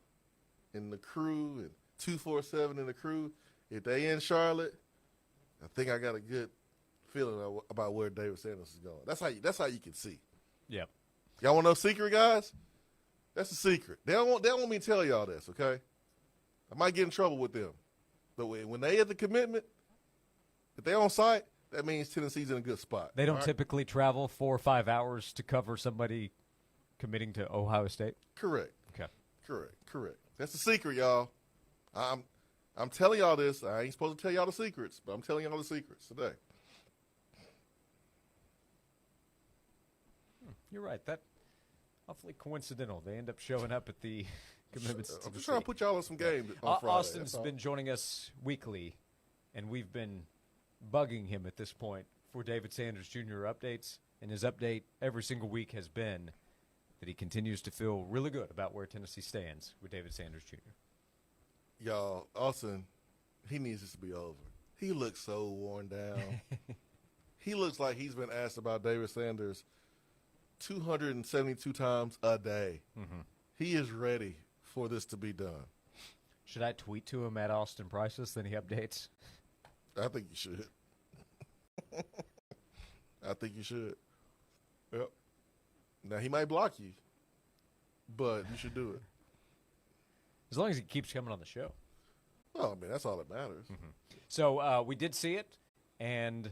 Speaker 4: and the crew and 247 and the crew, if they in Charlotte, I think I got a good feeling about where David Sanders is going. That's how you can see.
Speaker 3: Yep.
Speaker 4: Y'all want to know secret, guys? That's the secret. They don't want me to tell y'all this, okay? I might get in trouble with them. But when they at the commitment, if they on site, that means Tennessee's in a good spot.
Speaker 3: They don't typically travel 4 or 5 hours to cover somebody committing to Ohio State?
Speaker 4: Correct.
Speaker 3: Okay.
Speaker 4: Correct. That's the secret, y'all. I'm telling y'all this. I ain't supposed to tell y'all the secrets, but I'm telling y'all the secrets today.
Speaker 3: You're right. That awfully coincidental. They end up showing up at the commitments.
Speaker 4: I'm just trying to put y'all in some game on Friday.
Speaker 3: Austin's been joining us weekly, and we've been bugging him at this point for David Sanders Jr. updates, and his update every single week has been that he continues to feel really good about where Tennessee stands with David Sanders Jr.
Speaker 4: Y'all, Austin, he needs this to be over. He looks so worn down. He looks like he's been asked about David Sanders 272 times a day.
Speaker 3: Mm-hmm.
Speaker 4: He is ready for this to be done.
Speaker 3: Should I tweet to him at Austin Prices, then he updates?
Speaker 4: I think you should. I think you should. Yep. Now, he might block you, but you should do it.
Speaker 3: As long as he keeps coming on the show.
Speaker 4: Well, I mean, that's all that matters.
Speaker 3: Mm-hmm. So we did see it, and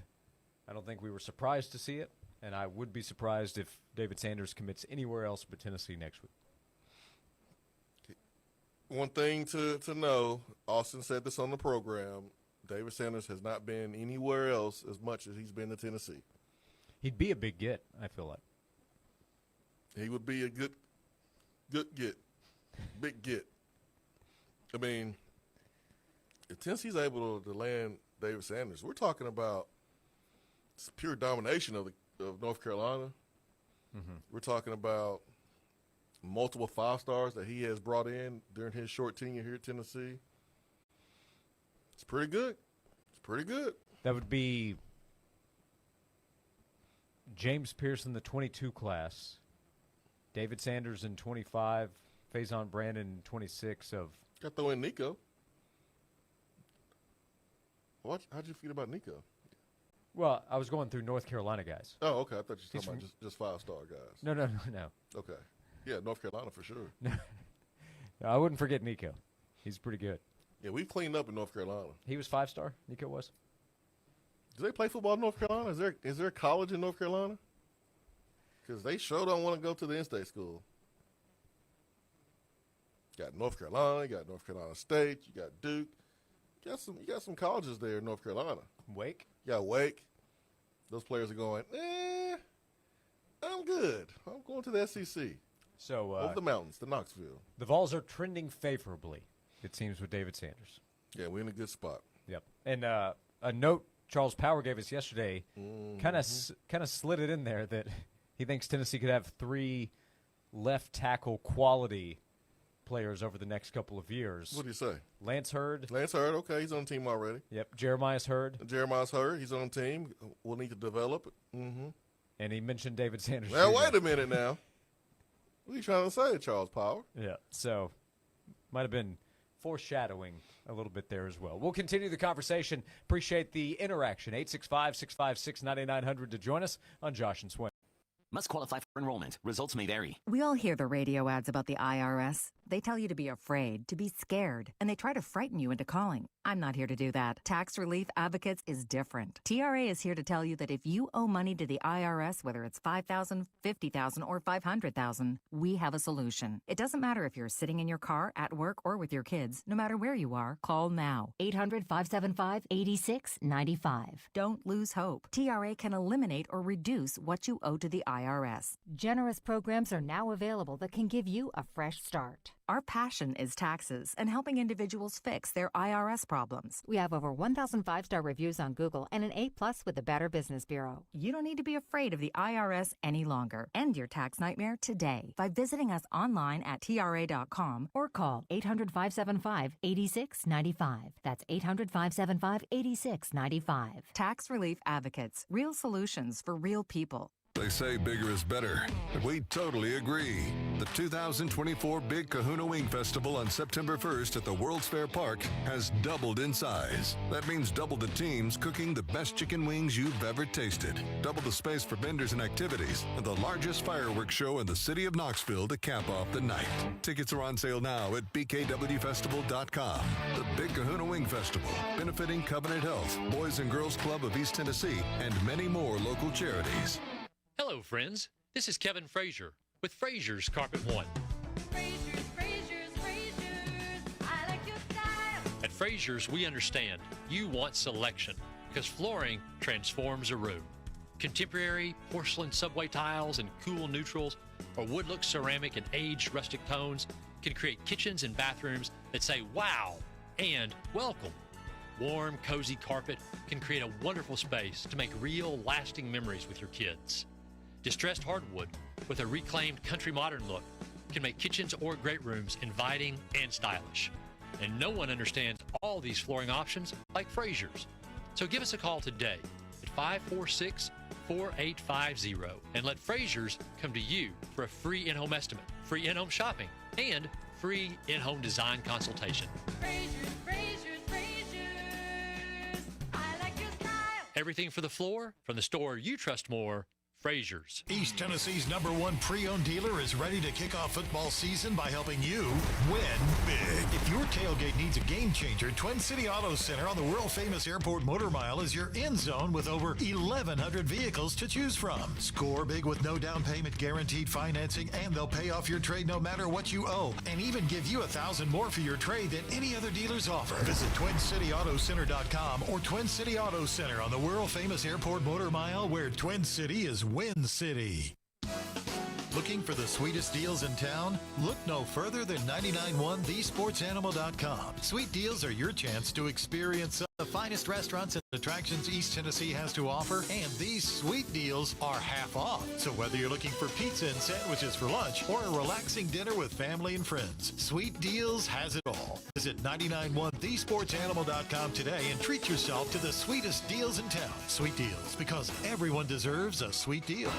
Speaker 3: I don't think we were surprised to see it, and I would be surprised if David Sanders commits anywhere else but Tennessee next week.
Speaker 4: One thing to know, Austin said this on the program, David Sanders has not been anywhere else as much as he's been to Tennessee.
Speaker 3: He'd be a big get, I feel like.
Speaker 4: He would be a good get, big get. I mean, if Tennessee's able to land David Sanders, we're talking about pure domination of North Carolina.
Speaker 3: Mm-hmm.
Speaker 4: We're talking about multiple 5-stars that he has brought in during his short tenure here at Tennessee. It's pretty good.
Speaker 3: That would be James Pearson, the 22 class, David Sanders in 25, Faison Brandon in 26 of.
Speaker 4: Got to throw in Nico. How'd you feel about Nico?
Speaker 3: Well, I was going through North Carolina guys.
Speaker 4: Oh, okay. I thought you were talking about just 5-star guys.
Speaker 3: No.
Speaker 4: Okay. Yeah, North Carolina for sure.
Speaker 3: No, I wouldn't forget Nico. He's pretty good.
Speaker 4: Yeah, we've cleaned up in North Carolina.
Speaker 3: He was 5-star, Nico was?
Speaker 4: Do they play football in North Carolina? Is there a college in North Carolina? Because they sure don't want to go to the in-state school. You got North Carolina, you got North Carolina State, you got Duke. You got some colleges there in North Carolina.
Speaker 3: Wake?
Speaker 4: You got Wake. Those players are going, I'm good. I'm going to the SEC.
Speaker 3: So
Speaker 4: over the mountains, to Knoxville.
Speaker 3: The Vols are trending favorably, it seems, with David Sanders.
Speaker 4: Yeah, we're in a good spot.
Speaker 3: Yep. And a note Charles Power gave us yesterday kind of slid it in there that he thinks Tennessee could have 3 left tackle quality players over the next couple of years.
Speaker 4: What do you say?
Speaker 3: Lance Hurd.
Speaker 4: Lance Hurd, okay, he's on the team already.
Speaker 3: Yep. Jeremiah's Hurd.
Speaker 4: Jeremiah's Hurd, he's on the team. We'll need to develop.
Speaker 3: And he mentioned David Sanders.
Speaker 4: Well, wait a minute now. What are you trying to say, Charles Power?
Speaker 3: Yeah, so might have been foreshadowing a little bit there as well. We'll continue the conversation. Appreciate the interaction. 865-656-9900 to join us on Josh and Swain.
Speaker 2: Must qualify for enrollment. Results may vary.
Speaker 8: We all hear the radio ads about the IRS. They tell you to be afraid, to be scared, and they try to frighten you into calling. I'm not here to do that. Tax Relief Advocates is different. TRA is here to tell you that if you owe money to the IRS, whether it's $5,000, $50,000, or $500,000, we have a solution. It doesn't matter if you're sitting in your car, at work, or with your kids. No matter where you are, call now. 800-575-8695. Don't lose hope. TRA can eliminate or reduce what you owe to the IRS.
Speaker 9: Generous programs are now available that can give you a fresh start.
Speaker 8: Our passion is taxes and helping individuals fix their IRS problems.
Speaker 9: We have over 1,000 5-star reviews on Google and an A+ with the Better Business Bureau.
Speaker 8: You don't need to be afraid of the IRS any longer. End your tax nightmare today by visiting us online at TRA.com
Speaker 9: or call 800-575-8695. That's 800-575-8695.
Speaker 8: Tax Relief Advocates. Real solutions for real people.
Speaker 10: They say bigger is better, but we totally agree. The 2024 Big Kahuna Wing Festival on September 1st at the World's Fair Park has doubled in size. That means double the teams cooking the best chicken wings you've ever tasted, double the space for vendors and activities, and the largest fireworks show in the city of Knoxville to cap off the night. Tickets are on sale now at bkwfestival.com. The Big Kahuna Wing Festival, benefiting Covenant Health, Boys and Girls Club of East Tennessee, and many more local charities.
Speaker 23: Hello, friends. This is Kevin Frazier with Frazier's Carpet One.
Speaker 20: Frazier's, I like your style.
Speaker 23: At Frazier's, we understand you want selection because flooring transforms a room. Contemporary porcelain subway tiles and cool neutrals or wood-look ceramic and aged rustic tones can create kitchens and bathrooms that say wow and welcome. Warm, cozy carpet can create a wonderful space to make real, lasting memories with your kids. Distressed hardwood with a reclaimed country modern look can make kitchens or great rooms inviting and stylish. And no one understands all these flooring options like Frazier's. So give us a call today at 546-4850 and let Frazier's come to you for a free in-home estimate, free in-home shopping, and free in-home design consultation.
Speaker 20: Frazier's, I like your style.
Speaker 23: Everything for the floor from the store you trust more, Frazier's.
Speaker 7: East Tennessee's #1 pre-owned dealer is ready to kick off football season by helping you win big. If your tailgate needs a game changer, Twin City Auto Center on the world-famous Airport Motor Mile is your end zone with over 1,100 vehicles to choose from. Score big with no down payment, guaranteed financing, and they'll pay off your trade no matter what you owe, and even give you $1,000 more for your trade than any other dealers offer. Visit TwinCityAutoCenter.com or Twin City Auto Center on the world-famous Airport Motor Mile, where Twin City is Win City. Looking for the sweetest deals in town? Look no further than 99.1 thesportsanimal.com. Sweet deals are your chance to experience the finest restaurants and attractions East Tennessee has to offer, and these sweet deals are half off. So whether you're looking for pizza and sandwiches for lunch or a relaxing dinner with family and friends, Sweet Deals has it all. Visit 99.1 thesportsanimal.com today and treat yourself to the sweetest deals in town. Sweet Deals, because everyone deserves a sweet deal.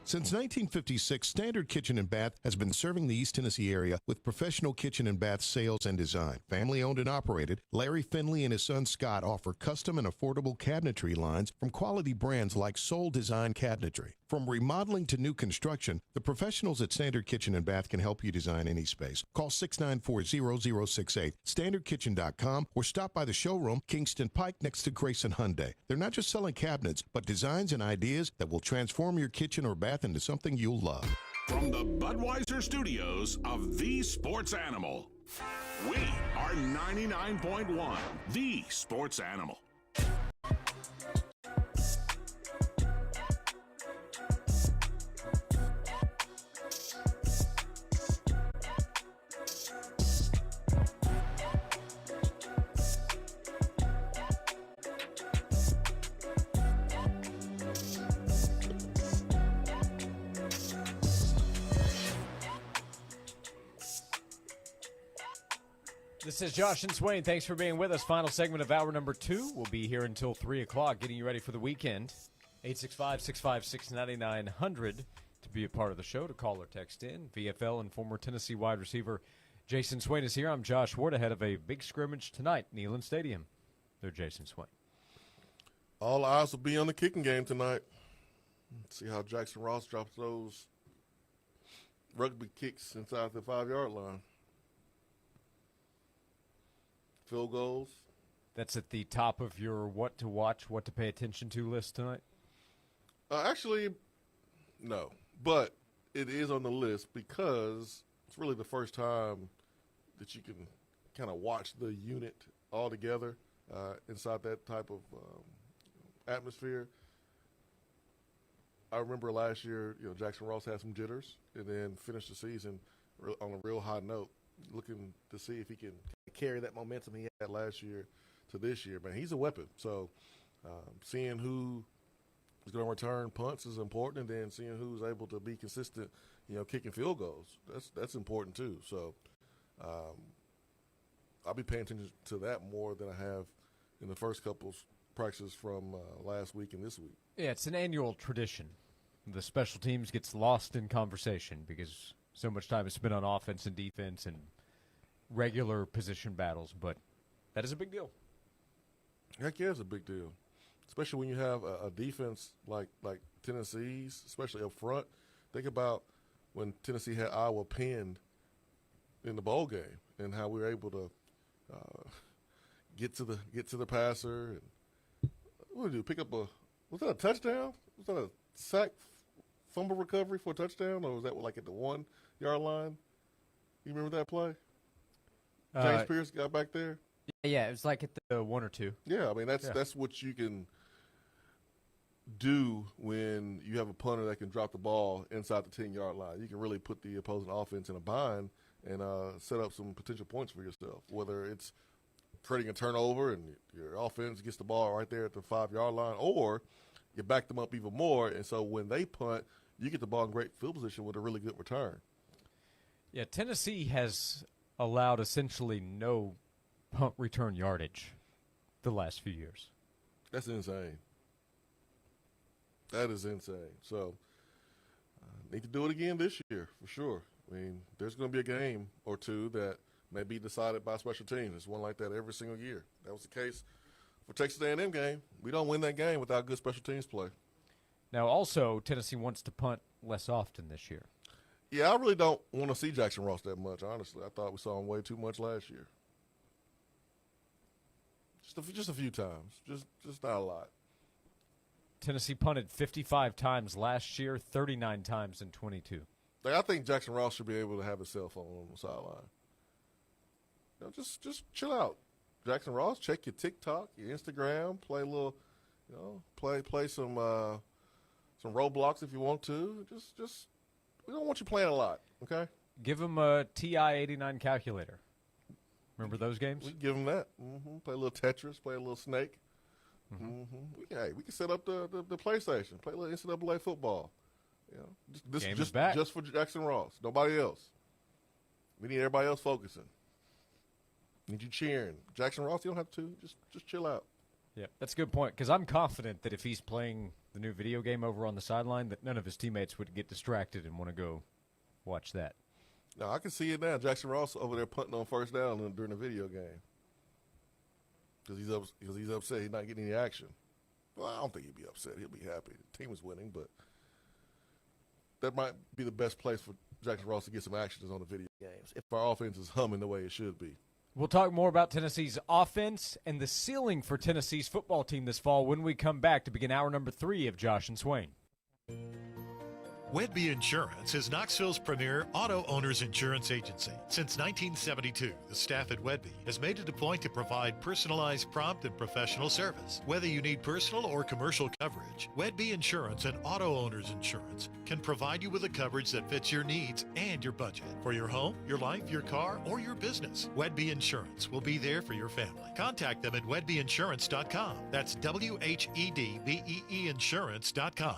Speaker 11: Since 1956, Standard Kitchen and Bath has been serving the East Tennessee area with professional kitchen and bath sales and design. Family owned and operated, Larry Finley and his son Scott offer custom and affordable cabinetry lines from quality brands like Soul Design Cabinetry. From remodeling to new construction, the professionals at Standard Kitchen and Bath can help you design any space. Call 694-0068, standardkitchen.com, or stop by the showroom, Kingston Pike, next to Grayson Hyundai. They're not just selling cabinets, but designs and ideas that will transform your kitchen or bath into something you'll love.
Speaker 21: From the Budweiser studios of The Sports Animal, we are 99.1 The Sports Animal.
Speaker 3: This is Josh and Swain. Thanks for being with us. Final segment of hour number 2. We'll be here until 3 o'clock, getting you ready for the weekend. 865-656-9900 to be a part of the show, to call or text in. VFL and former Tennessee wide receiver Jason Swain is here. I'm Josh Ward, ahead of a big scrimmage tonight, Neyland Stadium. They're Jason Swain.
Speaker 4: All eyes will be on the kicking game tonight. See how Jackson Ross drops those rugby kicks inside the 5-yard line. Field goals.
Speaker 3: That's at the top of your what to watch, what to pay attention to list tonight?
Speaker 4: Actually, no. But it is on the list because it's really the first time that you can kind of watch the unit all together inside that type of atmosphere. I remember last year, Jackson Ross had some jitters and then finished the season on a real high note, looking to see if he can carry that momentum he had last year to this year. Man, he's a weapon. So seeing who is going to return punts is important, and then seeing who's able to be consistent, kicking field goals, that's important too. So I'll be paying attention to that more than I have in the first couple practices from last week and this week.
Speaker 3: Yeah, it's an annual tradition. The special teams gets lost in conversation because so much time is spent on offense and defense and regular position battles, but that is a big deal.
Speaker 4: Heck yeah, it's a big deal, especially when you have a defense like Tennessee's, especially up front. Think about when Tennessee had Iowa pinned in the bowl game and how we were able to get to the passer. And what did we do? Pick up was that a touchdown? Was that a sack, fumble recovery for a touchdown, or was that like at the 1-yard line? You remember that play? James Pierce got back there.
Speaker 3: Yeah, it was like at the 1 or 2.
Speaker 4: Yeah, I mean that's what you can do when you have a punter that can drop the ball inside the 10-yard line. You can really put the opposing offense in a bind and set up some potential points for yourself, whether it's creating a turnover and your offense gets the ball right there at the 5-yard line, or you back them up even more, and so when they punt, you get the ball in great field position with a really good return.
Speaker 3: Yeah, Tennessee has allowed essentially no punt return yardage the last few years.
Speaker 4: That's insane. That is insane. So need to do it again this year for sure. I mean, there's going to be a game or two that may be decided by special teams. It's one like that every single year. That was the case for Texas A&M game. We don't win that game without good special teams play.
Speaker 3: Now, also, Tennessee wants to punt less often this year.
Speaker 4: Yeah, I really don't want to see Jackson Ross that much, honestly. I thought we saw him way too much last year. Just a few times. Just not a lot.
Speaker 3: Tennessee punted 55 times last year, 39 times in 22.
Speaker 4: I think Jackson Ross should be able to have his cell phone on the sideline. Just chill out. Jackson Ross, check your TikTok, your Instagram, play a little, play some Roblox if you want to. Just we don't want you playing a lot, okay?
Speaker 3: Give him a TI-89 calculator. Remember those games?
Speaker 4: We give him that. Play a little Tetris, play a little Snake. We can set up the PlayStation, play a little NCAA football. Just for Jackson Ross, nobody else. We need everybody else focusing. Need you cheering. Jackson Ross, you don't have to. Just chill out.
Speaker 3: Yeah, that's a good point, because I'm confident that if he's playing the new video game over on the sideline, that none of his teammates would get distracted and want to go watch that.
Speaker 4: Now, I can see it now. Jackson Ross over there punting on first down during the video game because he's upset he's not getting any action. Well, I don't think he'd be upset. He'll be happy. The team is winning, but that might be the best place for Jackson Ross to get some action is on the video games if our offense is humming the way it should be.
Speaker 3: We'll talk more about Tennessee's offense and the ceiling for Tennessee's football team this fall when we come back to begin hour number 3 of Josh and Swain.
Speaker 7: Wedby Insurance is Knoxville's premier auto owners insurance agency. Since 1972, the staff at Wedby has made it a point to provide personalized, prompt, and professional service. Whether you need personal or commercial coverage, Wedby Insurance and Auto Owners Insurance can provide you with a coverage that fits your needs and your budget. For your home, your life, your car, or your business, Wedby Insurance will be there for your family. Contact them at wedbyinsurance.com. That's WHEDBEE insurance.com.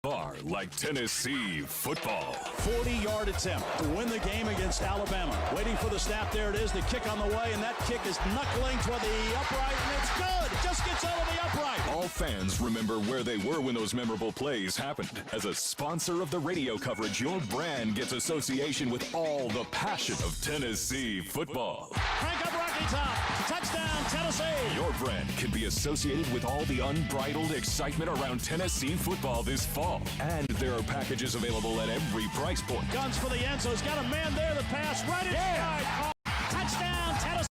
Speaker 1: Far like Tennessee football.
Speaker 5: 40-yard attempt to win the game against Alabama. Waiting for the snap. There it is. The kick on the way, and that kick is knuckling toward the upright, and it's good. Just gets over the upright.
Speaker 1: All fans remember where they were when those memorable plays happened. As a sponsor of the radio coverage, your brand gets association with all the passion of Tennessee football.
Speaker 5: Crank up Rocky Top. Touchdown, Tennessee.
Speaker 1: Your brand can be associated with all the unbridled excitement around Tennessee football this fall. And there are packages available at every price point.
Speaker 5: Guns for the end, so he's got a man there. The pass right inside. Touchdown, Tennessee.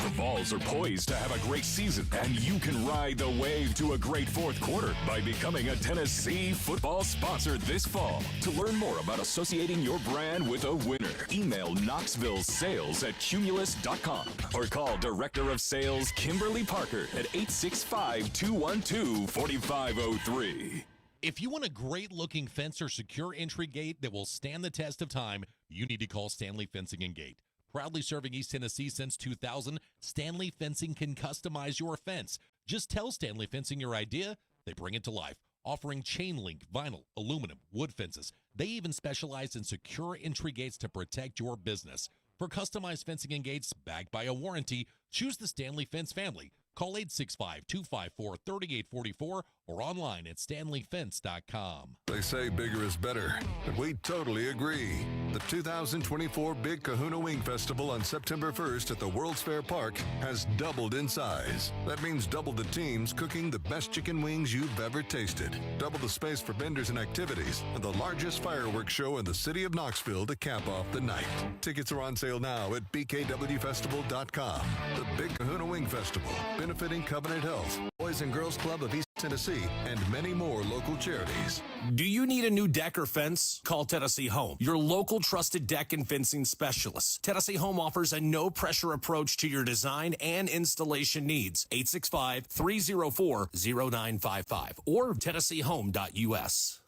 Speaker 1: The Vols are poised to have a great season, and you can ride the wave to a great fourth quarter by becoming a Tennessee football sponsor this fall. To learn more about associating your brand with a winner, email knoxvillesales@cumulus.com or call Director of Sales Kimberly Parker at 865-212-4503.
Speaker 6: If you want a great-looking fence or secure entry gate that will stand the test of time, you need to call Stanley Fencing and Gate. Proudly serving East Tennessee since 2000, Stanley Fencing can customize your fence. Just tell Stanley Fencing your idea, they bring it to life, offering chain link, vinyl, aluminum, wood fences. They even specialize in secure entry gates to protect your business. For customized fencing and gates backed by a warranty, choose the Stanley Fence family. Call 865-254-3844 or online at stanleyfence.com.
Speaker 10: They say bigger is better, but we totally agree. The 2024 Big Kahuna Wing Festival on September 1st at the World's Fair Park has doubled in size. That means double the teams cooking the best chicken wings you've ever tasted, double the space for vendors and activities, and the largest fireworks show in the city of Knoxville to cap off the night. Tickets are on sale now at bkwfestival.com. The Big Kahuna Wing Festival, benefiting Covenant Health, Boys and Girls Club of East Tennessee, and many more local charities.
Speaker 13: Do you need a new deck or fence? Call Tennessee Home, your local trusted deck and fencing specialist. Tennessee Home offers a no-pressure approach to your design and installation needs. 865-304-0955 or tennesseehome.us.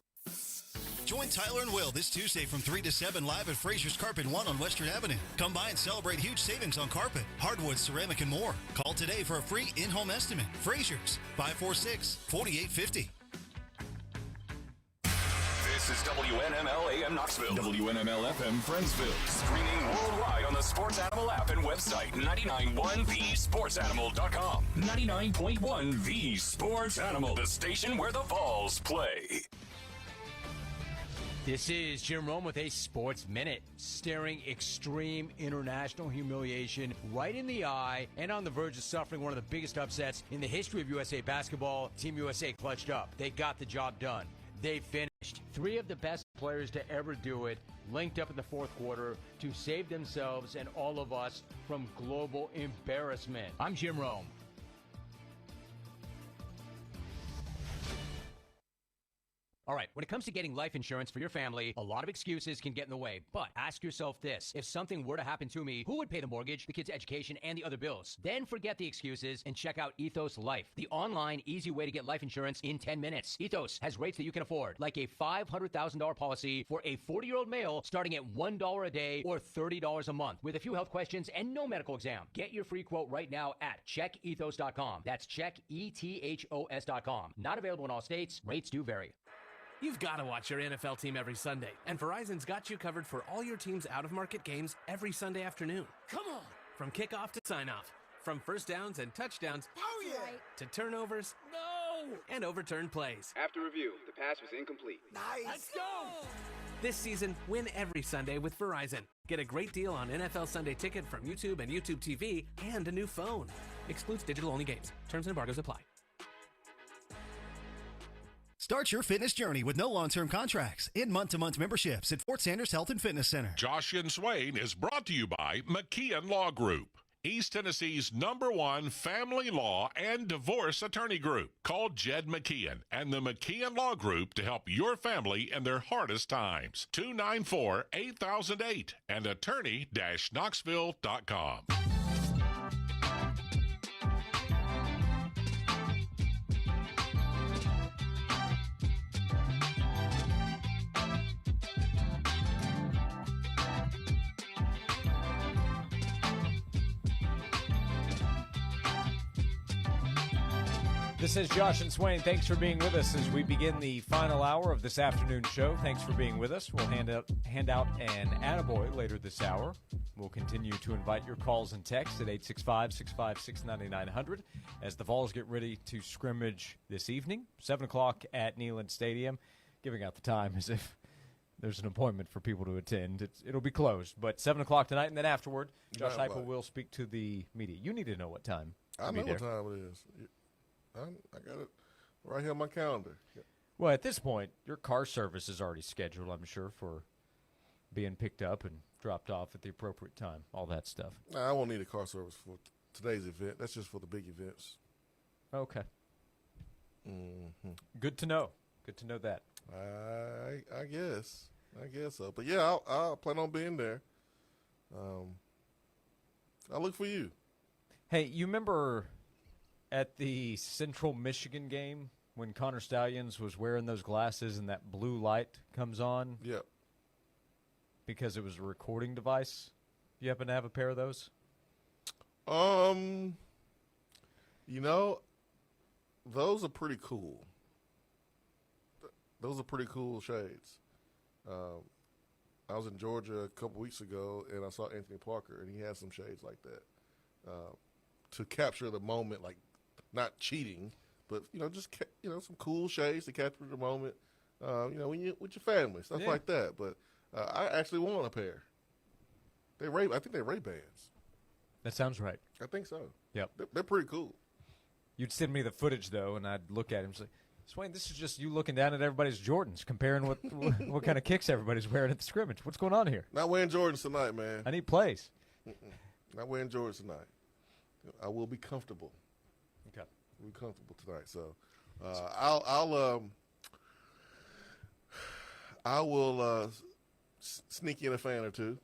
Speaker 15: Join Tyler and Will this Tuesday from 3 to 7 live at Fraser's Carpet 1 on Western Avenue. Come by and celebrate huge savings on carpet, hardwood, ceramic, and more. Call today for a free in-home estimate. Fraser's, 546-4850.
Speaker 1: This is WNML AM Knoxville, WNML FM Friendsville, streaming worldwide on the Sports Animal app and website, 991thesportsanimal.com. 99.1 The Sports Animal, the station where the Vols play.
Speaker 17: This is Jim Rome with a Sports Minute, staring extreme international humiliation right in the eye and on the verge of suffering one of the biggest upsets in the history of USA basketball. Team USA clutched up. They got the job done. They finished. Three of the best players to ever do it linked up in the fourth quarter to save themselves and all of us from global embarrassment. I'm Jim Rome. All right, when it comes to getting life insurance for your family, a lot of excuses can get in the way. But ask yourself this. If something were to happen to me, who would pay the mortgage, the kids' education, and the other bills? Then forget the excuses and check out Ethos Life, the online, easy way to get life insurance in 10 minutes. Ethos has rates that you can afford, like a $500,000 policy for a 40-year-old male starting at $1 a day or $30 a month with a few health questions and no medical exam. Get your free quote right now at checkethos.com. That's checkethos.com. Not available in all states. Rates do vary.
Speaker 18: You've got to watch your NFL team every Sunday, and Verizon's got you covered for all your team's out-of-market games every Sunday afternoon. Come on! From kickoff to sign-off, from first downs and touchdowns to turnovers and overturned plays.
Speaker 19: After review, the pass was incomplete.
Speaker 18: Nice! Let's go! This season, win every Sunday with Verizon. Get a great deal on NFL Sunday Ticket from YouTube and YouTube TV and a new phone. Excludes digital-only games. Terms and embargoes apply.
Speaker 15: Start your fitness journey with no long-term contracts in month-to-month memberships at Fort Sanders Health and Fitness Center.
Speaker 21: Josh and Swain is brought to you by McKeon Law Group, East Tennessee's #1 family law and divorce attorney group. Call Jed McKeon and the McKeon Law Group to help your family in their hardest times. 294-8008 and attorney-knoxville.com.
Speaker 3: This is Josh and Swain. Thanks for being with us as we begin the final hour of this afternoon show. Thanks for being with us. We'll hand out an attaboy later this hour. We'll continue to invite your calls and texts at 865-656-9900 as the Vols get ready to scrimmage this evening, 7 o'clock at Neyland Stadium. Giving out the time as if there's an appointment for people to attend. It'll be closed, but 7 o'clock tonight, and then afterward, Josh Heupel will speak to the media. You need to know what time.
Speaker 4: I know what time it is. I got it right here on my calendar.
Speaker 3: Well, at this point, your car service is already scheduled, I'm sure, for being picked up and dropped off at the appropriate time, all that stuff.
Speaker 4: Nah, I won't need a car service for today's event. That's just for the big events.
Speaker 3: Okay.
Speaker 4: Mm-hmm.
Speaker 3: Good to know. Good to know that.
Speaker 4: I guess so. But yeah, I'll plan on being there. I'll look for you.
Speaker 3: Hey, you remember at the Central Michigan game when Connor Stallions was wearing those glasses and that blue light comes on?
Speaker 4: Yep.
Speaker 3: Because it was a recording device? Do you happen to have a pair of those?
Speaker 4: You know, those are pretty cool. Those are pretty cool shades. I was in Georgia a couple weeks ago, and I saw Anthony Parker, and he had some shades like that to capture the moment, like not cheating, but just some cool shades to capture the moment. When you with your family, stuff like that. But I actually want a pair. I think they're Ray-Bans.
Speaker 3: That sounds right.
Speaker 4: I think so.
Speaker 3: Yep.
Speaker 4: They're pretty cool.
Speaker 3: You'd send me the footage though, and I'd look at him and say, Swain, this is just you looking down at everybody's Jordans, comparing what kind of kicks everybody's wearing at the scrimmage. What's going on here?
Speaker 4: Not wearing Jordans tonight, man.
Speaker 3: I need plays.
Speaker 4: Not wearing Jordans tonight. I will be comfortable.
Speaker 3: Okay.
Speaker 4: We'll be comfortable tonight. So I will sneak in a fan or two.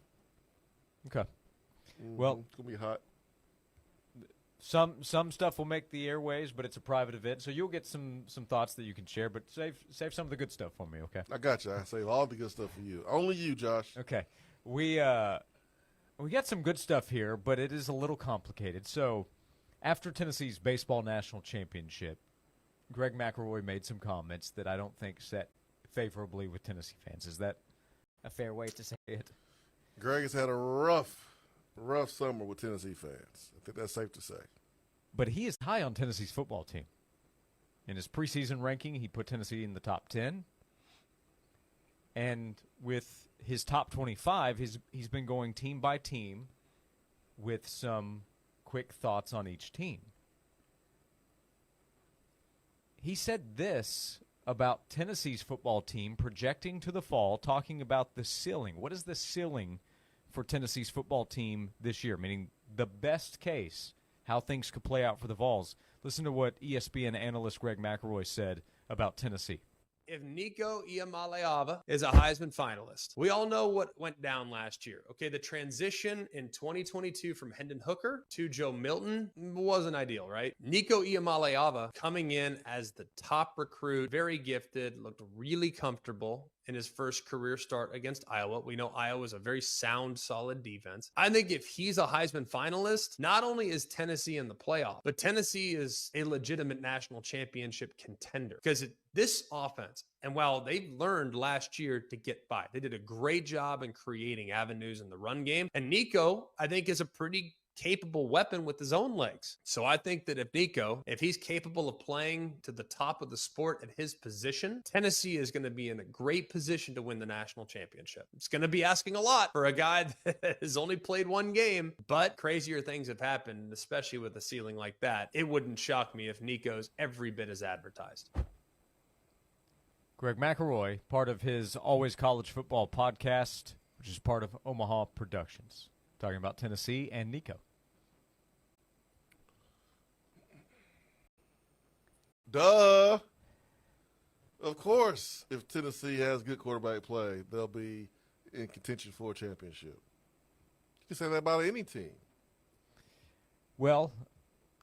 Speaker 3: Okay.
Speaker 4: Mm-hmm.
Speaker 3: Well,
Speaker 4: it's gonna be hot.
Speaker 3: Some stuff will make the airways, but it's a private event, so you'll get some thoughts that you can share. But save some of the good stuff for me, okay?
Speaker 4: I got you. I save all the good stuff for you. Only you, Josh.
Speaker 3: Okay. We got some good stuff here, but it is a little complicated. So, after Tennessee's baseball national championship, Greg McElroy made some comments that I don't think set favorably with Tennessee fans. Is that a fair way to say it?
Speaker 4: Greg has had a rough summer with Tennessee fans. I think that's safe to say.
Speaker 3: But he is high on Tennessee's football team. In his preseason ranking, he put Tennessee in the top 10. And with his top 25, he's been going team by team with some quick thoughts on each team. He said this about Tennessee's football team projecting to the fall, talking about the ceiling. What is the ceiling for Tennessee's football team this year? Meaning the best case, how things could play out for the Vols. Listen to what ESPN analyst Greg McElroy said about Tennessee.
Speaker 12: If Nico Iamaleava is a Heisman finalist, we all know what went down last year. Okay, the transition in 2022 from Hendon Hooker to Joe Milton wasn't ideal, right? Nico Iamaleava coming in as the top recruit, very gifted, looked really comfortable in his first career start against Iowa. We know Iowa is a very sound, solid defense. I think if he's a Heisman finalist, not only is Tennessee in the playoff, but Tennessee is a legitimate national championship contender. Because this offense, and while they learned last year to get by, they did a great job in creating avenues in the run game. And Nico, I think, is a pretty capable weapon with his own legs. So I think that if he's capable of playing to the top of the sport at his position, Tennessee is going to be in a great position to win the national championship. It's going to be asking a lot for a guy that has only played one game, but crazier things have happened, especially with a ceiling like that. It wouldn't shock me if Nico's every bit as advertised.
Speaker 3: Greg McElroy, part of his Always College Football podcast, which is part of Omaha Productions, talking about Tennessee and Nico.
Speaker 4: Duh. Of course, if Tennessee has good quarterback play, they'll be in contention for a championship. You can say that about any team.
Speaker 3: Well,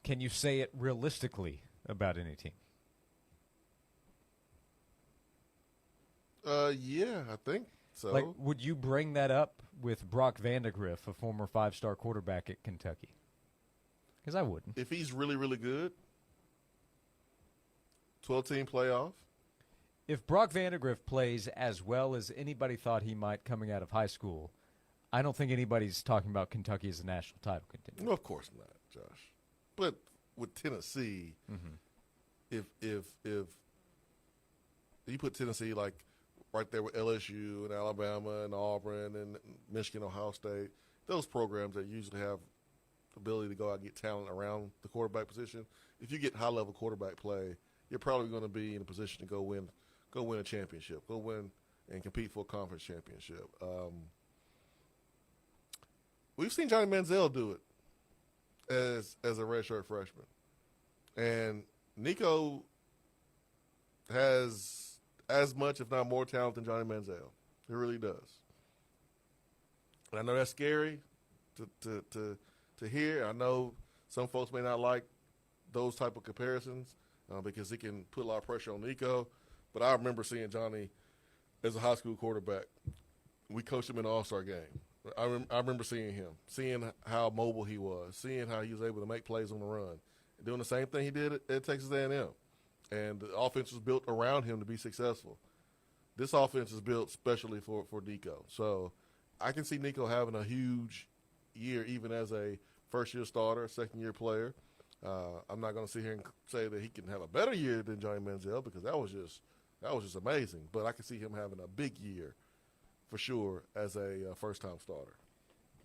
Speaker 3: can you say it realistically about any team?
Speaker 4: Yeah, I think so.
Speaker 3: Like, would you bring that up with Brock Vandagriff, a former 5-star quarterback at Kentucky? Because I wouldn't.
Speaker 4: If he's really, really good, 12-team playoff.
Speaker 3: If Brock Vandegrift plays as well as anybody thought he might coming out of high school, I don't think anybody's talking about Kentucky as a national title contender.
Speaker 4: No, of course not, Josh. But with Tennessee, if you put Tennessee like right there with LSU and Alabama and Auburn and Michigan, Ohio State, those programs that usually have the ability to go out and get talent around the quarterback position, if you get high-level quarterback play, you're probably going to be in a position to go win a championship, go win and compete for a conference championship. We've seen Johnny Manziel do it as a redshirt freshman. And Nico has as much, if not more, talent than Johnny Manziel. He really does. And I know that's scary to hear. I know some folks may not like those type of comparisons because it can put a lot of pressure on Nico. But I remember seeing Johnny as a high school quarterback. We coached him in the All-Star game. I remember seeing him, seeing how mobile he was, seeing how he was able to make plays on the run, doing the same thing he did at Texas A&M. And the offense was built around him to be successful. This offense is built specially for Nico. So I can see Nico having a huge year even as a first-year starter, second-year player. I'm not going to sit here and say that he can have a better year than Johnny Manziel because that was just amazing. But I can see him having a big year for sure as a first-time starter.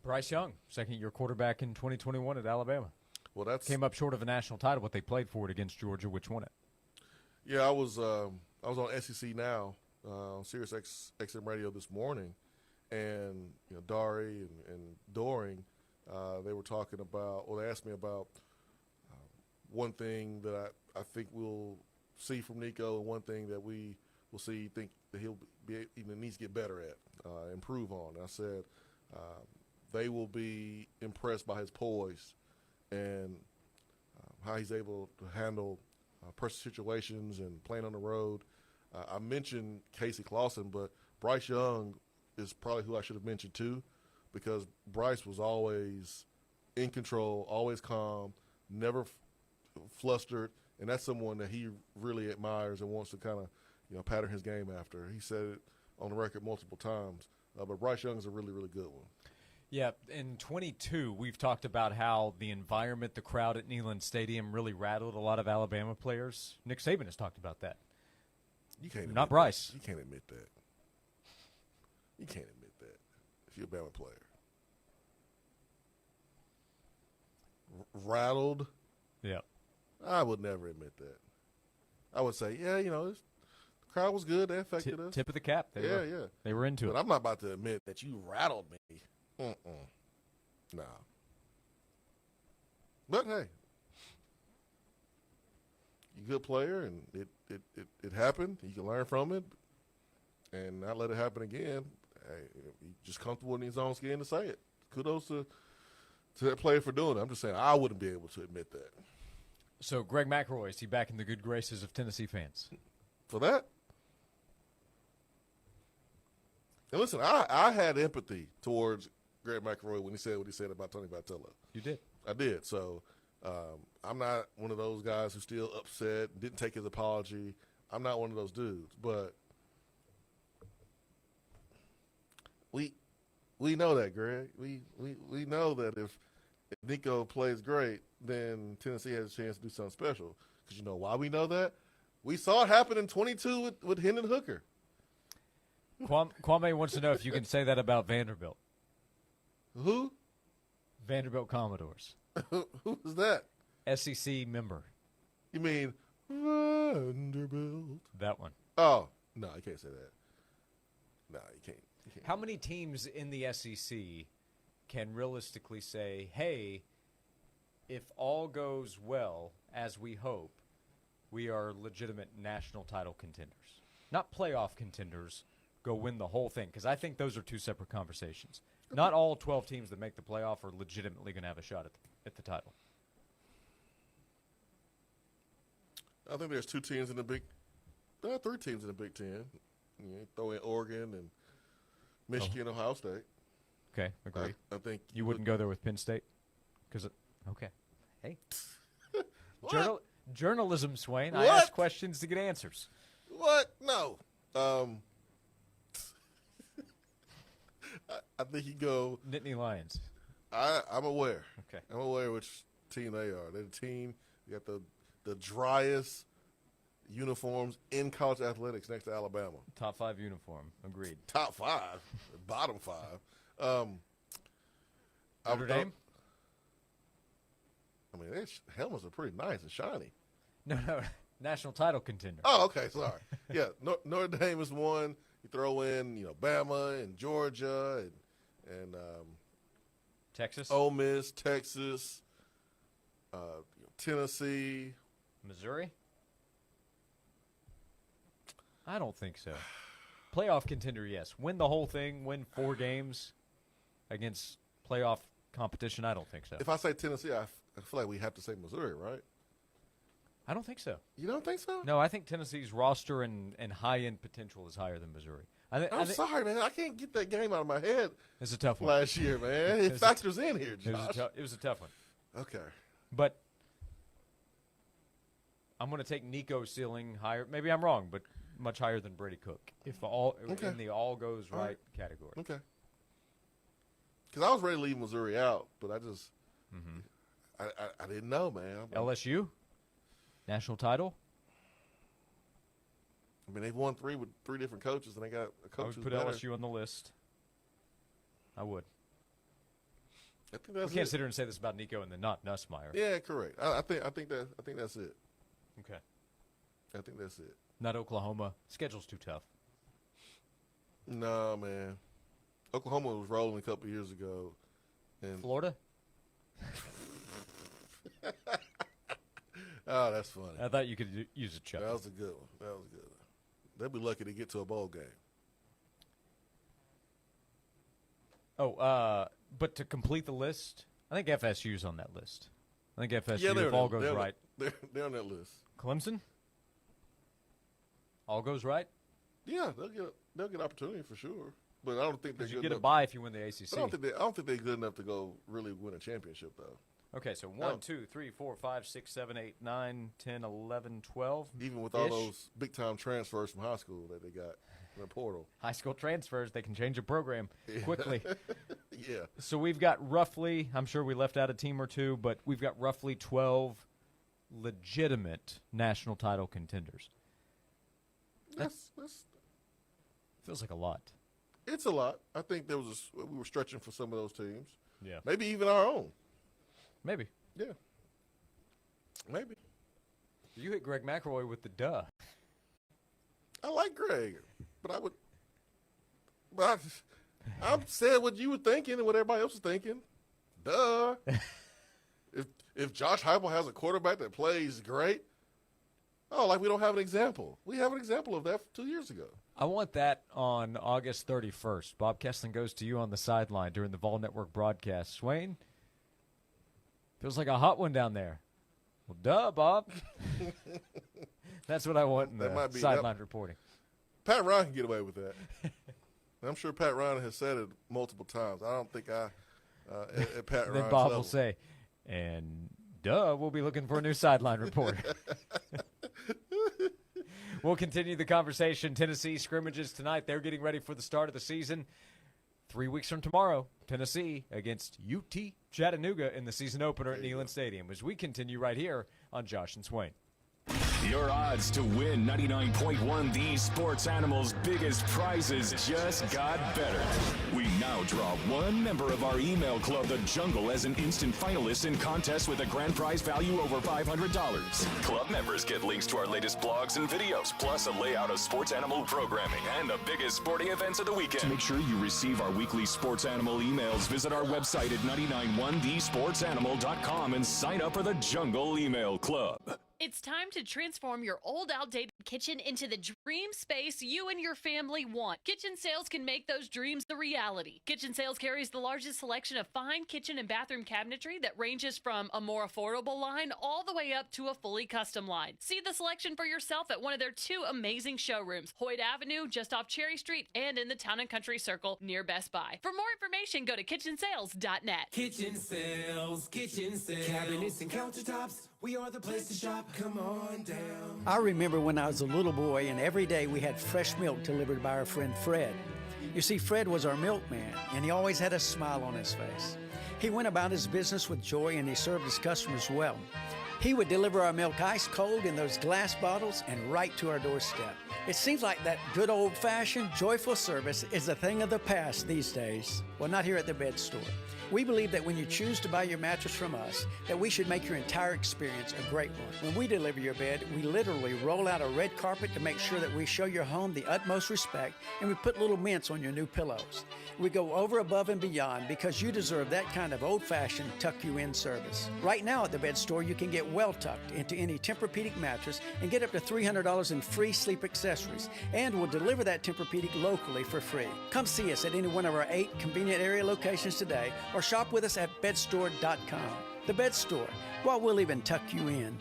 Speaker 3: Bryce Young, second-year quarterback in 2021 at Alabama.
Speaker 4: Well, that's
Speaker 3: came up short of a national title, but they played for it against Georgia, which won it.
Speaker 4: Yeah, I was on SEC Now on Sirius XM Radio this morning, and Dari and Doring, they were talking about, or they asked me about one thing that I think we'll see from Nico, and one thing that we will think that he'll be even needs to get better at, improve on. And I said they will be impressed by his poise and how he's able to handle pressure situations and playing on the road. I mentioned Casey Clausen, but Bryce Young is probably who I should have mentioned too, because Bryce was always in control, always calm, never flustered, and that's someone that he really admires and wants to kind of pattern his game after. He said it on the record multiple times, but Bryce Young is a really, really good one.
Speaker 3: Yeah, in 22, we've talked about how the environment, the crowd at Neyland Stadium really rattled a lot of Alabama players. Nick Saban has talked about that.
Speaker 4: You can't
Speaker 3: Not Bryce.
Speaker 4: You can't admit that. You can't admit that if you're a Bama player. Rattled?
Speaker 3: Yeah.
Speaker 4: I would never admit that. I would say, the crowd was good. They affected us.
Speaker 3: Tip of the cap. They were into it.
Speaker 4: But I'm not about to admit that you rattled me. Nah. But hey, you're a good player, and it happened. You can learn from it and not let it happen again. Hey, you're just comfortable in his own skin to say it. Kudos to that player for doing it. I'm just saying I wouldn't be able to admit that.
Speaker 3: So Greg McElroy, is he back in the good graces of Tennessee fans?
Speaker 4: For that? And listen, I had empathy towards Greg McElroy when he said what he said about Tony Vitello.
Speaker 3: You did?
Speaker 4: I did. So I'm not one of those guys who's still upset, didn't take his apology. I'm not one of those dudes. But we know that, Greg. We know that if Nico plays great, then Tennessee has a chance to do something special. Because you know why we know that? We saw it happen in 22 with Hendon Hooker.
Speaker 3: Kwame wants to know if you can say that about Vanderbilt.
Speaker 4: Who?
Speaker 3: Vanderbilt Commodores.
Speaker 4: Who is that?
Speaker 3: SEC member.
Speaker 4: You mean Vanderbilt?
Speaker 3: That one.
Speaker 4: Oh, no, you can't say that. No, you can't.
Speaker 3: How many teams in the SEC can realistically say, hey, if all goes well, as we hope, we are legitimate national title contenders? Not playoff contenders, go win the whole thing, because I think those are two separate conversations. Not all 12 teams that make the playoff are legitimately going to have a shot at the title.
Speaker 4: I think there's three teams in the Big Ten. You throw in Oregon and Michigan, Ohio State.
Speaker 3: Okay, agree.
Speaker 4: I think
Speaker 3: you wouldn't go there with Penn State? Okay. Hey. Journalism, Swain. I
Speaker 4: What?
Speaker 3: ask questions to get answers.
Speaker 4: What? No. I think you go.
Speaker 3: Nittany Lions.
Speaker 4: I'm aware.
Speaker 3: Okay.
Speaker 4: I'm aware which team they are. They're the team. You got the driest uniforms in college athletics next to Alabama.
Speaker 3: Top 5 uniform. Agreed.
Speaker 4: Top 5, bottom 5.
Speaker 3: Notre Dame?
Speaker 4: I mean, their helmets are pretty nice and shiny.
Speaker 3: No. National title contender.
Speaker 4: Oh, okay. Sorry. Yeah, Notre Dame is one. You throw in, Bama and Georgia and
Speaker 3: Texas?
Speaker 4: Ole Miss, Texas, Tennessee.
Speaker 3: Missouri? I don't think so. Playoff contender, yes. Win the whole thing, win 4 games against playoff competition, I don't think so.
Speaker 4: If I say Tennessee, I feel like we have to say Missouri, right?
Speaker 3: I don't think so.
Speaker 4: You don't think so?
Speaker 3: No, I think Tennessee's roster and high-end potential is higher than Missouri.
Speaker 4: I'm sorry, man. I can't get that game out of my head.
Speaker 3: It's a tough one.
Speaker 4: Last year, man. It factors in here, Josh.
Speaker 3: It was a tough one.
Speaker 4: Okay.
Speaker 3: But I'm going to take Nico's ceiling higher. Maybe I'm wrong, but much higher than Brady Cook. In the all goes right category.
Speaker 4: Okay. Because I was ready to leave Missouri out, but I just I didn't know, man.
Speaker 3: LSU? National title?
Speaker 4: I mean, they've won 3 with 3 different coaches, and they got a coach
Speaker 3: I would
Speaker 4: who's
Speaker 3: put
Speaker 4: better.
Speaker 3: LSU on the list. I would.
Speaker 4: I think that's
Speaker 3: we can't
Speaker 4: it.
Speaker 3: sit here and say this about Nico and then not Nussmeier.
Speaker 4: Yeah, correct. I think that's it.
Speaker 3: Okay.
Speaker 4: I think that's it.
Speaker 3: Not Oklahoma. Schedule's too tough.
Speaker 4: No, man. Oklahoma was rolling a couple years ago. And
Speaker 3: Florida?
Speaker 4: Oh, that's funny.
Speaker 3: I thought you could use a chuckle.
Speaker 4: That was a good one. They'll be lucky to get to a bowl game.
Speaker 3: Oh, but to complete the list, I think FSU's on that list. I think FSU,
Speaker 4: Yeah,
Speaker 3: if all goes right.
Speaker 4: They're on that list.
Speaker 3: Clemson? All goes right?
Speaker 4: Yeah, they'll get opportunity for sure. But I don't think they're
Speaker 3: Because
Speaker 4: good
Speaker 3: you get a
Speaker 4: enough.
Speaker 3: bye if you win the ACC.
Speaker 4: But I don't think they're good enough to go really win a championship, though.
Speaker 3: Okay, so 1, 2, 3, 4, 5, 6, 7, 8, 9, 10, 11, 12.
Speaker 4: Even with all those big-time transfers from high school that they got in the portal.
Speaker 3: High school transfers, they can change a program quickly.
Speaker 4: Yeah.
Speaker 3: So we've got roughly, I'm sure we left out a team or two, but we've got roughly 12 legitimate national title contenders.
Speaker 4: That's
Speaker 3: feels like a lot.
Speaker 4: It's a lot. I think we were stretching for some of those teams.
Speaker 3: Yeah.
Speaker 4: Maybe even our own.
Speaker 3: Maybe.
Speaker 4: Yeah. Maybe.
Speaker 3: You hit Greg McElroy with the duh.
Speaker 4: I like Greg, but I said what you were thinking and what everybody else was thinking. Duh. if Josh Heupel has a quarterback that plays great, like we don't have an example. We have an example of that 2 years ago.
Speaker 3: I want that on August 31st. Bob Kessling goes to you on the sideline during the Vol Network broadcast. Swain, feels like a hot one down there. Well, duh, Bob. That's what I want in the sideline reporting.
Speaker 4: Pat Ryan can get away with that. I'm sure Pat Ryan has said it multiple times. I don't think at Pat Ryan's
Speaker 3: Then Bob
Speaker 4: level.
Speaker 3: will say, and duh, we'll be looking for a new sideline reporter. We'll continue the conversation. Tennessee scrimmages tonight. They're getting ready for the start of the season. 3 weeks from tomorrow, Tennessee against UT Chattanooga in the season opener at Neyland Stadium as we continue right here on Josh and Swain.
Speaker 1: Your odds to win 99.1 These Sports Animals' biggest prizes just got better. We now draw one member of our email club, The Jungle, as an instant finalist in contests with a grand prize value over $500. Club members get links to our latest blogs and videos, plus a layout of sports animal programming and the biggest sporting events of the weekend. To make sure you receive our weekly sports animal emails, visit our website at 991thesportsanimal.com and sign up for The Jungle Email Club.
Speaker 14: It's time to transform your old, outdated kitchen into the dream space you and your family want. Kitchen Sales can make those dreams a reality. Kitchen Sales carries the largest selection of fine kitchen and bathroom cabinetry that ranges from a more affordable line all the way up to a fully custom line. See the selection for yourself at one of their 2 amazing showrooms, Hoyt Avenue, just off Cherry Street, and in the Town and Country Circle near Best Buy. For more information, go to kitchensales.net.
Speaker 16: Kitchen Sales, cabinets and countertops. We are the place to shop. Come on down.
Speaker 22: I remember when I was a little boy, and every day we had fresh milk delivered by our friend Fred. You see, Fred was our milkman, and he always had a smile on his face. He went about his business with joy, and he served his customers well. He would deliver our milk ice cold in those glass bottles and right to our doorstep. It seems like that good old-fashioned, joyful service is a thing of the past these days. Well, not here at the Bed Store. We believe that when you choose to buy your mattress from us, that we should make your entire experience a great one. When we deliver your bed, we literally roll out a red carpet to make sure that we show your home the utmost respect, and we put little mints on your new pillows. We go over, above, and beyond because you deserve that kind of old-fashioned tuck-you-in service. Right now at the Bed Store, you can get well-tucked into any Tempur-Pedic mattress and get up to $300 in free sleep accessories, and we'll deliver that Tempur-Pedic locally for free. Come see us at any one of our 8 convenient area locations today, or shop with us at bedstore.com. The Bed Store. Well, we'll even tuck you in.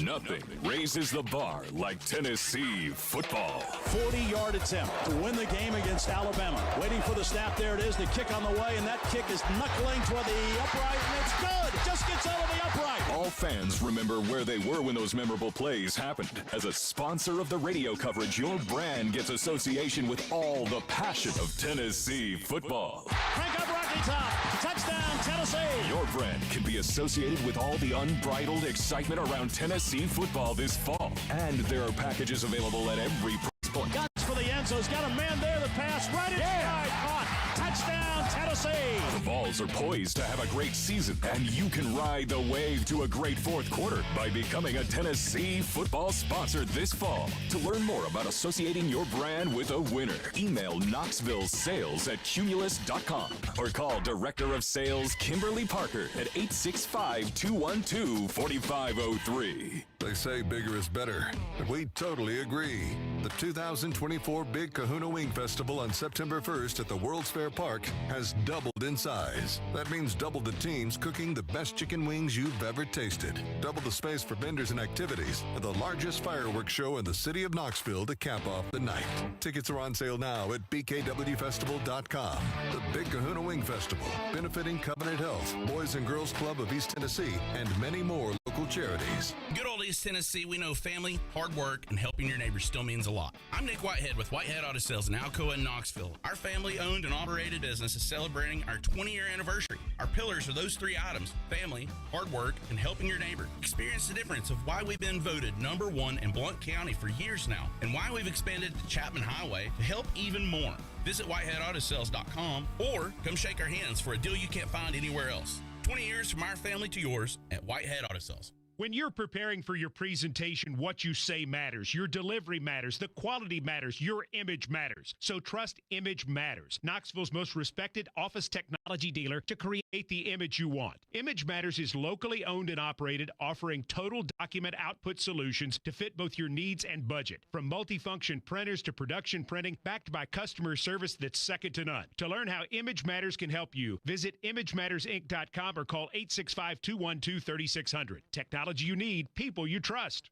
Speaker 1: Nothing raises the bar like Tennessee football.
Speaker 5: 40-yard attempt to win the game against Alabama. Waiting for the snap. There it is. The kick on the way, and that kick is knuckling toward the upright, and it's good. Just gets out of the upright.
Speaker 1: All fans remember where they were when those memorable plays happened. As a sponsor of the radio coverage, your brand gets association with all the passion of Tennessee football.
Speaker 5: Crank up Rocky Top. Touchdown, Tennessee.
Speaker 1: Your brand can be associated with all the unbridled excitement around Tennessee football this fall. And there are packages available at every price point.
Speaker 5: Guns for the end zone's got a man there. The pass right inside. Caught. Touchdown, Tennessee.
Speaker 1: The Vols are poised to have a great season, and you can ride the wave to a great fourth quarter by becoming a Tennessee football sponsor this fall. To learn more about associating your brand with a winner, email knoxvillesales@cumulus.com or call Director of Sales Kimberly Parker at 865-212-4503.
Speaker 10: They say bigger is better, and we totally agree. The 2024 Big Kahuna Wing Festival on September 1st at the World's Fair Park has doubled in size. That means double the teams cooking the best chicken wings you've ever tasted, double the space for vendors and activities, and the largest fireworks show in the city of Knoxville to cap off the night. Tickets are on sale now at bkwfestival.com. The Big Kahuna Wing Festival, benefiting Covenant Health, Boys and Girls Club of East Tennessee, and many more local charities.
Speaker 24: Good old East Tennessee, we know family, hard work, and helping your neighbors still means a lot. I'm Nick Whitehead with Whitehead Auto Sales in Alcoa and Knoxville. Our family-owned and operated business is celebrating our 20-year anniversary. Our pillars are those 3 items: family, hard work, and helping your neighbor. Experience the difference of why we've been voted #1 in Blount County for years now, and why we've expanded to Chapman Highway to help even more. Visit whiteheadautosales.com or come shake our hands for a deal you can't find anywhere else. 20 years from our family to yours at Whitehead Auto Sales.
Speaker 25: When you're preparing for your presentation, what you say matters. Your delivery matters. The quality matters. Your image matters. So trust Image Matters, Knoxville's most respected office technology dealer, to create the image you want. Image Matters is locally owned and operated, offering total document output solutions to fit both your needs and budget. From multifunction printers to production printing, backed by customer service that's second to none. To learn how Image Matters can help you, visit imagemattersinc.com or call 865-212-3600. Technology you need, people you trust.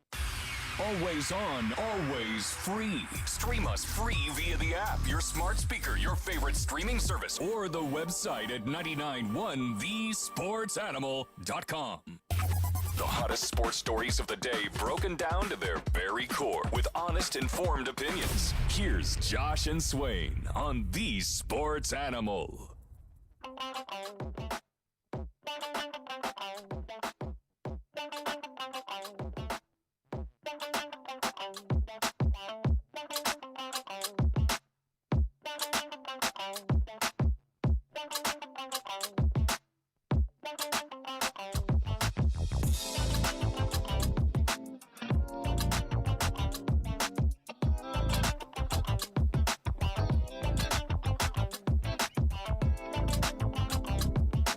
Speaker 1: Always on, always free. Stream us free via the app, your smart speaker, your favorite streaming service, or the website at 991thesportsanimal.com. The hottest sports stories of the day broken down to their very core with honest, informed opinions. Here's Josh and Swain on The Sports Animal.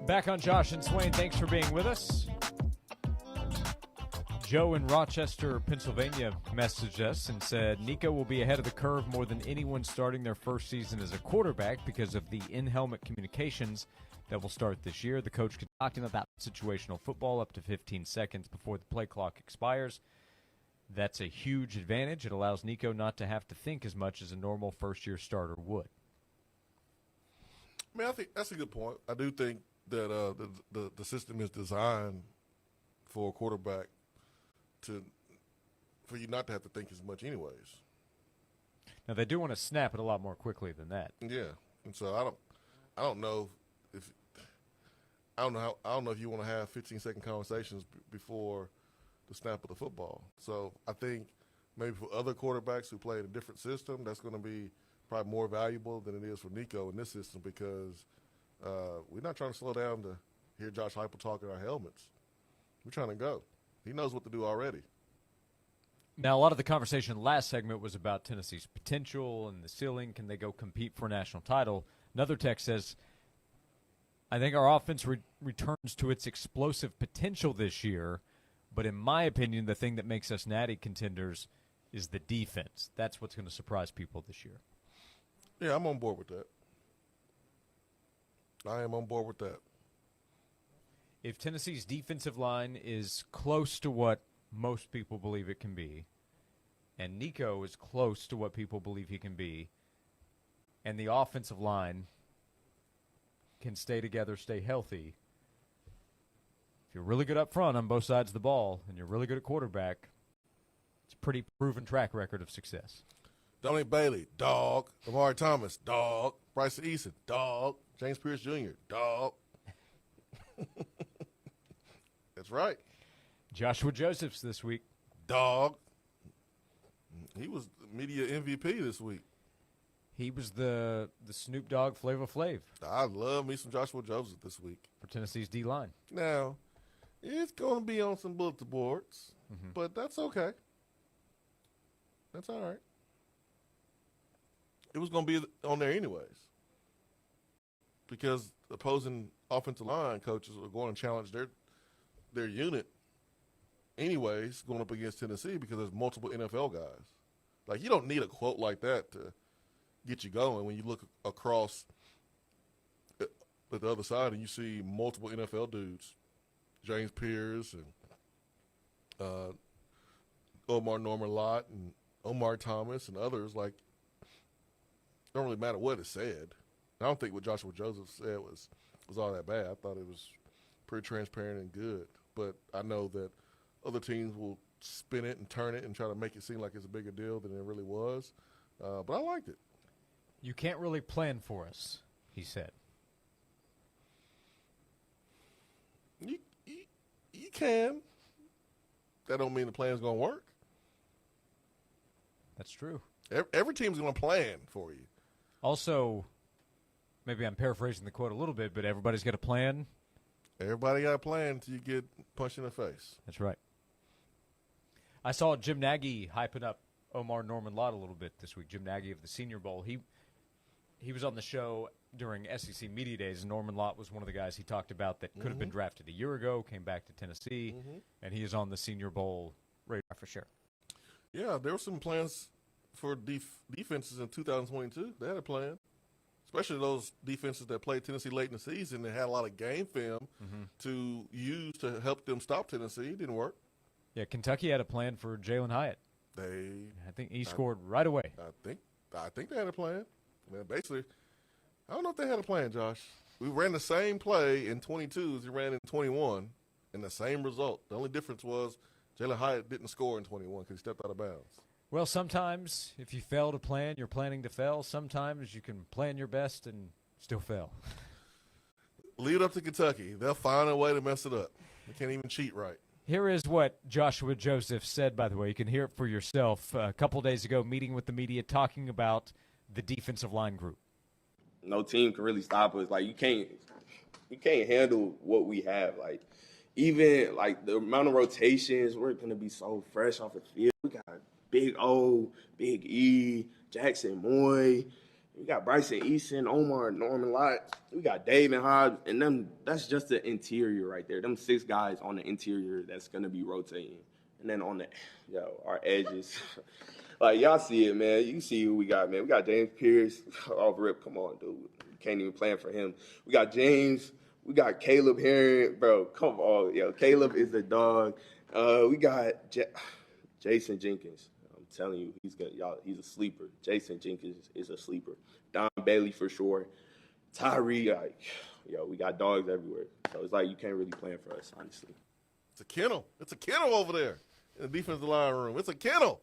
Speaker 3: Back on Josh and Swain. Thanks for being with us. Joe in Rochester, Pennsylvania messaged us and said, Nico will be ahead of the curve more than anyone starting their first season as a quarterback because of the in-helmet communications that will start this year. The coach can talk to him about situational football up to 15 seconds before the play clock expires. That's a huge advantage. It allows Nico not to have to think as much as a normal first-year starter would.
Speaker 4: I mean, I think that's a good point. I do think that the system is designed for a quarterback for you not to have to think as much anyways.
Speaker 3: Now, they do want to snap it a lot more quickly than that.
Speaker 4: Yeah. And so I don't know if you want to have 15-second conversations before the snap of the football. So I think maybe for other quarterbacks who play in a different system, that's going to be probably more valuable than it is for Nico in this system because we're not trying to slow down to hear Josh Heupel talk in our helmets. We're trying to go. He knows what to do already.
Speaker 3: Now, a lot of the conversation last segment was about Tennessee's potential and the ceiling. Can they go compete for a national title? Another text says, I think our offense returns to its explosive potential this year, but in my opinion, the thing that makes us natty contenders is the defense. That's what's going to surprise people this year.
Speaker 4: Yeah, I'm on board with that. I am on board with that.
Speaker 3: If Tennessee's defensive line is close to what most people believe it can be, and Nico is close to what people believe he can be, and the offensive line can stay together, stay healthy, if you're really good up front on both sides of the ball and you're really good at quarterback, it's a pretty proven track record of success.
Speaker 4: Dominic Bailey, dog. Amari Thomas, dog. Bryson Eason, dog. James Pierce Jr., dog. That's right.
Speaker 3: Joshua Josephs this week.
Speaker 4: Dog. He was media MVP this week.
Speaker 3: He was the Snoop Dogg Flavor Flav.
Speaker 4: I love me some Joshua Joseph this week.
Speaker 3: For Tennessee's D-line.
Speaker 4: Now, it's going to be on some bulletin boards, but that's okay. That's all right. It was going to be on there anyways because opposing offensive line coaches are going to challenge their unit anyways going up against Tennessee because there's multiple NFL guys. Like, you don't need a quote like that to get you going when you look across at the other side and you see multiple NFL dudes, James Pierce and Omar Norman Lott and Omar Thomas and others. Like, it don't really matter what it said. I don't think what Joshua Joseph said was all that bad. I thought it was pretty transparent and good. But I know that other teams will spin it and turn it and try to make it seem like it's a bigger deal than it really was. But I liked it.
Speaker 3: You can't really plan for us, he said.
Speaker 4: You can. That don't mean the plan's going to work.
Speaker 3: That's true.
Speaker 4: Every team's going to plan for you.
Speaker 3: Also, maybe I'm paraphrasing the quote a little bit, but everybody's got a plan.
Speaker 4: Everybody got a plan until you get punched in the face.
Speaker 3: That's right. I saw Jim Nagy hyping up Omar Norman Lott a little bit this week. Jim Nagy of the Senior Bowl. He was on the show during SEC Media Days, and Norman Lott was one of the guys he talked about that could have been drafted a year ago, came back to Tennessee, and he is on the Senior Bowl radar for sure.
Speaker 4: Yeah, there were some plans for defenses in 2022. They had a plan, especially those defenses that played Tennessee late in the season and had a lot of game film to use to help them stop Tennessee. It didn't work.
Speaker 3: Yeah, Kentucky had a plan for Jalen Hyatt. I think he scored right away.
Speaker 4: I think they had a plan. I mean, basically, I don't know if they had a plan, Josh. We ran the same play in 22 as we ran in 21, and the same result. The only difference was Jalen Hyatt didn't score in 21 because he stepped out of bounds.
Speaker 3: Well, sometimes if you fail to plan, you're planning to fail. Sometimes you can plan your best and still fail.
Speaker 4: Leave it up to Kentucky. They'll find a way to mess it up. They can't even cheat right.
Speaker 3: Here is what Joshua Joseph said, by the way. You can hear it for yourself. A couple days ago, meeting with the media, talking about the defensive line group.
Speaker 2: No team can really stop us. Like, you can't handle what we have. Like, even, like, the amount of rotations, we're going to be so fresh off the field. We got Big O, Big E, Jackson Moy. We got Bryson Eason, Omar Norman Lott. We got David Hobbs. And that's just the interior right there. Them 6 guys on the interior that's going to be rotating. And then on the, our edges, like y'all see it, man. You see who we got, man. We got James Pierce off rip. Come on, dude. We can't even plan for him. We got James. We got Caleb Herring, bro. Come on, Caleb is the dog. We got Jason Jenkins. I'm telling you, he's a sleeper. Jason Jenkins is a sleeper. Don Bailey for sure. Tyree, we got dogs everywhere. So it's like you can't really plan for us, honestly.
Speaker 4: It's a kennel. It's a kennel over there in the defensive line room. It's a kennel.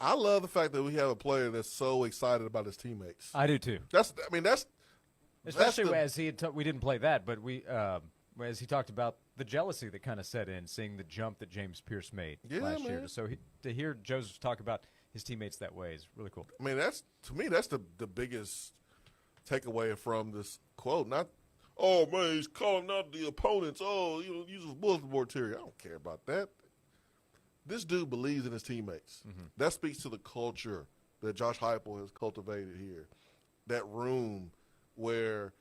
Speaker 4: I love the fact that we have a player that's so excited about his teammates.
Speaker 3: I do too.
Speaker 4: Especially
Speaker 3: as we didn't play that, but as he talked about the jealousy that kind of set in, seeing the jump that James Pierce made last year. So to hear Joseph talk about his teammates that way is really cool.
Speaker 4: I mean, that's the biggest takeaway from this quote. Not, oh man, he's calling out the opponents. Oh, uses bulletin board theory. I don't care about that. This dude believes in his teammates. Mm-hmm. That speaks to the culture that Josh Heupel has cultivated here. That room where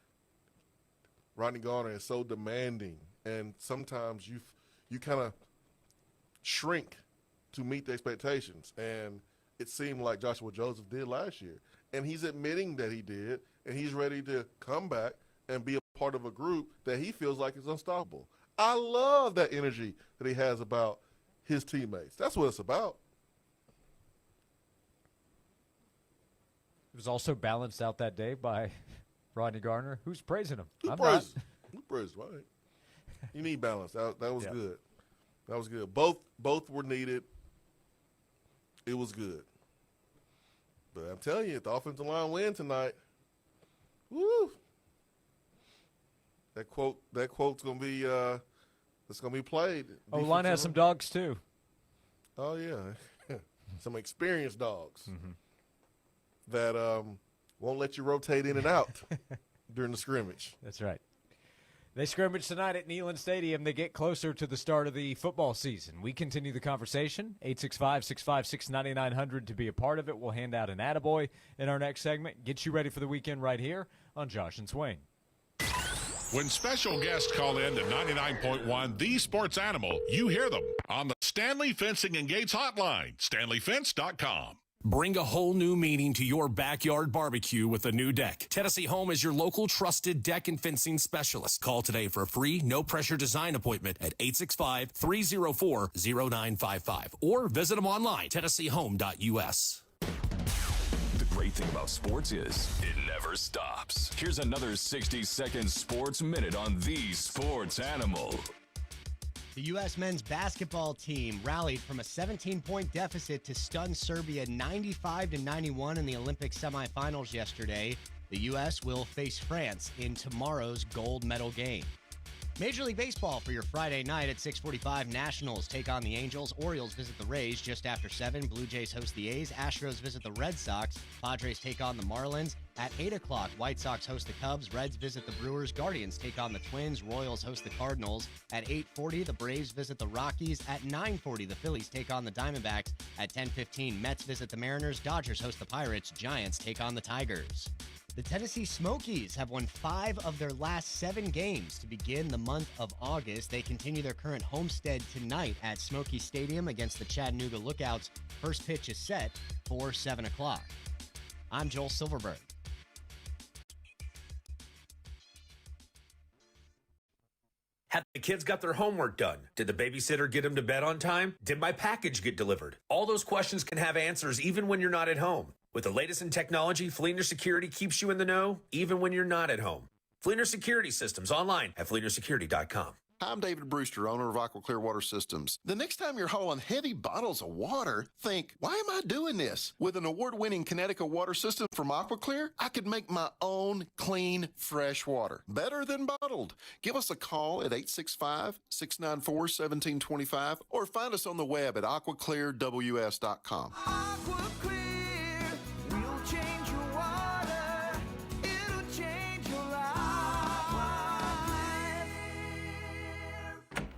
Speaker 4: Rodney Garner is so demanding, and sometimes you kind of shrink to meet the expectations. And it seemed like Joshua Joseph did last year. And he's admitting that he did, and he's ready to come back and be a part of a group that he feels like is unstoppable. I love that energy that he has about his teammates. That's what it's about.
Speaker 3: It was also balanced out that day by Rodney Garner. Who's praising him?
Speaker 4: Who praised? Right. You need balance. That was good. That was good. Both were needed. It was good. But I'm telling you, if the offensive line win tonight, woo! That quote's gonna be it's gonna be played.
Speaker 3: O-line has some dogs too.
Speaker 4: Oh yeah, some experienced dogs that won't let you rotate in and out during the scrimmage.
Speaker 3: That's right. They scrimmage tonight at Neyland Stadium. They get closer to the start of the football season. We continue the conversation. 865-656-9900 to be a part of it. We'll hand out an attaboy in our next segment. Get you ready for the weekend right here on Josh and Swain.
Speaker 21: When special guests call in to 99.1 The Sports Animal, you hear them on the Stanley Fencing and Gates hotline, stanleyfence.com.
Speaker 13: Bring a whole new meaning to your backyard barbecue with a new deck. Tennessee Home is your local trusted deck and fencing specialist. Call today for a free, no-pressure design appointment at 865-304-0955 or visit them online, tennesseehome.us.
Speaker 1: The great thing about sports is it never stops. Here's another 60-second sports minute on The Sports Animal.
Speaker 8: The U.S. men's basketball team rallied from a 17-point deficit to stun Serbia 95-91 in the Olympic semifinals yesterday. The U.S. will face France in tomorrow's gold medal game. Major League Baseball for your Friday night at 6:45. Nationals take on the Angels. Orioles visit the Rays just after 7. Blue Jays host the A's. Astros visit the Red Sox. Padres take on the Marlins. At 8 o'clock, White Sox host the Cubs. Reds visit the Brewers. Guardians take on the Twins. Royals host the Cardinals. At 8:40, the Braves visit the Rockies. At 9:40, the Phillies take on the Diamondbacks. At 10:15, Mets visit the Mariners. Dodgers host the Pirates. Giants take on the Tigers. The Tennessee Smokies have won 5 of their last 7 games to begin the month of August. They continue their current homestead tonight at Smoky Stadium against the Chattanooga Lookouts. First pitch is set for 7 o'clock. I'm Joel Silverberg.
Speaker 9: Have the kids got their homework done? Did the babysitter get them to bed on time? Did my package get delivered? All those questions can have answers even when you're not at home. With the latest in technology, Fleener Security keeps you in the know, even when you're not at home. Fleener Security Systems, online at fleenersecurity.com.
Speaker 11: I'm David Brewster, owner of Aqua Clear Water Systems. The next time you're hauling heavy bottles of water, think, why am I doing this? With an award-winning Connecticut water system from Aqua Clear, I could make my own clean, fresh water. Better than bottled. Give us a call at 865-694-1725 or find us on the web at aquaclearws.com.
Speaker 16: Aqua Clear, we'll change your water. It'll change your life.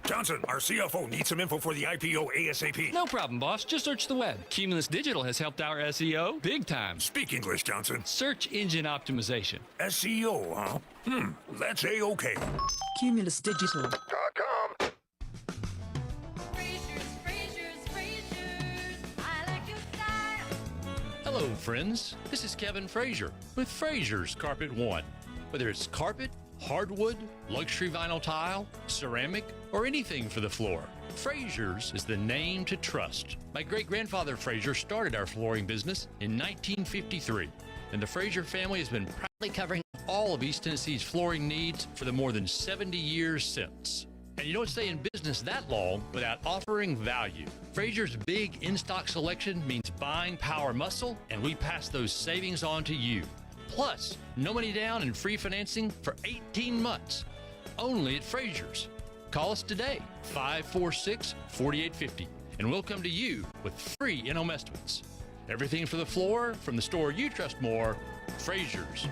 Speaker 20: Johnson, our CFO needs some info for the IPO ASAP.
Speaker 23: No problem, boss. Just search the web. Cumulus Digital has helped our SEO big time.
Speaker 20: Speak English, Johnson.
Speaker 23: Search engine optimization.
Speaker 20: SEO, huh? That's A-OK.
Speaker 26: Cumulusdigital.com.
Speaker 23: Hello, friends. This is Kevin Frazier with Frazier's Carpet One. Whether it's carpet, hardwood, luxury vinyl tile, ceramic, or anything for the floor, Frazier's is the name to trust. My great-grandfather Frazier started our flooring business in 1953, and the Frazier family has been proudly covering all of East Tennessee's flooring needs for the more than 70 years since. And you don't stay in business that long without offering value. Frazier's big in-stock selection means buying power muscle, and we pass those savings on to you. Plus, no money down and free financing for 18 months. Only at Frazier's. Call us today, 546-4850, and we'll come to you with free in-home estimates. Everything for the floor from the store you trust more, Frazier's.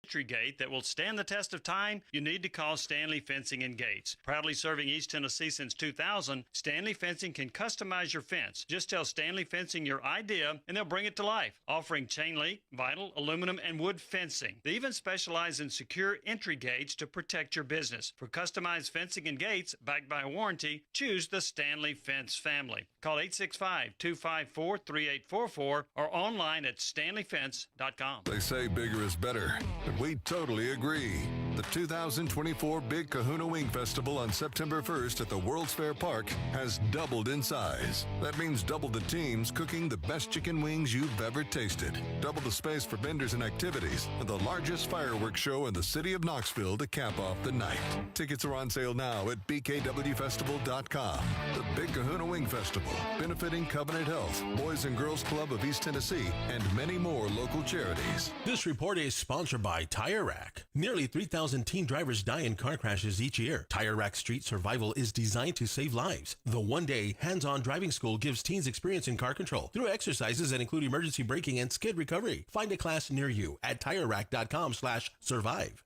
Speaker 6: Entry gate that will stand the test of time, you need to call Stanley Fencing and Gates. Proudly serving East Tennessee since 2000, Stanley Fencing can customize your fence. Just tell Stanley Fencing your idea and they'll bring it to life, offering chain link, vinyl, aluminum, and wood fencing. They even specialize in secure entry gates to protect your business. For customized fencing and gates backed by a warranty, choose the Stanley Fence family. Call 865-254-3844 or online at stanleyfence.com.
Speaker 10: They say bigger is better, and we totally agree. The 2024 Big Kahuna Wing Festival on September 1st at the World's Fair Park has doubled in size. That means double the teams cooking the best chicken wings you've ever tasted, double the space for vendors and activities, and the largest fireworks show in the city of Knoxville to cap off the night. Tickets are on sale now at bkwfestival.com. The Big Kahuna Wing Festival, benefiting Covenant Health, Boys and Girls Club of East Tennessee, and many more local charities.
Speaker 7: This report is sponsored by Tire Rack. Nearly 3,000 teen drivers die in car crashes each year. Tire Rack Street Survival is designed to save lives. The one-day hands-on driving school gives teens experience in car control through exercises that include emergency braking and skid recovery. Find a class near you at TireRack.com/survive.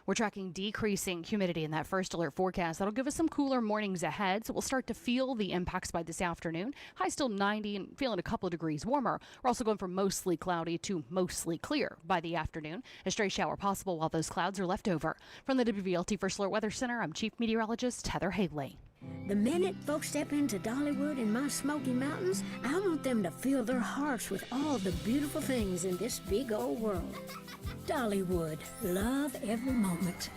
Speaker 17: We're tracking decreasing humidity in that first alert forecast. That'll give us some cooler mornings ahead, so we'll start to feel the impacts by this afternoon. High still 90 and feeling a couple of degrees warmer. We're also going from mostly cloudy to mostly clear by the afternoon. A stray shower possible while those clouds are left over. From the WVLT First Alert Weather Center, I'm Chief Meteorologist Heather Haley.
Speaker 18: The minute folks step into Dollywood in my Smoky Mountains, I want them to fill their hearts with all the beautiful things in this big old world. Dollywood, love every moment.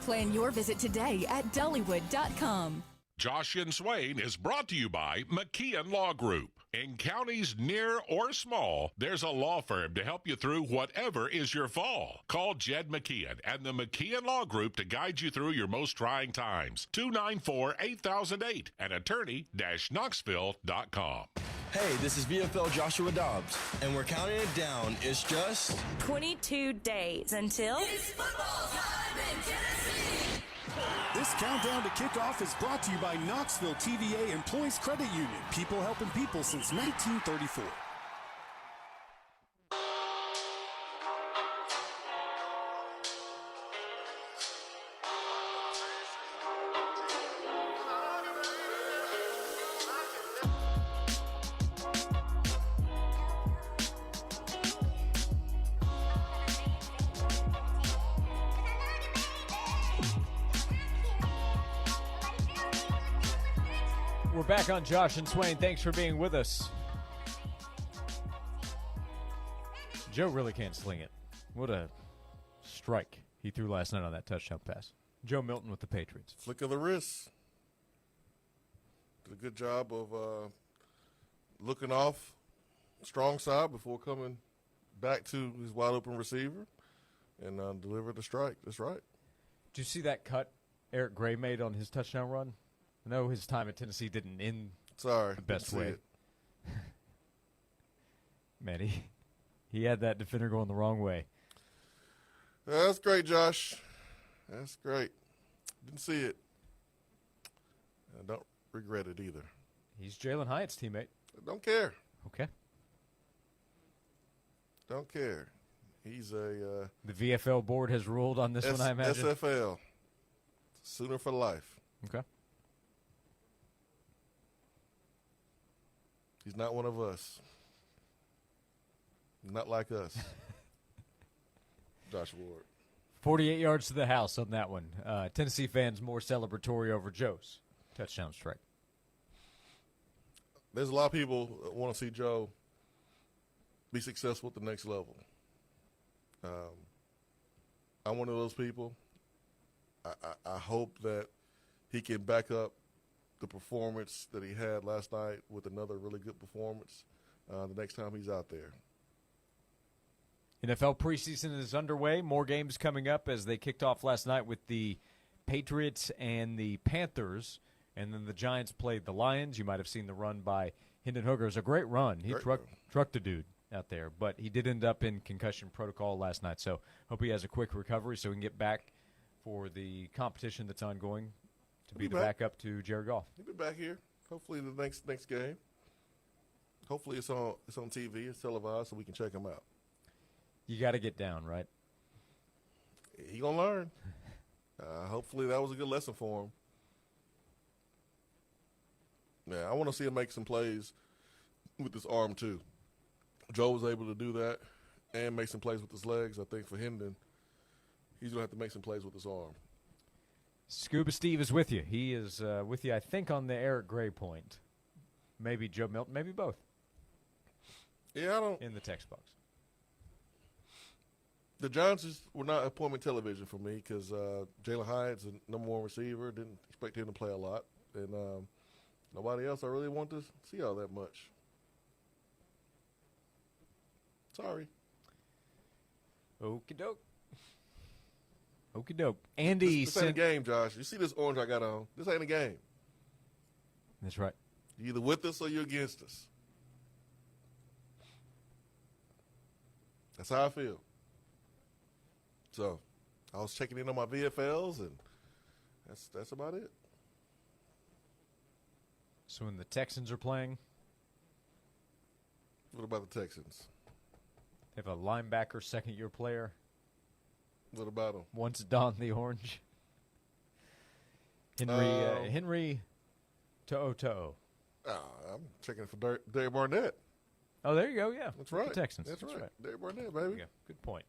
Speaker 19: Plan your visit today at Dollywood.com.
Speaker 21: Josh and Swain is brought to you by McKeon Law Group. In counties near or small, there's a law firm to help you through whatever is your fall. Call Jed McKeon and the McKeon Law Group to guide you through your most trying times. 294-8008 and attorney-knoxville.com.
Speaker 26: Hey, this is VFL Joshua Dobbs, and we're counting it down. It's just
Speaker 27: 22 days until
Speaker 16: it's football time in Tennessee. This countdown to kickoff is brought to you by Knoxville TVA Employees Credit Union. People helping people since 1934.
Speaker 3: We're back on Josh and Swain. Thanks for being with us. Joe really can't sling it. What a strike he threw last night on that touchdown pass. Joe Milton with the Patriots.
Speaker 4: Flick of the wrist. Did a good job of looking off strong side before coming back to his wide open receiver and delivered the strike. That's right.
Speaker 3: Did you see that cut Eric Gray made on his touchdown run? I know his time at Tennessee didn't end the best way. Man, he had that defender going the wrong way.
Speaker 4: That's great, Josh. That's great. Didn't see it. I don't regret it either.
Speaker 3: He's Jalen Hyatt's teammate.
Speaker 4: Don't care.
Speaker 3: Okay.
Speaker 4: Don't care. He's a
Speaker 3: the VFL board has ruled on this one, I imagine.
Speaker 4: SFL. Sooner for life.
Speaker 3: Okay.
Speaker 4: He's not one of us. Not like us. Josh Ward.
Speaker 3: 48 yards to the house on that one. Tennessee fans more celebratory over Joe's touchdown strike.
Speaker 4: There's a lot of people that want to see Joe be successful at the next level. I'm one of those people. I hope that he can back up the performance that he had last night with another really good performance the next time he's out there.
Speaker 3: NFL preseason is underway. More games coming up as they kicked off last night with the Patriots and the Panthers. And then the Giants played the Lions. You might have seen the run by Hendon Hooker. It was a great run. He trucked a dude out there. But he did end up in concussion protocol last night. So hope he has a quick recovery so he can get back for the competition that's ongoing to be the backup to Jared Goff.
Speaker 4: He'll be back here. Hopefully the next game. Hopefully it's on TV. It's televised so we can check him out.
Speaker 3: You got to get down, right?
Speaker 4: He going to learn. Hopefully that was a good lesson for him. Yeah, I want to see him make some plays with his arm too. Joe was able to do that and make some plays with his legs. I think for Hendon, he's going to have to make some plays with his arm.
Speaker 3: Scuba Steve is with you. He is with you, I think, on the Eric Gray point. Maybe Joe Milton, maybe both.
Speaker 4: Yeah, I don't.
Speaker 3: In the text box.
Speaker 4: The Giants were not appointment television for me because Jalen Hyatt's the number one receiver. Didn't expect him to play a lot. And nobody else I really want to see all that much. Sorry.
Speaker 3: Okie doke. Okie doke. Andy
Speaker 4: This ain't a game, Josh. You see this orange I got on? This ain't a game.
Speaker 3: That's right.
Speaker 4: You're either with us or you're against us. That's how I feel. So, I was checking in on my VFLs, and that's about it.
Speaker 3: So when the Texans are playing?
Speaker 4: What about the Texans?
Speaker 3: They have a linebacker, second-year player.
Speaker 4: What about him?
Speaker 3: Once donned the orange. Henry To'o.
Speaker 4: I'm checking for Dave Barnett.
Speaker 3: Oh, there you go, yeah.
Speaker 4: That's right.
Speaker 3: The Texans.
Speaker 4: That's right. Dave Barnett, baby.
Speaker 3: Good point.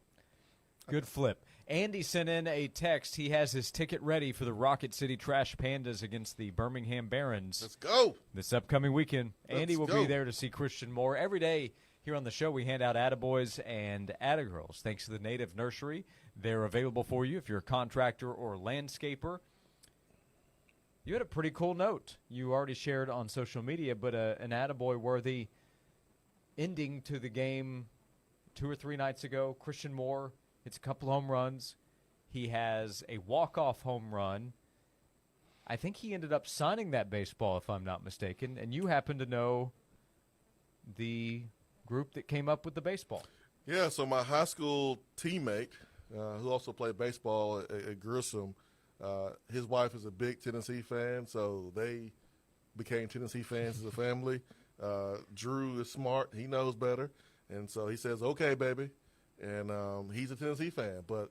Speaker 3: Good flip. Andy sent in a text. He has his ticket ready for the Rocket City Trash Pandas against the Birmingham Barons.
Speaker 4: Let's go.
Speaker 3: This upcoming weekend. Andy will be there to see Christian Moore. Every day here on the show, we hand out Attaboys and Attagirls. Thanks to the Native Nursery. They're available for you if you're a contractor or landscaper. You had a pretty cool note you already shared on social media, but an Attaboy-worthy ending to the game 2 or 3 nights ago. Christian Moore hits a couple home runs. He has a walk-off home run. I think he ended up signing that baseball, if I'm not mistaken. And you happen to know the group that came up with the baseball.
Speaker 4: Yeah, so my high school teammate, who also played baseball at Grissom, his wife is a big Tennessee fan, so they became Tennessee fans as a family. Drew is smart. He knows better. And so he says, okay, baby. And he's a Tennessee fan. But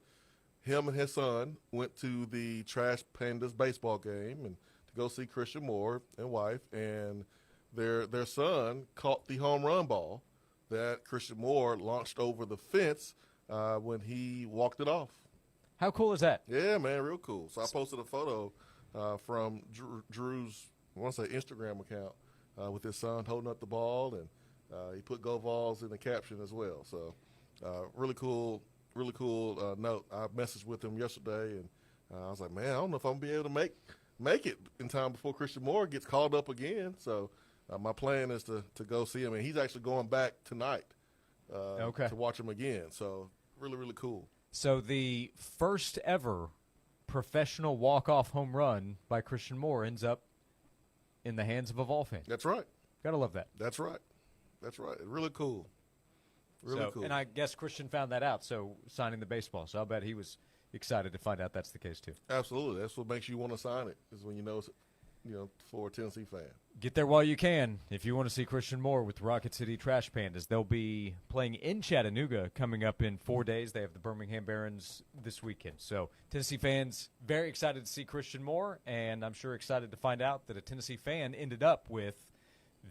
Speaker 4: him and his son went to the Trash Pandas baseball game and to go see Christian Moore and wife. And their son caught the home run ball that Christian Moore launched over the fence when he walked it off.
Speaker 3: How cool is that?
Speaker 4: Yeah, man, real cool. So I posted a photo from Drew's, I want to say, Instagram account with his son holding up the ball, and he put "Go Vols" in the caption as well. So really cool note. I messaged with him yesterday, and I was like, man, I don't know if I'm going to be able to make it in time before Christian Moore gets called up again. So my plan is to go see him, and he's actually going back tonight to watch him again. So really, really cool.
Speaker 3: So the first ever professional walk-off home run by Christian Moore ends up in the hands of a Vol fan.
Speaker 4: That's right.
Speaker 3: Gotta love that.
Speaker 4: That's right. Really cool. Really cool.
Speaker 3: And I guess Christian found that out, so signing the baseball. So I'll bet he was excited to find out that's the case too.
Speaker 4: Absolutely. That's what makes you want to sign it, is when you know it's, for a Tennessee fan.
Speaker 3: Get there while you can if you want to see Christian Moore with Rocket City Trash Pandas. They'll be playing in Chattanooga coming up in 4 days. They have the Birmingham Barons this weekend. So Tennessee fans very excited to see Christian Moore, and I'm sure excited to find out that a Tennessee fan ended up with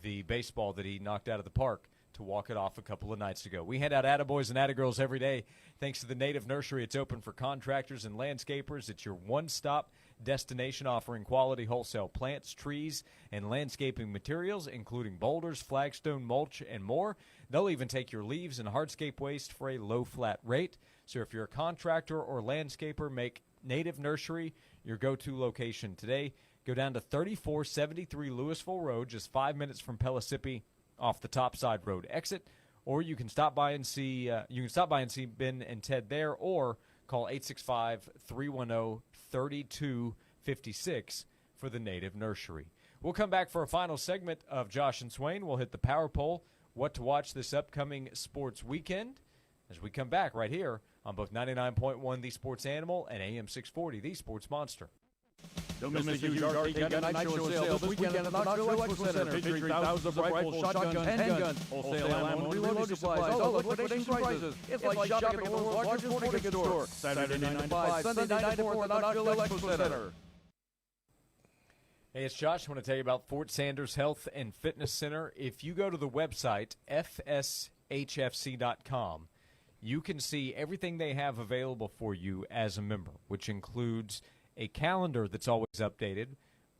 Speaker 3: the baseball that he knocked out of the park to walk it off a couple of nights ago. We hand out attaboys and attagirls every day. Thanks to the Native Nursery, it's open for contractors and landscapers. It's your one-stop destination offering quality wholesale plants, trees, and landscaping materials, including boulders, flagstone, mulch, and more. They'll even take your leaves and hardscape waste for a low flat rate. So if you're a contractor or landscaper, make Native Nursery your go-to location today. Go down to 3473 Louisville Road, just 5 minutes from Pellissippi, off the Topside Road exit, or you can stop by and see Ben and Ted there, or call 865-310-3256 for the Native Nursery. We'll come back for a final segment of Josh and Swain. We'll hit the power poll, what to watch this upcoming sports weekend, as we come back right here on both 99.1 The Sports Animal and AM 640 The Sports Monster.
Speaker 5: Don't miss the huge arcade gun night show sale this weekend at the Knoxville Expo Center, featuring thousands of rifles, shotguns, handguns, wholesale ammo, and reloading supplies, all at liquidation prices. It's like shopping at the world's largest sporting goods store. Saturday 9 to 5, Sunday 9 to 4 at the Knoxville Expo Center.
Speaker 3: Hey, it's Josh. I want to tell you about Fort Sanders Health and Fitness Center. If you go to the website, fshfc.com, you can see everything they have available for you as a member, which includes a calendar that's always updated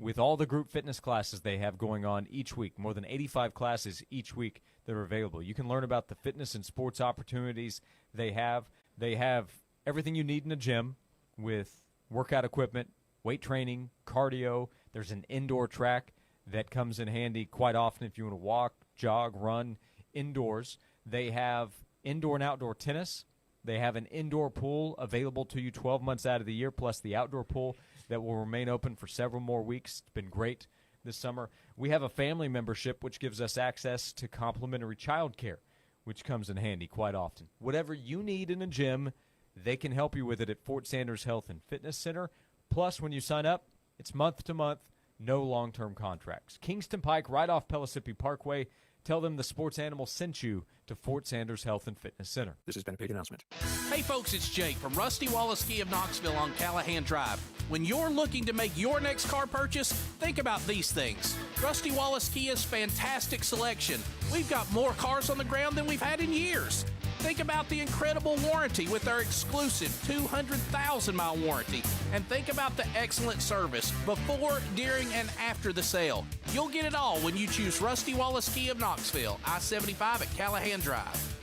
Speaker 3: with all the group fitness classes they have going on each week, more than 85 classes each week that are available. You can learn about the fitness and sports opportunities they have. They have everything you need in a gym with workout equipment, weight training, cardio. There's an indoor track that comes in handy quite often if you want to walk, jog, run indoors. They have indoor and outdoor tennis. They have an indoor pool available to you 12 months out of the year, plus the outdoor pool that will remain open for several more weeks. It's been great this summer. We have a family membership, which gives us access to complimentary child care, which comes in handy quite often. Whatever you need in a gym, they can help you with it at Fort Sanders Health and Fitness Center. Plus, when you sign up, it's month to month, no long-term contracts. Kingston Pike, right off Pellissippi Parkway. Tell them the Sports Animal sent you to Fort Sanders Health and Fitness Center.
Speaker 12: This has been a paid announcement.
Speaker 14: Hey folks, it's Jake from Rusty Wallace Ski of Knoxville on Callahan Drive. When you're looking to make your next car purchase, think about these things. Rusty Wallace Kia's fantastic selection. We've got more cars on the ground than we've had in years. Think about the incredible warranty with our exclusive 200,000-mile warranty. And think about the excellent service before, during, and after the sale. You'll get it all when you choose Rusty Wallace Ski of Knoxville, I-75 at Callahan Drive.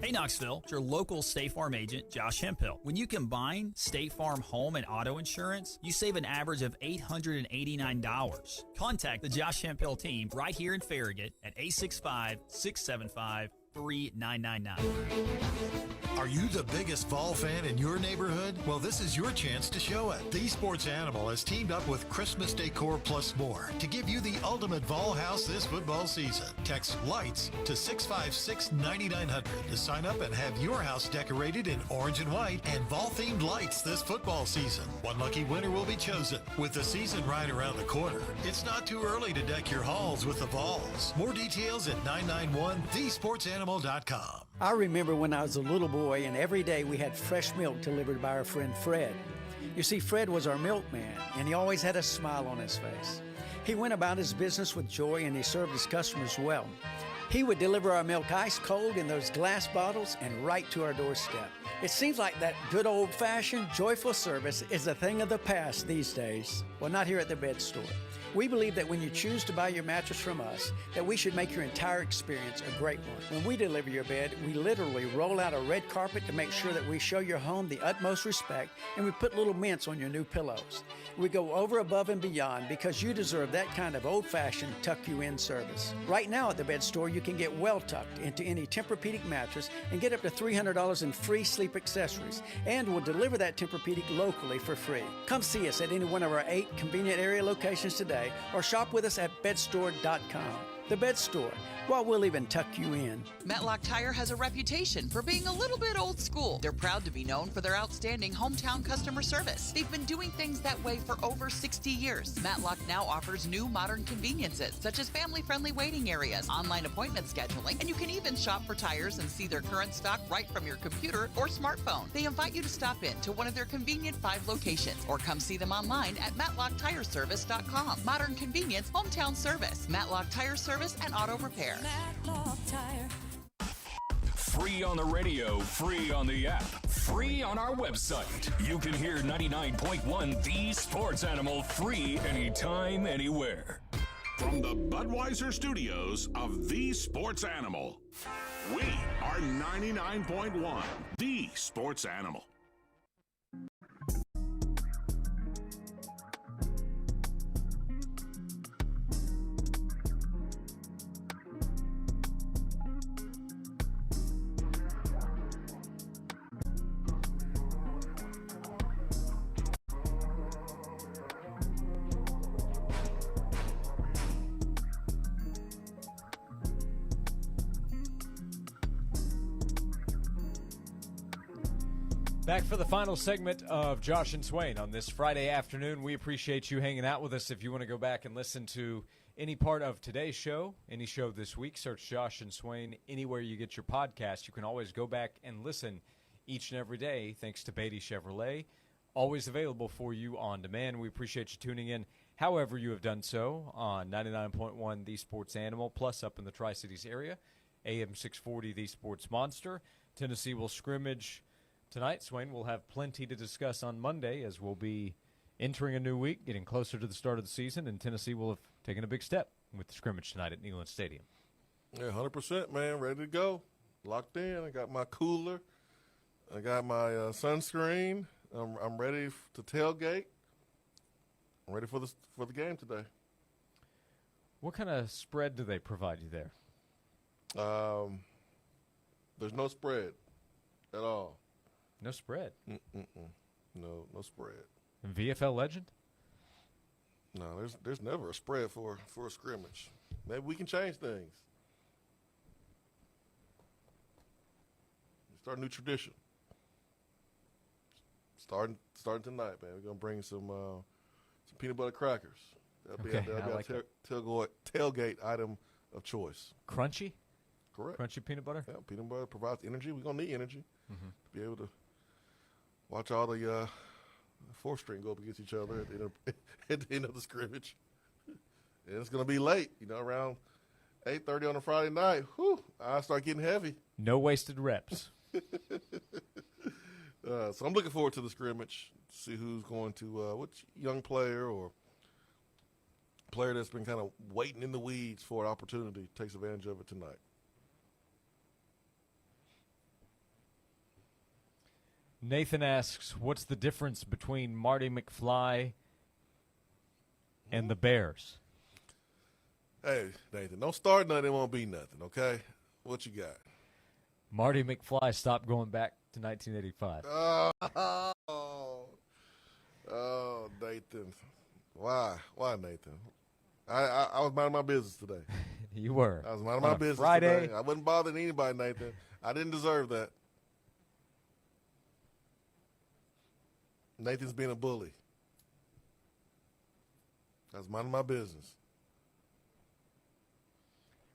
Speaker 15: Hey Knoxville, it's your local State Farm agent, Josh Hemphill. When you combine State Farm home and auto insurance, you save an average of $889. Contact the Josh Hemphill team right here in Farragut at 865-675-3999.
Speaker 22: Are you the biggest Vol fan in your neighborhood? Well, this is your chance to show it. The Sports Animal has teamed up with Christmas Decor Plus More to give you the ultimate Vol house this football season. Text LIGHTS to 656-9900 to sign up and have your house decorated in orange and white and Vol-themed lights this football season. One lucky winner will be chosen. With the season right around the corner, it's not too early to deck your halls with the Vols. More details at 991thesportsanimal.com.
Speaker 24: I remember when I was a little boy and every day we had fresh milk delivered by our friend Fred. You see, Fred was our milkman and he always had a smile on his face. He went about his business with joy and he served his customers well. He would deliver our milk ice cold in those glass bottles and right to our doorstep. It seems like that good old-fashioned, joyful service is a thing of the past these days. Well, not here at the Bed Store. We believe that when you choose to buy your mattress from us, that we should make your entire experience a great one. When we deliver your bed, we literally roll out a red carpet to make sure that we show your home the utmost respect, and we put little mints on your new pillows. We go over, above, and beyond because you deserve that kind of old-fashioned tuck-you-in service. Right now at the Bed Store, you can get well tucked into any Tempur-Pedic mattress and get up to $300 in free sleep accessories, and we'll deliver that Tempur-Pedic locally for free. Come see us at any one of our 8 convenient area locations today, or shop with us at bedstore.com. The Bed Store. Well, we'll even tuck you in.
Speaker 1: Matlock Tire has a reputation for being a little bit old school. They're proud to be known for their outstanding hometown customer service. They've been doing things that way for over 60 years. Matlock now offers new modern conveniences, such as family-friendly waiting areas, online appointment scheduling, and you can even shop for tires and see their current stock right from your computer or smartphone. They invite you to stop in to one of their convenient 5 locations, or come see them online at MatlockTireService.com. Modern convenience, hometown service. Matlock Tire Service and Auto Repair.
Speaker 2: Free on the radio, free on the app, free on our website. You can hear 99.1 The Sports Animal free anytime, anywhere.
Speaker 21: From the Budweiser studios of The Sports Animal, we are 99.1 The Sports Animal.
Speaker 3: Back for the final segment of Josh and Swain on this Friday afternoon. We appreciate you hanging out with us. If you want to go back and listen to any part of today's show, any show this week, search Josh and Swain anywhere you get your podcast. You can always go back and listen each and every day thanks to Beatty Chevrolet. Always available for you on demand. We appreciate you tuning in however you have done so on 99.1 The Sports Animal, plus up in the Tri-Cities area, AM 640 The Sports Monster. Tennessee will scrimmage tonight. Swain will have plenty to discuss on Monday as we'll be entering a new week, getting closer to the start of the season, and Tennessee will have taken a big step with the scrimmage tonight at Neyland Stadium.
Speaker 4: Yeah, 100%, man. Ready to go. Locked in. I got my cooler. I got my sunscreen. I'm ready to tailgate. I'm ready for the game today.
Speaker 3: What kind of spread do they provide you there?
Speaker 4: There's no spread at all.
Speaker 3: No spread?
Speaker 4: No spread.
Speaker 3: And VFL legend?
Speaker 4: No, there's never a spread for a scrimmage. Maybe we can change things. Start a new tradition. Starting tonight, man. We're gonna bring some peanut butter crackers. That'll be a tailgate item of choice.
Speaker 3: Crunchy?
Speaker 4: Correct.
Speaker 3: Crunchy peanut butter?
Speaker 4: Yeah, peanut butter provides energy. We're gonna need energy to be able to watch all the fourth string go up against each other at the end of the scrimmage. And it's going to be late, around 8:30 on a Friday night. Whew, I start getting heavy.
Speaker 3: No wasted reps.
Speaker 4: So I'm looking forward to the scrimmage, see who's going to, which young player or player that's been kind of waiting in the weeds for an opportunity takes advantage of it tonight.
Speaker 3: Nathan asks, what's the difference between Marty McFly and the Bears?
Speaker 4: Hey, Nathan, don't start nothing, it won't be nothing, okay? What you got?
Speaker 3: Marty McFly stopped going back to 1985.
Speaker 4: Oh, Nathan. Why, Nathan? I was minding my business today.
Speaker 3: You were.
Speaker 4: I was minding my business
Speaker 3: Friday.
Speaker 4: today. I wasn't bothering anybody, Nathan. I didn't deserve that. Nathan's being a bully. I was minding my business.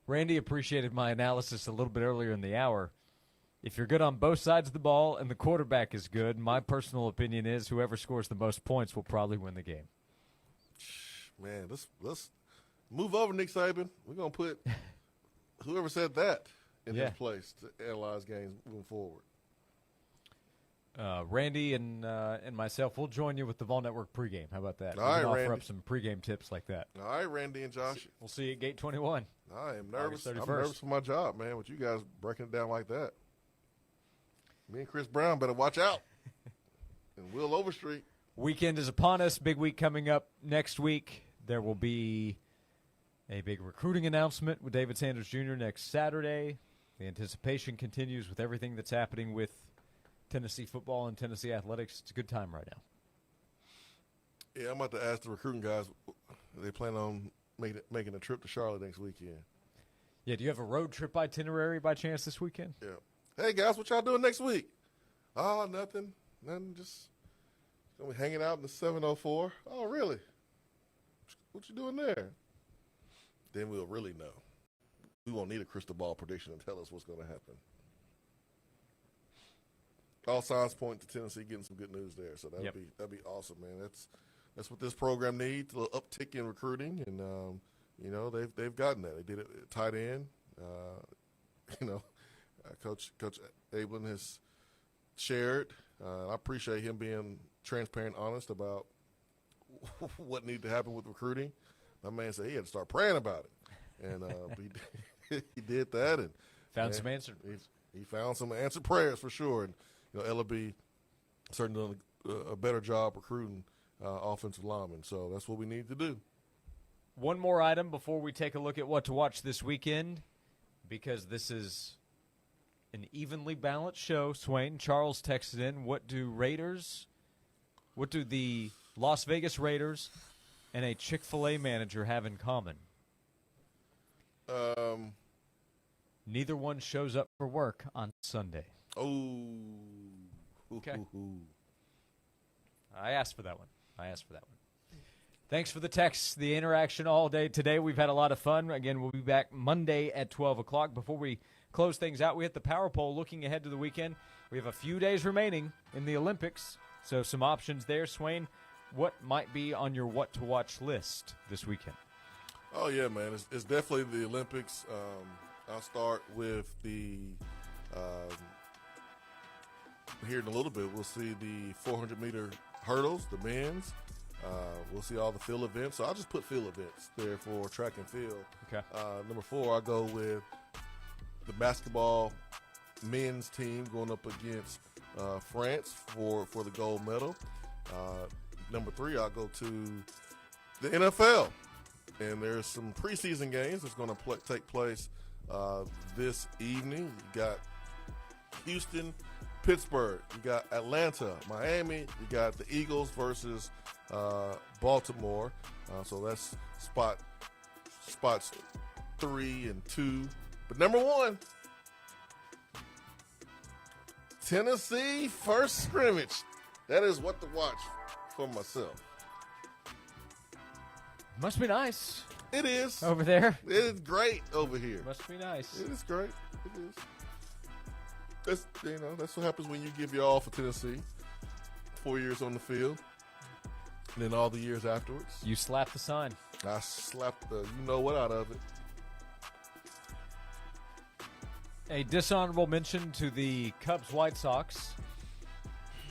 Speaker 3: Randy appreciated my analysis a little bit earlier in the hour. If you're good on both sides of the ball and the quarterback is good, my personal opinion is whoever scores the most points will probably win the game.
Speaker 4: Man, let's move over, Nick Saban. We're going to put whoever said that in his place to analyze games moving forward.
Speaker 3: Randy and myself will join you with the Vol Network pregame. How about that?
Speaker 4: All right,
Speaker 3: we can offer
Speaker 4: Randy.
Speaker 3: up some pregame tips like that.
Speaker 4: All right, Randy and Josh.
Speaker 3: We'll see you at Gate 21.
Speaker 4: I am nervous.
Speaker 3: August
Speaker 4: I'm
Speaker 3: 31st.
Speaker 4: nervous for my job, man, with you guys breaking it down like that. Me and Chris Brown better watch out. And Will Overstreet.
Speaker 3: Weekend is upon us. Big week coming up next week. There will be a big recruiting announcement with David Sanders Jr. next Saturday. The anticipation continues with everything that's happening with Tennessee football and Tennessee athletics. It's a good time right now.
Speaker 4: Yeah, I'm about to ask the recruiting guys. They plan on making a trip to Charlotte next weekend.
Speaker 3: Yeah, do you have a road trip itinerary by chance this weekend?
Speaker 4: Yeah. Hey, guys, what y'all doing next week? Oh, nothing. Nothing, just gonna be hanging out in the 704. Oh, really? What you doing there? Then we'll really know. We won't need a crystal ball prediction to tell us what's going to happen. All signs point to Tennessee getting some good news there, so that'd be awesome, man. That's what this program needs, a little uptick in recruiting, and they've gotten that. They did it at tight end. Coach Ablin has shared. I appreciate him being transparent, honest about what needed to happen with recruiting. My man said he had to start praying about it, and he did that and
Speaker 3: found some answers.
Speaker 4: He found some answered prayers for sure, and Ella B certainly done a better job recruiting offensive linemen. So that's what we need to do.
Speaker 3: One more item before we take a look at what to watch this weekend, because this is an evenly balanced show. Swain, Charles texted in, what do the Las Vegas Raiders and a Chick-fil-A manager have in common? Neither one shows up for work on Sunday.
Speaker 4: Oh.
Speaker 3: Okay. I asked for that one. Thanks for the text, the interaction all day today. We've had a lot of fun. Again, we'll be back Monday at 12 o'clock. Before we close things out, we hit the power poll looking ahead to the weekend. We have a few days remaining in the Olympics, so some options there. Swain, what might be on your what-to-watch list this weekend?
Speaker 4: Oh, yeah, man. It's definitely the Olympics. I'll start with the here in a little bit. We'll see the 400-meter hurdles, the men's. We'll see all the field events. So I'll just put field events there for track and field.
Speaker 3: Okay.
Speaker 4: Number 4, I'll go with the basketball men's team going up against France for the gold medal. Number 3, I'll go to the NFL. And there's some preseason games that's going to take place this evening. You got Houston, Pittsburgh. You got Atlanta, Miami. You got the Eagles versus Baltimore. So that's spots 3 and 2. But number 1, Tennessee first scrimmage. That is what to watch for myself.
Speaker 3: Must be nice.
Speaker 4: It is.
Speaker 3: Over there?
Speaker 4: It is great over here.
Speaker 3: Must be nice.
Speaker 4: It is great. It is. That's what happens when you give your all for Tennessee. 4 years on the field. And then all the years afterwards.
Speaker 3: You slapped the sign.
Speaker 4: I slapped the you-know-what out of it.
Speaker 3: A dishonorable mention to the Cubs-White Sox.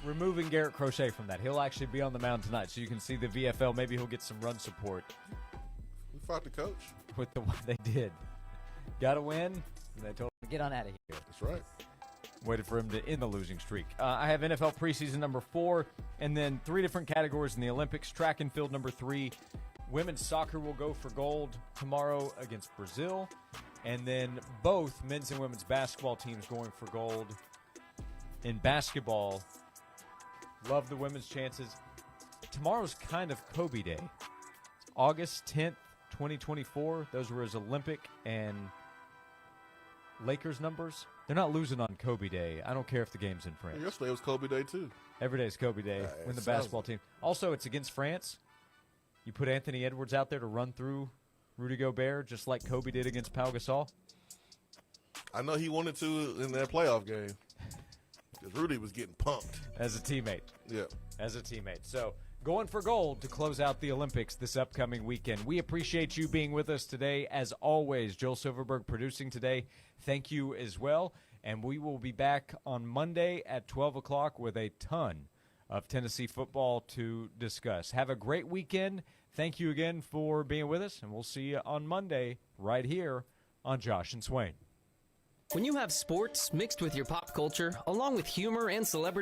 Speaker 3: Removing Garrett Crochet from that. He'll actually be on the mound tonight, so you can see the VFL. Maybe he'll get some run support.
Speaker 4: We fought the coach.
Speaker 3: With the one they did. Got to win, and they told him to get on out of here.
Speaker 4: That's right.
Speaker 3: Waited for him to end the losing streak. I have NFL preseason number 4, and then 3 different categories in the Olympics. Track and field number 3. Women's soccer will go for gold tomorrow against Brazil. And then both men's and women's basketball teams going for gold. In basketball, love the women's chances. Tomorrow's kind of Kobe Day. August 10th, 2024. Those were his Olympic and Lakers numbers. They're not losing on Kobe Day. I don't care if the game's in France.
Speaker 4: Yesterday was Kobe Day, too.
Speaker 3: Every day is Kobe Day when the basketball team. Also, it's against France. You put Anthony Edwards out there to run through Rudy Gobert, just like Kobe did against Pau Gasol.
Speaker 4: I know he wanted to in that playoff game. Because Rudy was getting pumped.
Speaker 3: As a teammate.
Speaker 4: Yeah.
Speaker 3: As a teammate. So, going for gold to close out the Olympics this upcoming weekend. We appreciate you being with us today. As always, Joel Silverberg producing today. Thank you as well. And we will be back on Monday at 12 o'clock with a ton of Tennessee football to discuss. Have a great weekend. Thank you again for being with us, and we'll see you on Monday right here on Josh and Swain.
Speaker 8: When you have sports mixed with your pop culture, along with humor and celebrity